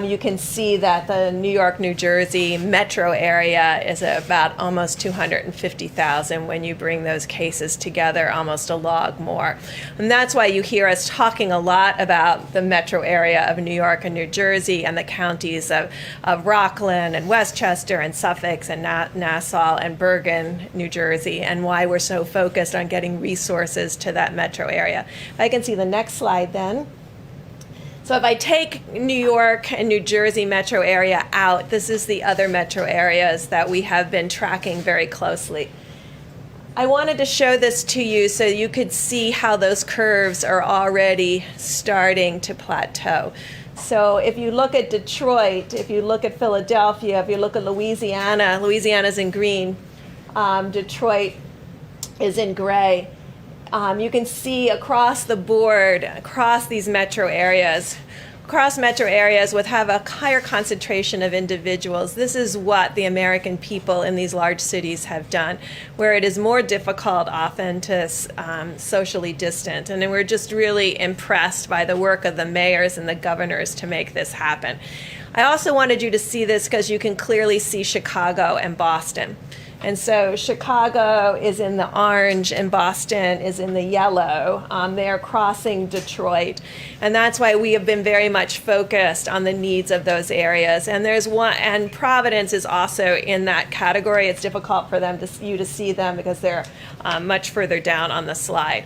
You can see that the New York, New Jersey metro area is about almost 250,000 when you bring those cases together, almost a log more. And that's why you hear us talking a lot about the metro area of New York and New Jersey and the counties of Rockland and Westchester and Suffolk and Nassau and Bergen, New Jersey, and why we're so focused on getting resources to that metro area. If I can see the next slide then. So if I take New York and New Jersey metro area out, this is the other metro areas that we have been tracking very closely. I wanted to show this to you so you could see how those curves are already starting to plateau. So if you look at Detroit, if you look at Philadelphia, if you look at Louisiana, Louisiana's in green, Detroit is in gray. You can see across the board, across these metro areas with have a higher concentration of individuals. This is what the American people in these large cities have done, where it is more difficult often to socially distant. And we're just really impressed by the work of the mayors and the governors to make this happen. I also wanted you to see this because you can clearly see Chicago and Boston. And so Chicago is in the orange and Boston is in the yellow. They're crossing Detroit. And that's why we have been very much focused on the needs of those areas. And there's one, and Providence is also in that category. It's difficult for you to see them because they're much further down on the slide.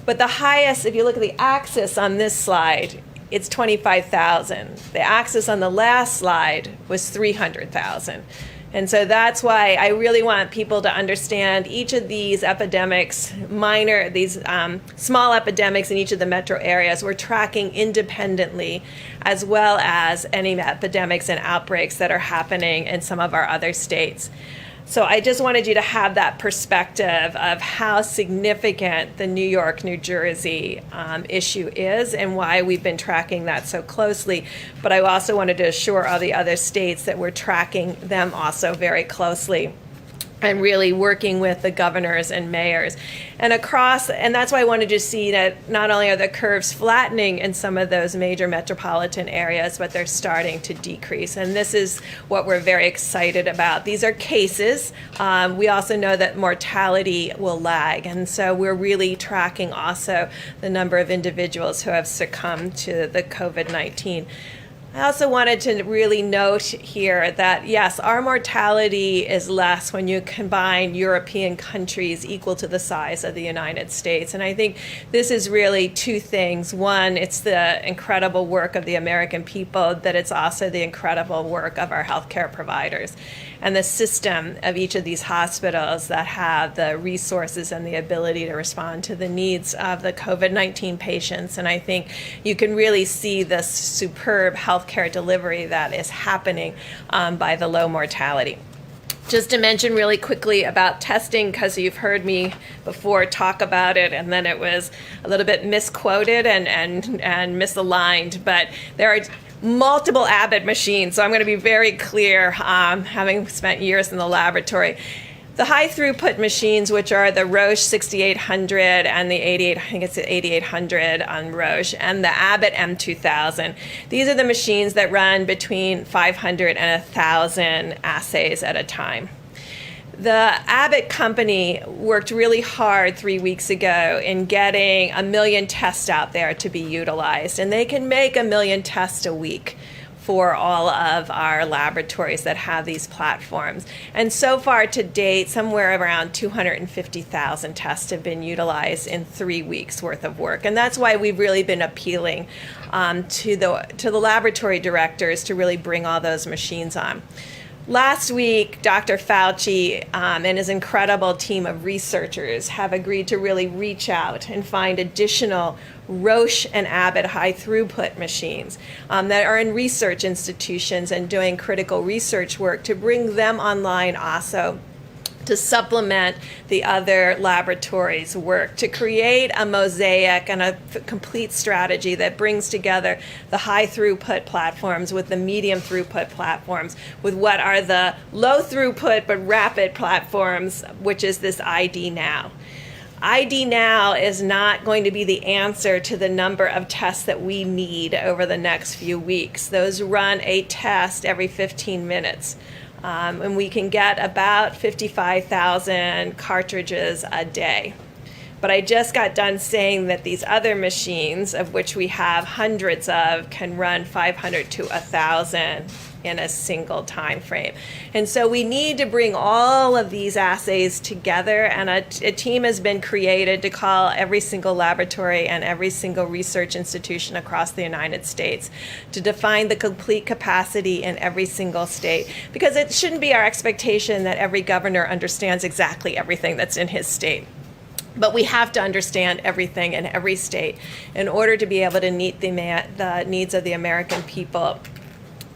But the highest, if you look at the axis on this slide, it's 25,000. The axis on the last slide was 300,000. And so that's why I really want people to understand each of these epidemics, small epidemics in each of the metro areas, we're tracking independently, as well as any epidemics and outbreaks that are happening in some of our other states. So I just wanted you to have that perspective of how significant the New York, New Jersey issue is and why we've been tracking that so closely. But I also wanted to assure all the other states that we're tracking them also very closely. and really working with the governors and mayors. And that's why I wanted to see that not only are the curves flattening in some of those major metropolitan areas, but they're starting to decrease. And this is what we're very excited about. These are cases. We also know that mortality will lag. And so we're really tracking also the number of individuals who have succumbed to the COVID-19. I also wanted to really note here that, yes, our mortality is less when you combine European countries equal to the size of the United States. And I think this is really two things. One, it's the incredible work of the American people, that it's also the incredible work of our healthcare providers and the system of each of these hospitals that have the resources and the ability to respond to the needs of the COVID-19 patients. And I think you can really see this superb healthcare delivery that is happening by the low mortality. Just to mention really quickly about testing, because you've heard me before talk about it, and then it was a little bit misquoted and misaligned, but there are multiple Abbott machines, so I'm going to be very clear, having spent years in the laboratory. The high throughput machines, which are the Roche 6800 and the 8800 on Roche, and the Abbott M2000, these are the machines that run between 500 and 1,000 assays at a time. The Abbott company worked really hard 3 weeks ago in getting 1 million tests out there to be utilized, and they can make 1 million tests a week for all of our laboratories that have these platforms. And so far to date, somewhere around 250,000 tests have been utilized in 3 weeks worth of work. And that's why we've really been appealing to the laboratory directors to really bring all those machines on. Last week, Dr. Fauci and his incredible team of researchers have agreed to really reach out and find additional Roche and Abbott high throughput machines that are in research institutions and doing critical research work, to bring them online also, to supplement the other laboratories' work, to create a mosaic and a complete strategy that brings together the high throughput platforms with the medium throughput platforms, with what are the low throughput but rapid platforms, which is this ID Now. ID Now is not going to be the answer to the number of tests that we need over the next few weeks. Those run a test every 15 minutes. And we can get about 55,000 cartridges a day. But I just got done saying that these other machines, of which we have hundreds of, can run 500 to 1,000 in a single time frame. And so we need to bring all of these assays together, and a team has been created to call every single laboratory and every single research institution across the United States to define the complete capacity in every single state, because it shouldn't be our expectation that every governor understands exactly everything that's in his state. But we have to understand everything in every state in order to be able to meet the needs of the American people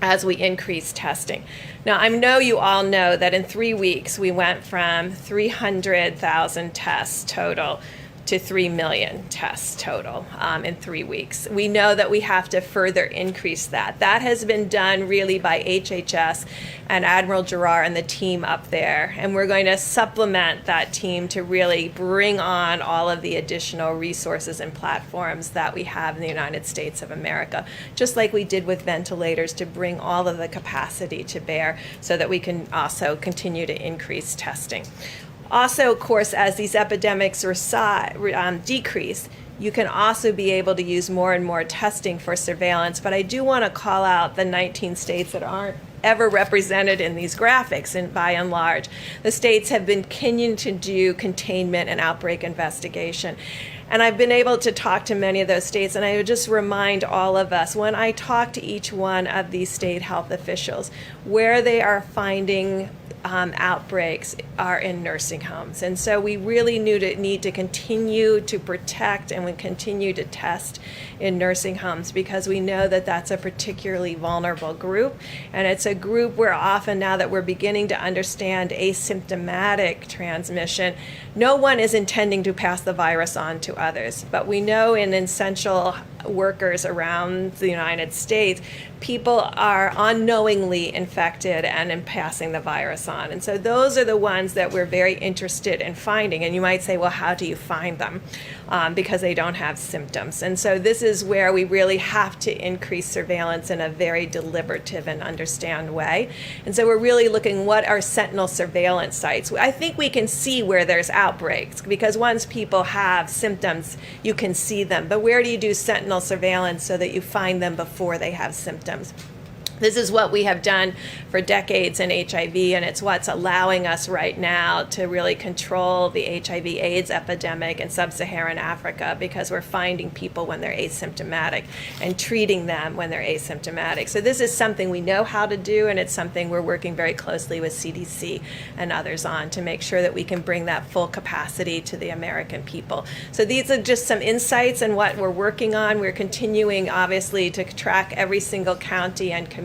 as we increase testing. Now, I know you all know that in 3 weeks we went from 300,000 tests total to 3 million tests total in 3 weeks. We know that we have to further increase that. That has been done really by HHS and Admiral Giroir and the team up there. And we're going to supplement that team to really bring on all of the additional resources and platforms that we have in the United States of America, just like we did with ventilators, to bring all of the capacity to bear so that we can also continue to increase testing. Also, of course, as these epidemics decrease, you can also be able to use more and more testing for surveillance. But I do want to call out the 19 states that aren't ever represented in these graphics, and by and large, the states have been continuing to do containment and outbreak investigation. And I've been able to talk to many of those states, and I would just remind all of us, when I talk to each one of these state health officials, where they are finding outbreaks are in nursing homes. And so we really need to continue to protect and we continue to test in nursing homes, because we know that that's a particularly vulnerable group. And it's a group where often, now that we're beginning to understand asymptomatic transmission, no one is intending to pass the virus on to others. But we know in essential workers around the United States, people are unknowingly infected and in passing the virus on. And so those are the ones that we're very interested in finding. And you might say, well, how do you find them? Because they don't have symptoms. And so this is where we really have to increase surveillance in a very deliberative and understand way. And so we're really looking, what are sentinel surveillance sites? I think we can see where there's outbreaks, because once people have symptoms, you can see them. But where do you do sentinel surveillance so that you find them before they have symptoms? This is what we have done for decades in HIV, and it's what's allowing us right now to really control the HIV/AIDS epidemic in sub-Saharan Africa, because we're finding people when they're asymptomatic and treating them when they're asymptomatic. So this is something we know how to do, and it's something we're working very closely with CDC and others on to make sure that we can bring that full capacity to the American people. So these are just some insights on what we're working on. We're continuing, obviously, to track every single county and community.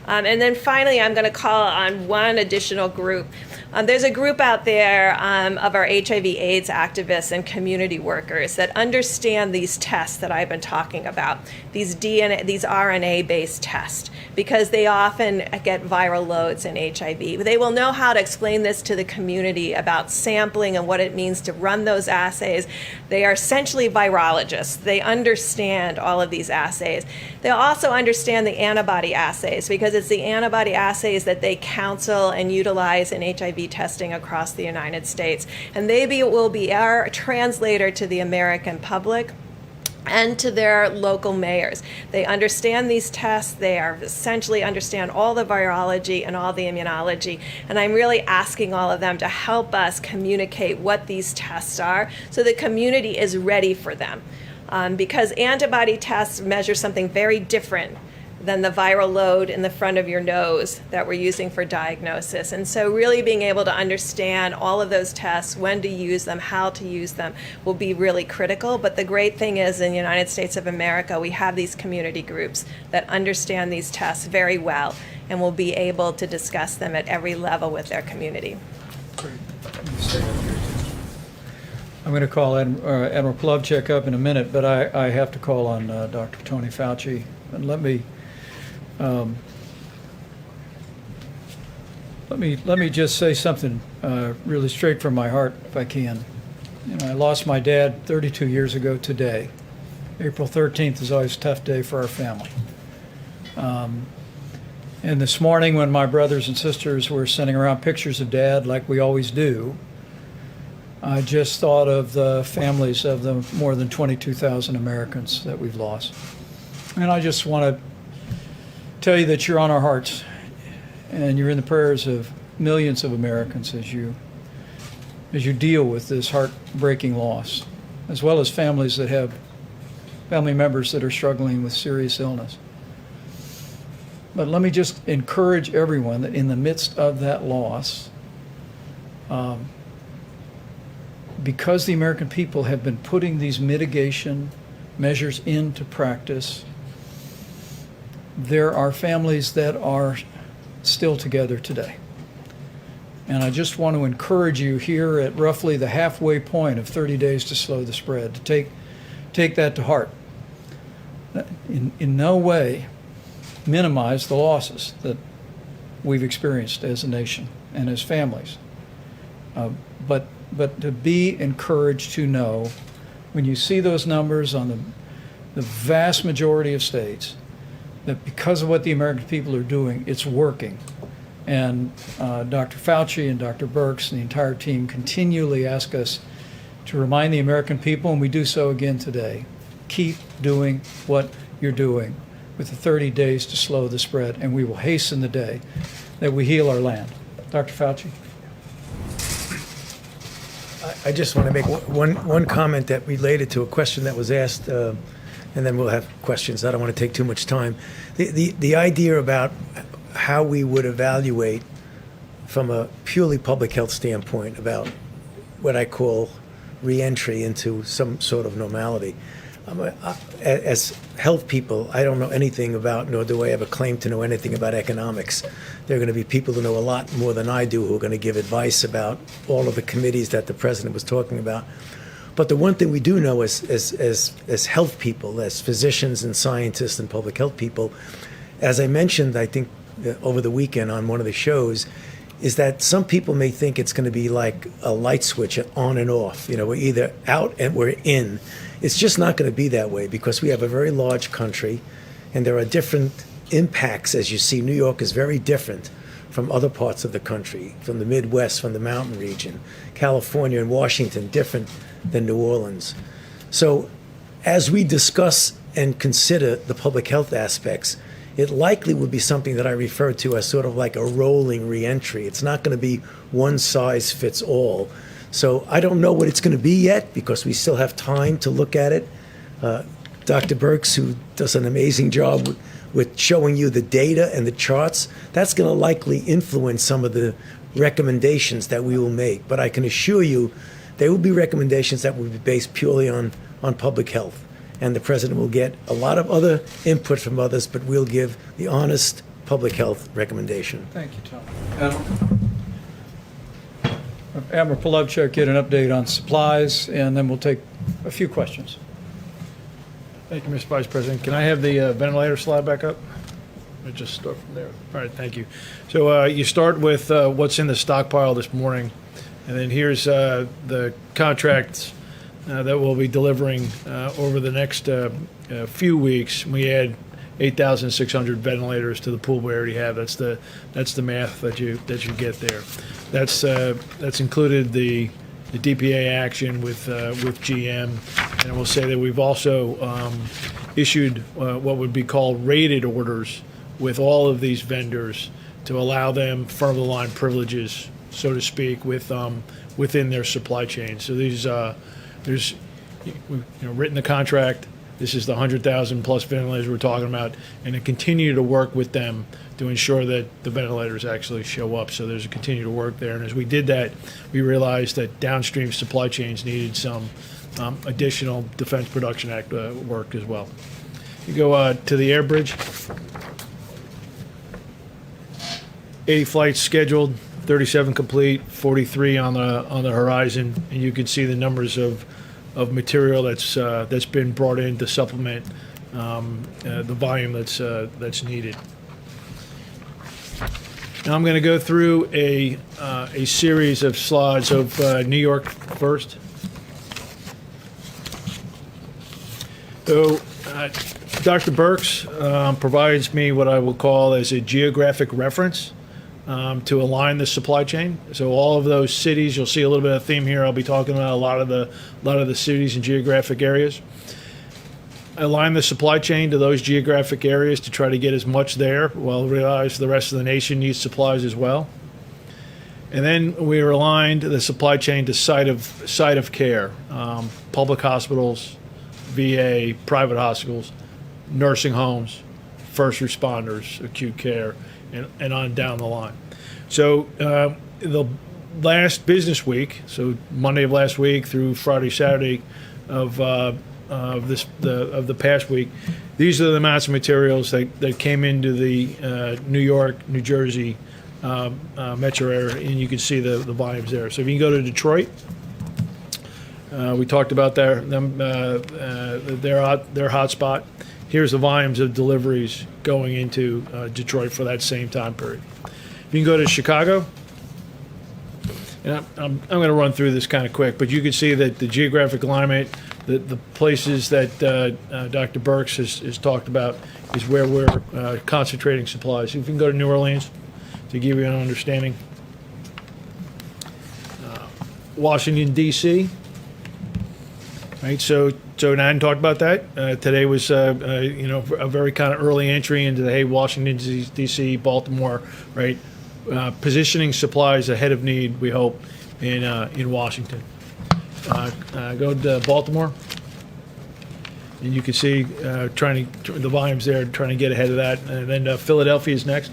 And then finally, I'm going to call on one additional group. There's a group out there of our HIV/AIDS activists and community workers that understand these tests that I've been talking about, these RNA-based tests, because they often get viral loads in HIV. They will know how to explain this to the community about sampling and what it means to run those assays. They are essentially virologists. They understand all of these assays. They also understand the antibody assays, because it's the antibody assays that they counsel and utilize in HIV testing across the United States. And they will be our translator to the American public and to their local mayors. They understand these tests. They are essentially understand all the virology and all the immunology. And I'm really asking all of them to help us communicate what these tests are so the community is ready for them. Because antibody tests measure something very different than the viral load in the front of your nose that we're using for diagnosis. And so really being able to understand all of those tests, when to use them, how to use them, will be really critical. But the great thing is, in the United States of America, we have these community groups that understand these tests very well and will be able to discuss them at every level with their community. I'm going to call Admiral Plavchik up in a minute, but I have to call on Dr. Tony Fauci. And let me just say something really straight from my heart, if I can. You know, I lost my dad 32 years ago today. April 13th is always a tough day for our family. And this morning, when my brothers and sisters were sending around pictures of Dad, like we always do, I just thought of the families of the more than 22,000 Americans that we've lost. And I just want to tell you that you're on our hearts, and you're in the prayers of millions of Americans as you deal with this heartbreaking loss, as well as families that have family members that are struggling with serious illness. But let me just encourage everyone that in the midst of that loss, because the American people have been putting these mitigation measures into practice, there are families that are still together today. And I just want to encourage you here at roughly the halfway point of 30 days to slow the spread to take that to heart. In no way minimize the losses that we've experienced as a nation and as families. But to be encouraged to know, when you see those numbers on the vast majority of states, that because of what the American people are doing, it's working. And Dr. Fauci and Dr. Birx and the entire team continually ask us to remind the American people, and we do so again today, keep doing what you're doing with the 30 days to slow the spread, and we will hasten the day that we heal our land. Dr. Fauci? I just want to make one comment that related to a question that was asked, and then we'll have questions. I don't want to take too much time. The idea about how we would evaluate from a purely public health standpoint about what I call re-entry into some sort of normality. As health people, I don't know anything about, nor do I have a claim to know anything about economics. There are going to be people who know a lot more than I do who are going to give advice about all of the committees that the president was talking about. But the one thing we do know as health people, as physicians and scientists and public health people, as I mentioned, I think over the weekend on one of the shows, is that some people may think it's going to be like a light switch on and off. We're either out and we're in. It's just not going to be that way because we have a very large country and there are different impacts. As you see, New York is very different from other parts of the country, from the Midwest, from the mountain region. California and Washington, different than New Orleans. So as we discuss and consider the public health aspects, it likely would be something that I refer to as sort of like a rolling reentry. It's not going to be one size fits all. So I don't know what it's going to be yet because we still have time to look at it. Dr. Birx, who does an amazing job with showing you the data and the charts, that's going to likely influence some of the recommendations that we will make. But I can assure you there will be recommendations that will be based purely on public health. And the president will get a lot of other input from others, but we'll give the honest public health recommendation. Thank you, Tom. Admiral Polowchuk, get an update on supplies, and then we'll take a few questions. Thank you, Mr. Vice President. Can I have the ventilator slide back up? I'll just start from there. All right, thank you. So you start with what's in the stockpile this morning, and then here's the contracts that we'll be delivering over the next few weeks. We add 8,600 ventilators to the pool we already have. That's the math that you get there. That's included the DPA action with GM, and I will say that we've also issued what would be called rated orders with all of these vendors to allow them front of the line privileges, so to speak, within their supply chain. So there's written the contract. This is the 100,000 plus ventilators we're talking about, and to continue to work with them to ensure that the ventilators actually show up. So there's a continue to work there. And as we did that, we realized that downstream supply chains needed some additional Defense Production Act work as well. You go to the air bridge. 80 flights scheduled, 37 complete, 43 on the horizon, and you can see the numbers of material that's been brought in to supplement the volume that's needed. Now I'm going to go through a series of slides of New York first. So Dr. Birx provides me what I will call as a geographic reference to align the supply chain. So all of those cities, you'll see a little bit of theme here. I'll be talking about a lot of the cities and geographic areas. Align the supply chain to those geographic areas to try to get as much there, while realize the rest of the nation needs supplies as well. And then we aligned the supply chain to site of care, public hospitals, VA, private hospitals, nursing homes, first responders, acute care, and on down the line. So the last business week, so Monday of last week through Friday, Saturday of the past week, these are the amounts of materials that came into the New York, New Jersey metro area, and you can see the volumes there. So if you can go to Detroit, we talked about their hotspot. Here's the volumes of deliveries going into Detroit for that same time period. If you can go to Chicago, and I'm going to run through this kind of quick, but you can see that the geographic alignment, the places that Dr. Birx has talked about is where we're concentrating supplies. If you can go to New Orleans to give you an understanding. Washington, D.C. Right, so I hadn't talked about that. Today was a very kind of early entry into the Washington, D.C., Baltimore, right? Positioning supplies ahead of need, we hope, in Washington. Go to Baltimore, and you can see the volumes there, trying to get ahead of that. And then Philadelphia is next.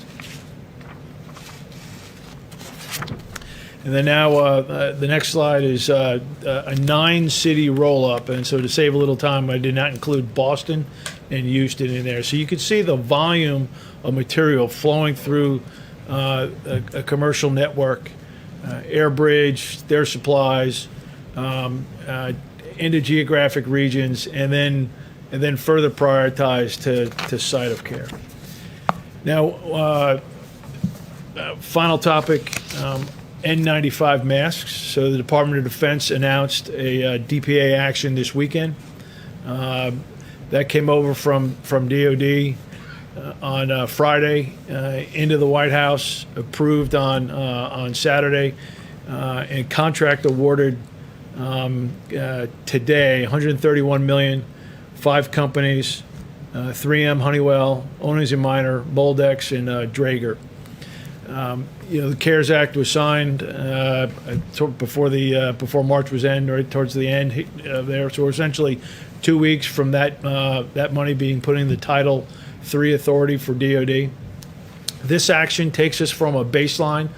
And then now the next slide is a 9-city roll-up. And so to save a little time, I did not include Boston and Houston in there. So you can see the volume of material flowing through a commercial network, Airbridge, their supplies, into geographic regions, and then further prioritized to site of care. Now, final topic, N95 masks. So the Department of Defense announced a DPA action this weekend. That came over from DOD on Friday into the White House, approved on Saturday, and contract awarded today, $131 million, 5 companies, 3M, Honeywell, Owens & Minor, Boldex, and Draeger. The CARES Act was signed before March was end, right towards the end there. So essentially 2 weeks from that money being put in the Title III authority for DoD. This action takes us from a baseline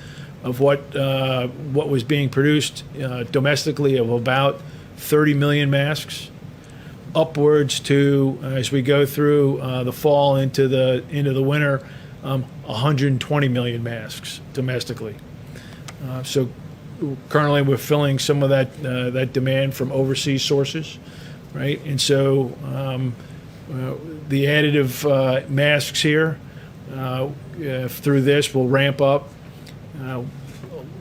of what was being produced domestically of about 30 million masks, upwards to, as we go through the fall into the winter, 120 million masks domestically. So currently we're filling some of that demand from overseas sources, right? And so the additive masks here through this will ramp up,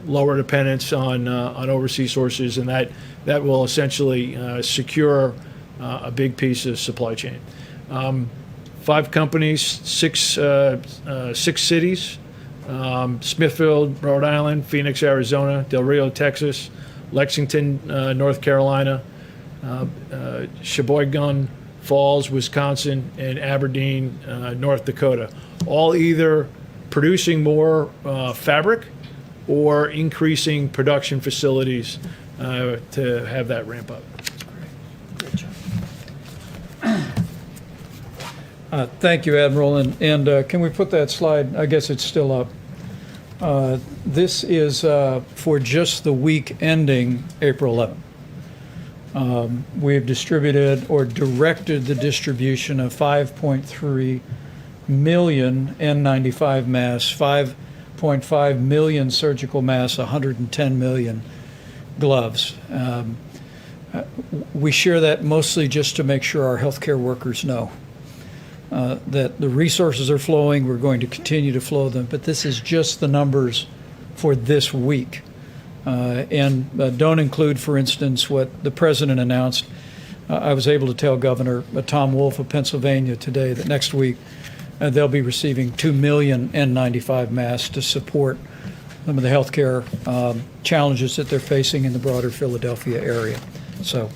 lower dependence on overseas sources, and that will essentially secure a big piece of supply chain. 5 companies, 6 cities: Smithfield, Rhode Island; Phoenix, Arizona; Del Rio, Texas; Lexington, North Carolina; Sheboygan Falls, Wisconsin; and Aberdeen, North Dakota. All either producing more fabric or increasing production facilities to have that ramp up. Thank you, Admiral. And can we put that slide? I guess it's still up. This is for just the week ending April 11th. We've distributed or directed the distribution of 5.3 million N95 masks, 5.5 million surgical masks, 110 million gloves. We share that mostly just to make sure our healthcare workers know that the resources are flowing. We're going to continue to flow them, but this is just the numbers for this week. And don't include, for instance, what the president announced. I was able to tell Governor Tom Wolf of Pennsylvania today that next week they'll be receiving 2 million N95 masks to support some of the healthcare challenges that they're facing in the broader Philadelphia area. So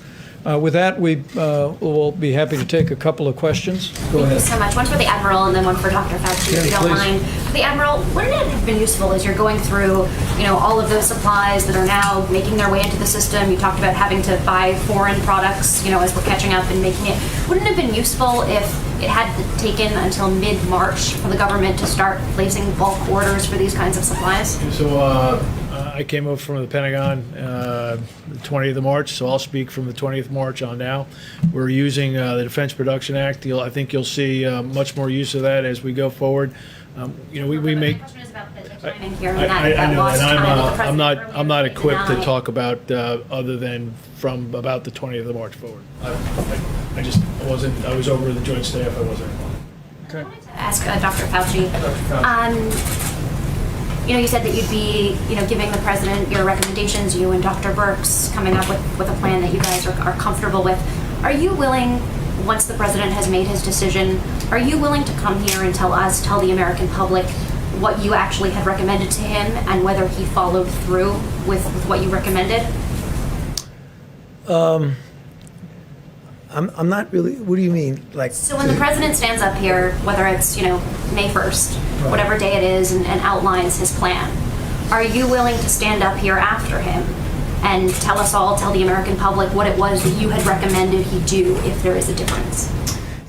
with that, we will be happy to take a couple of questions. Go ahead. Thank you so much. One for the Admiral and then one for Dr. Fauci, if you don't mind. For the Admiral, wouldn't it have been useful as you're going through, all of those supplies that are now making their way into the system? You talked about having to buy foreign products, as we're catching up and making it. Wouldn't it have been useful if it had taken until mid-March for the government to start placing bulk orders for these kinds of supplies? So I came up from the Pentagon the 20th of March, so I'll speak from the 20th of March on now. We're using the Defense Production Act. I think you'll see much more use of that as we go forward. We make. My question is about the timing here. I know, and I'm not equipped to talk about other than from about the 20th of March forward. I was over the Joint Staff. I wasn't involved. Okay. I wanted to ask Dr. Fauci. You said that you'd be, giving the president your recommendations, you and Dr. Birx coming up with a plan that you guys are comfortable with. Are you willing, once the president has made his decision, are you willing to come here and tell the American public what you actually had recommended to him and whether he followed through with what you recommended? I'm not really. What do you mean? So when the president stands up here, whether it's May 1st, whatever day it is, and outlines his plan, are you willing to stand up here after him and tell the American public what it was that you had recommended he do if there is a difference?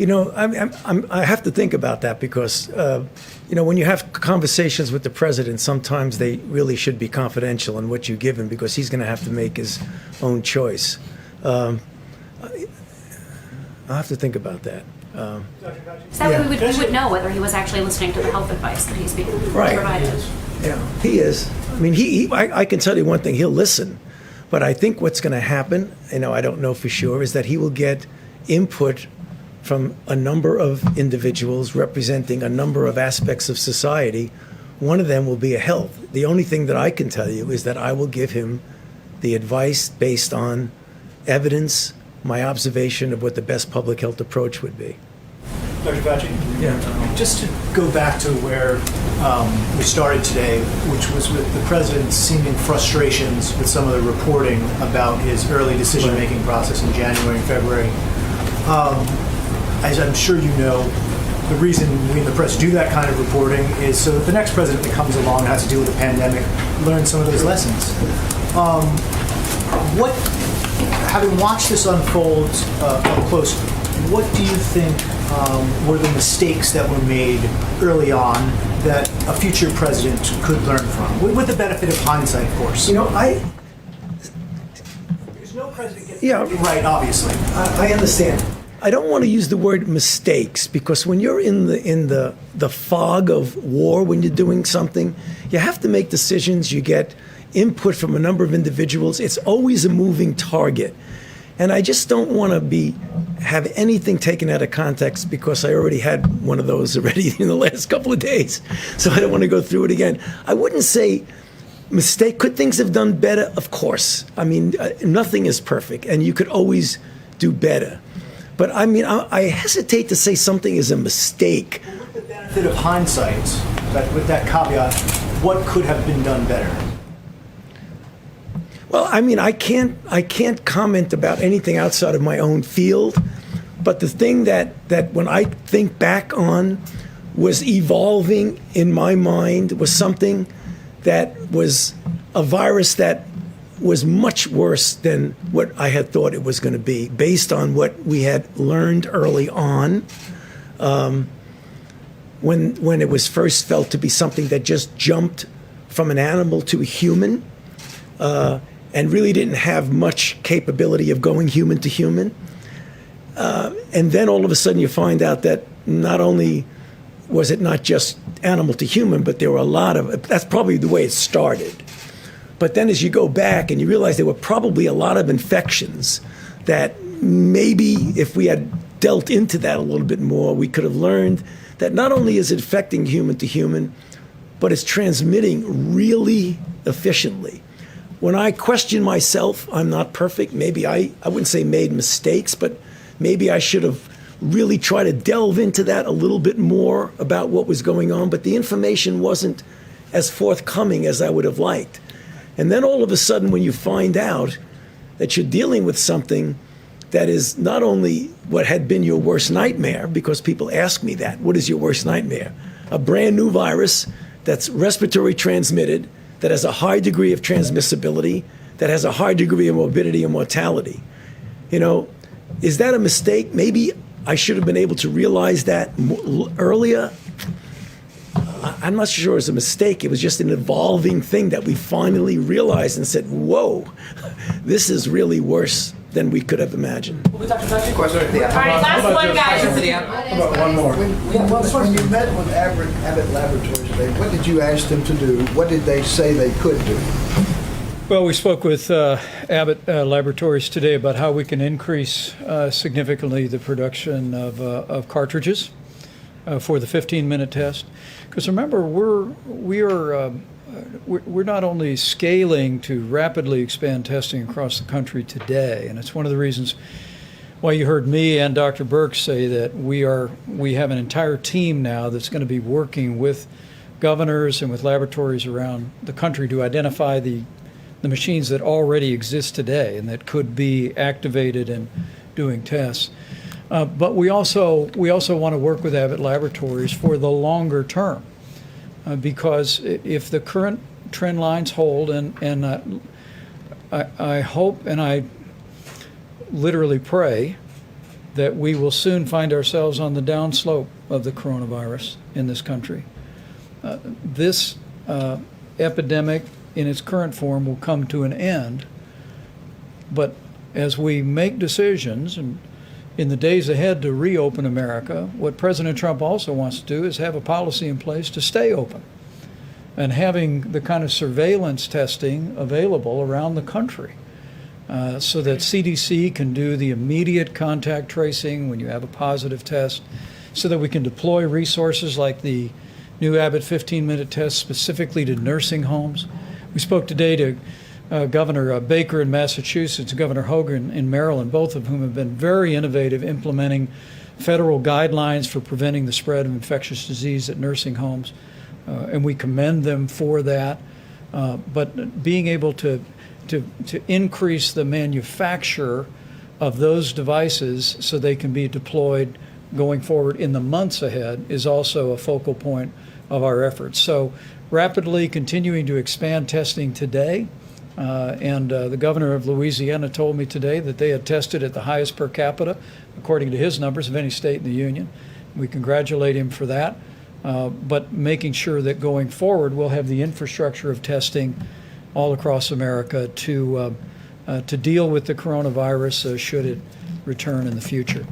I have to think about that because when you have conversations with the president, sometimes they really should be confidential in what you give him because he's going to have to make his own choice. I'll have to think about that. So that way we would know whether he was actually listening to the health advice that he's being provided. Yeah, he is. I mean, I can tell you one thing, he'll listen. But I think what's going to happen, I don't know for sure, is that he will get input from a number of individuals representing a number of aspects of society. One of them will be a health. The only thing that I can tell you is that I will give him the advice based on evidence, my observation of what the best public health approach would be. Dr. Fauci? Yeah. Just to go back to where we started today, which was with the president's seeming frustrations with some of the reporting about his early decision-making process in January and February. As I'm sure you know, the reason we in the press do that kind of reporting is so that the next president that comes along and has to deal with the pandemic learns some of those lessons. Having watched this unfold up close, what do you think were the mistakes that were made early on that a future president could learn from, with the benefit of hindsight, of course? There's no president gets it right, obviously. I understand. I don't want to use the word mistakes because when you're in the fog of war, when you're doing something, you have to make decisions. You get input from a number of individuals. It's always a moving target. And I just don't want to have anything taken out of context because I already had one of those already in the last couple of days. So I don't want to go through it again. I wouldn't say mistake. Could things have done better? Of course. I mean, nothing is perfect, and you could always do better. But I mean, I hesitate to say something is a mistake. With the benefit of hindsight, with that caveat, what could have been done better? Well, I mean, I can't comment about anything outside of my own field. But the thing that when I think back on was evolving in my mind was something that was a virus that was much worse than what I had thought it was going to be, based on what we had learned early on, when it was first felt to be something that just jumped from an animal to a human, and really didn't have much capability of going human to human. And then all of a sudden you find out that not only was it not just animal to human, but there were a lot of, that's probably the way it started. But then as you go back and you realize there were probably a lot of infections that maybe if we had dealt into that a little bit more, we could have learned that not only is it affecting human to human, but it's transmitting really efficiently. When I question myself, I'm not perfect. Maybe I wouldn't say made mistakes, but maybe I should have really tried to delve into that a little bit more about what was going on. But the information wasn't as forthcoming as I would have liked. And then all of a sudden, when you find out that you're dealing with something that is not only what had been your worst nightmare, because people ask me that, what is your worst nightmare? A brand new virus that's respiratory transmitted, that has a high degree of transmissibility, that has a high degree of morbidity and mortality. Is that a mistake? Maybe I should have been able to realize that earlier. I'm not sure it was a mistake. It was just an evolving thing that we finally realized and said, whoa, this is really worse than we could have imagined. Last one, guys. How about one more? When you met with Abbott Laboratories today, what did you ask them to do? What did they say they could do? Well, we spoke with Abbott Laboratories today about how we can increase significantly the production of cartridges for the 15-minute test. Because remember, we're not only scaling to rapidly expand testing across the country today, and it's one of the reasons why you heard me and Dr. Birx say that we have an entire team now that's going to be working with governors and with laboratories around the country to identify the machines that already exist today and that could be activated and doing tests. But we also want to work with Abbott Laboratories for the longer term, because if the current trend lines hold, and I hope and I literally pray that we will soon find ourselves on the downslope of the coronavirus in this country. This epidemic in its current form will come to an end, but as we make decisions and in the days ahead to reopen America, what President Trump also wants to do is have a policy in place to stay open. And having the kind of surveillance testing available around the country so that CDC can do the immediate contact tracing when you have a positive test, so that we can deploy resources like the new Abbott 15-minute test specifically to nursing homes. We spoke today to Governor Baker in Massachusetts, Governor Hogan in Maryland, both of whom have been very innovative implementing federal guidelines for preventing the spread of infectious disease at nursing homes, and we commend them for that. But being able to increase the manufacture of those devices so they can be deployed going forward in the months ahead is also a focal point of our efforts. So rapidly continuing to expand testing today. And the governor of Louisiana told me today that they had tested at the highest per capita, according to his numbers, of any state in the union. We congratulate him for that. But making sure that going forward we'll have the infrastructure of testing all across America to deal with the coronavirus should it return in the future.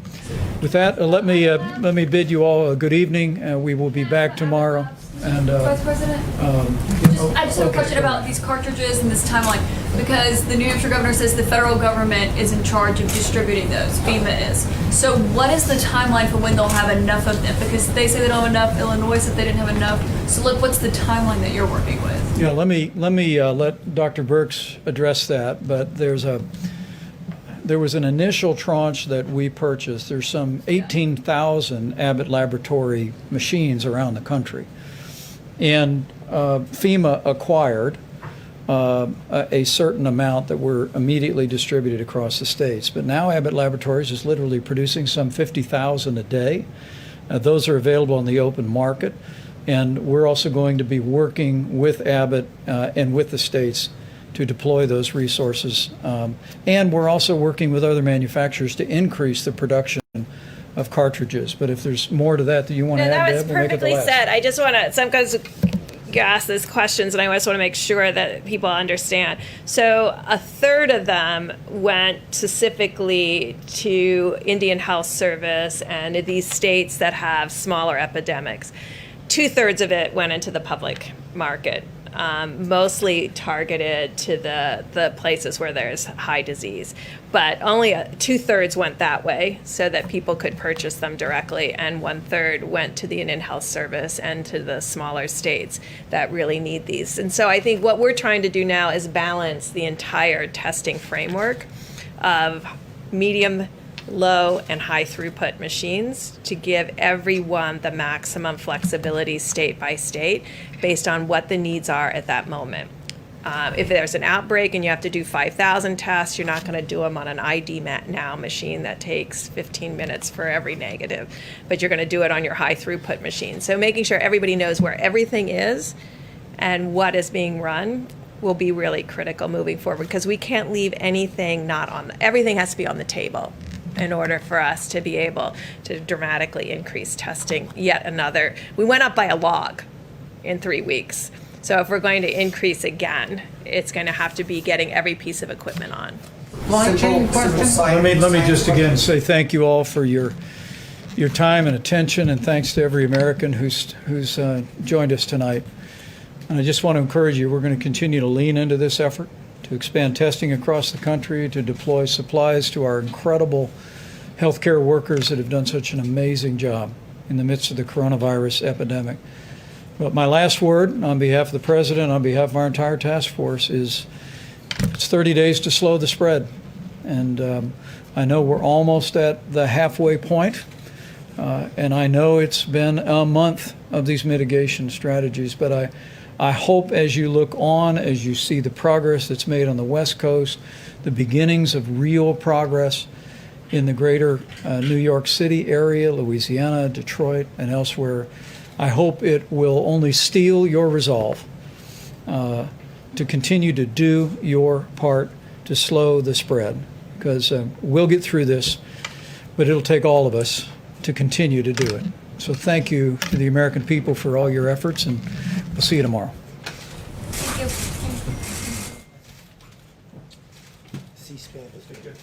With that, let me bid you all a good evening. We will be back tomorrow. And Vice President, I just have a question about these cartridges and this timeline, because the New Hampshire governor says the federal government is in charge of distributing those, FEMA is. So what is the timeline for when they'll have enough of them? Because they say they don't have enough, Illinois said they didn't have enough. So look, what's the timeline that you're working with? Yeah, let me let Dr. Birx address that, but there was an initial tranche that we purchased. There's some 18,000 Abbott Laboratory machines around the country. And FEMA acquired a certain amount that were immediately distributed across the states. But now Abbott Laboratories is literally producing some 50,000 a day. Those are available on the open market. And we're also going to be working with Abbott and with the states to deploy those resources. And we're also working with other manufacturers to increase the production of cartridges. But if there's more to that you want to add, that was Deb, we'll make it the perfectly last. said. I just want to, sometimes you ask these questions and I just want to make sure that people understand. So a third of them went specifically to Indian Health Service and these states that have smaller epidemics. 2/3 of it went into the public market, mostly targeted to the places where there's high disease. But only 2/3 went that way so that people could purchase them directly, and 1/3 went to the Indian Health Service and to the smaller states that really need these. And so I think what we're trying to do now is balance the entire testing framework of medium, low, and high throughput machines to give everyone the maximum flexibility state by state based on what the needs are at that moment. If there's an outbreak and you have to do 5,000 tests, you're not going to do them on an ID Now machine that takes 15 minutes for every negative, but you're going to do it on your high throughput machine. So making sure everybody knows where everything is and what is being run will be really critical moving forward, because we can't leave anything not on, everything has to be on the table in order for us to be able to dramatically increase testing. Yet another, we went up by a log in 3 weeks. So if we're going to increase again, it's going to have to be getting every piece of equipment on. Let me just again say thank you all for your time and attention, and thanks to every American who's joined us tonight. And I just want to encourage you, we're going to continue to lean into this effort to expand testing across the country, to deploy supplies to our incredible healthcare workers that have done such an amazing job in the midst of the coronavirus epidemic. But my last word on behalf of the President, on behalf of our entire task force, is it's 30 days to slow the spread. And I know we're almost at the halfway point, and I know it's been a month of these mitigation strategies, but I hope as you look on, as you see the progress that's made on the West Coast, the beginnings of real progress in the greater New York City area, Louisiana, Detroit, and elsewhere, I hope it will only steel your resolve to continue to do your part to slow the spread, because we'll get through this, but it'll take all of us to continue to do it. So thank you to the American people for all your efforts, and we'll see you tomorrow. C-SPAN is good.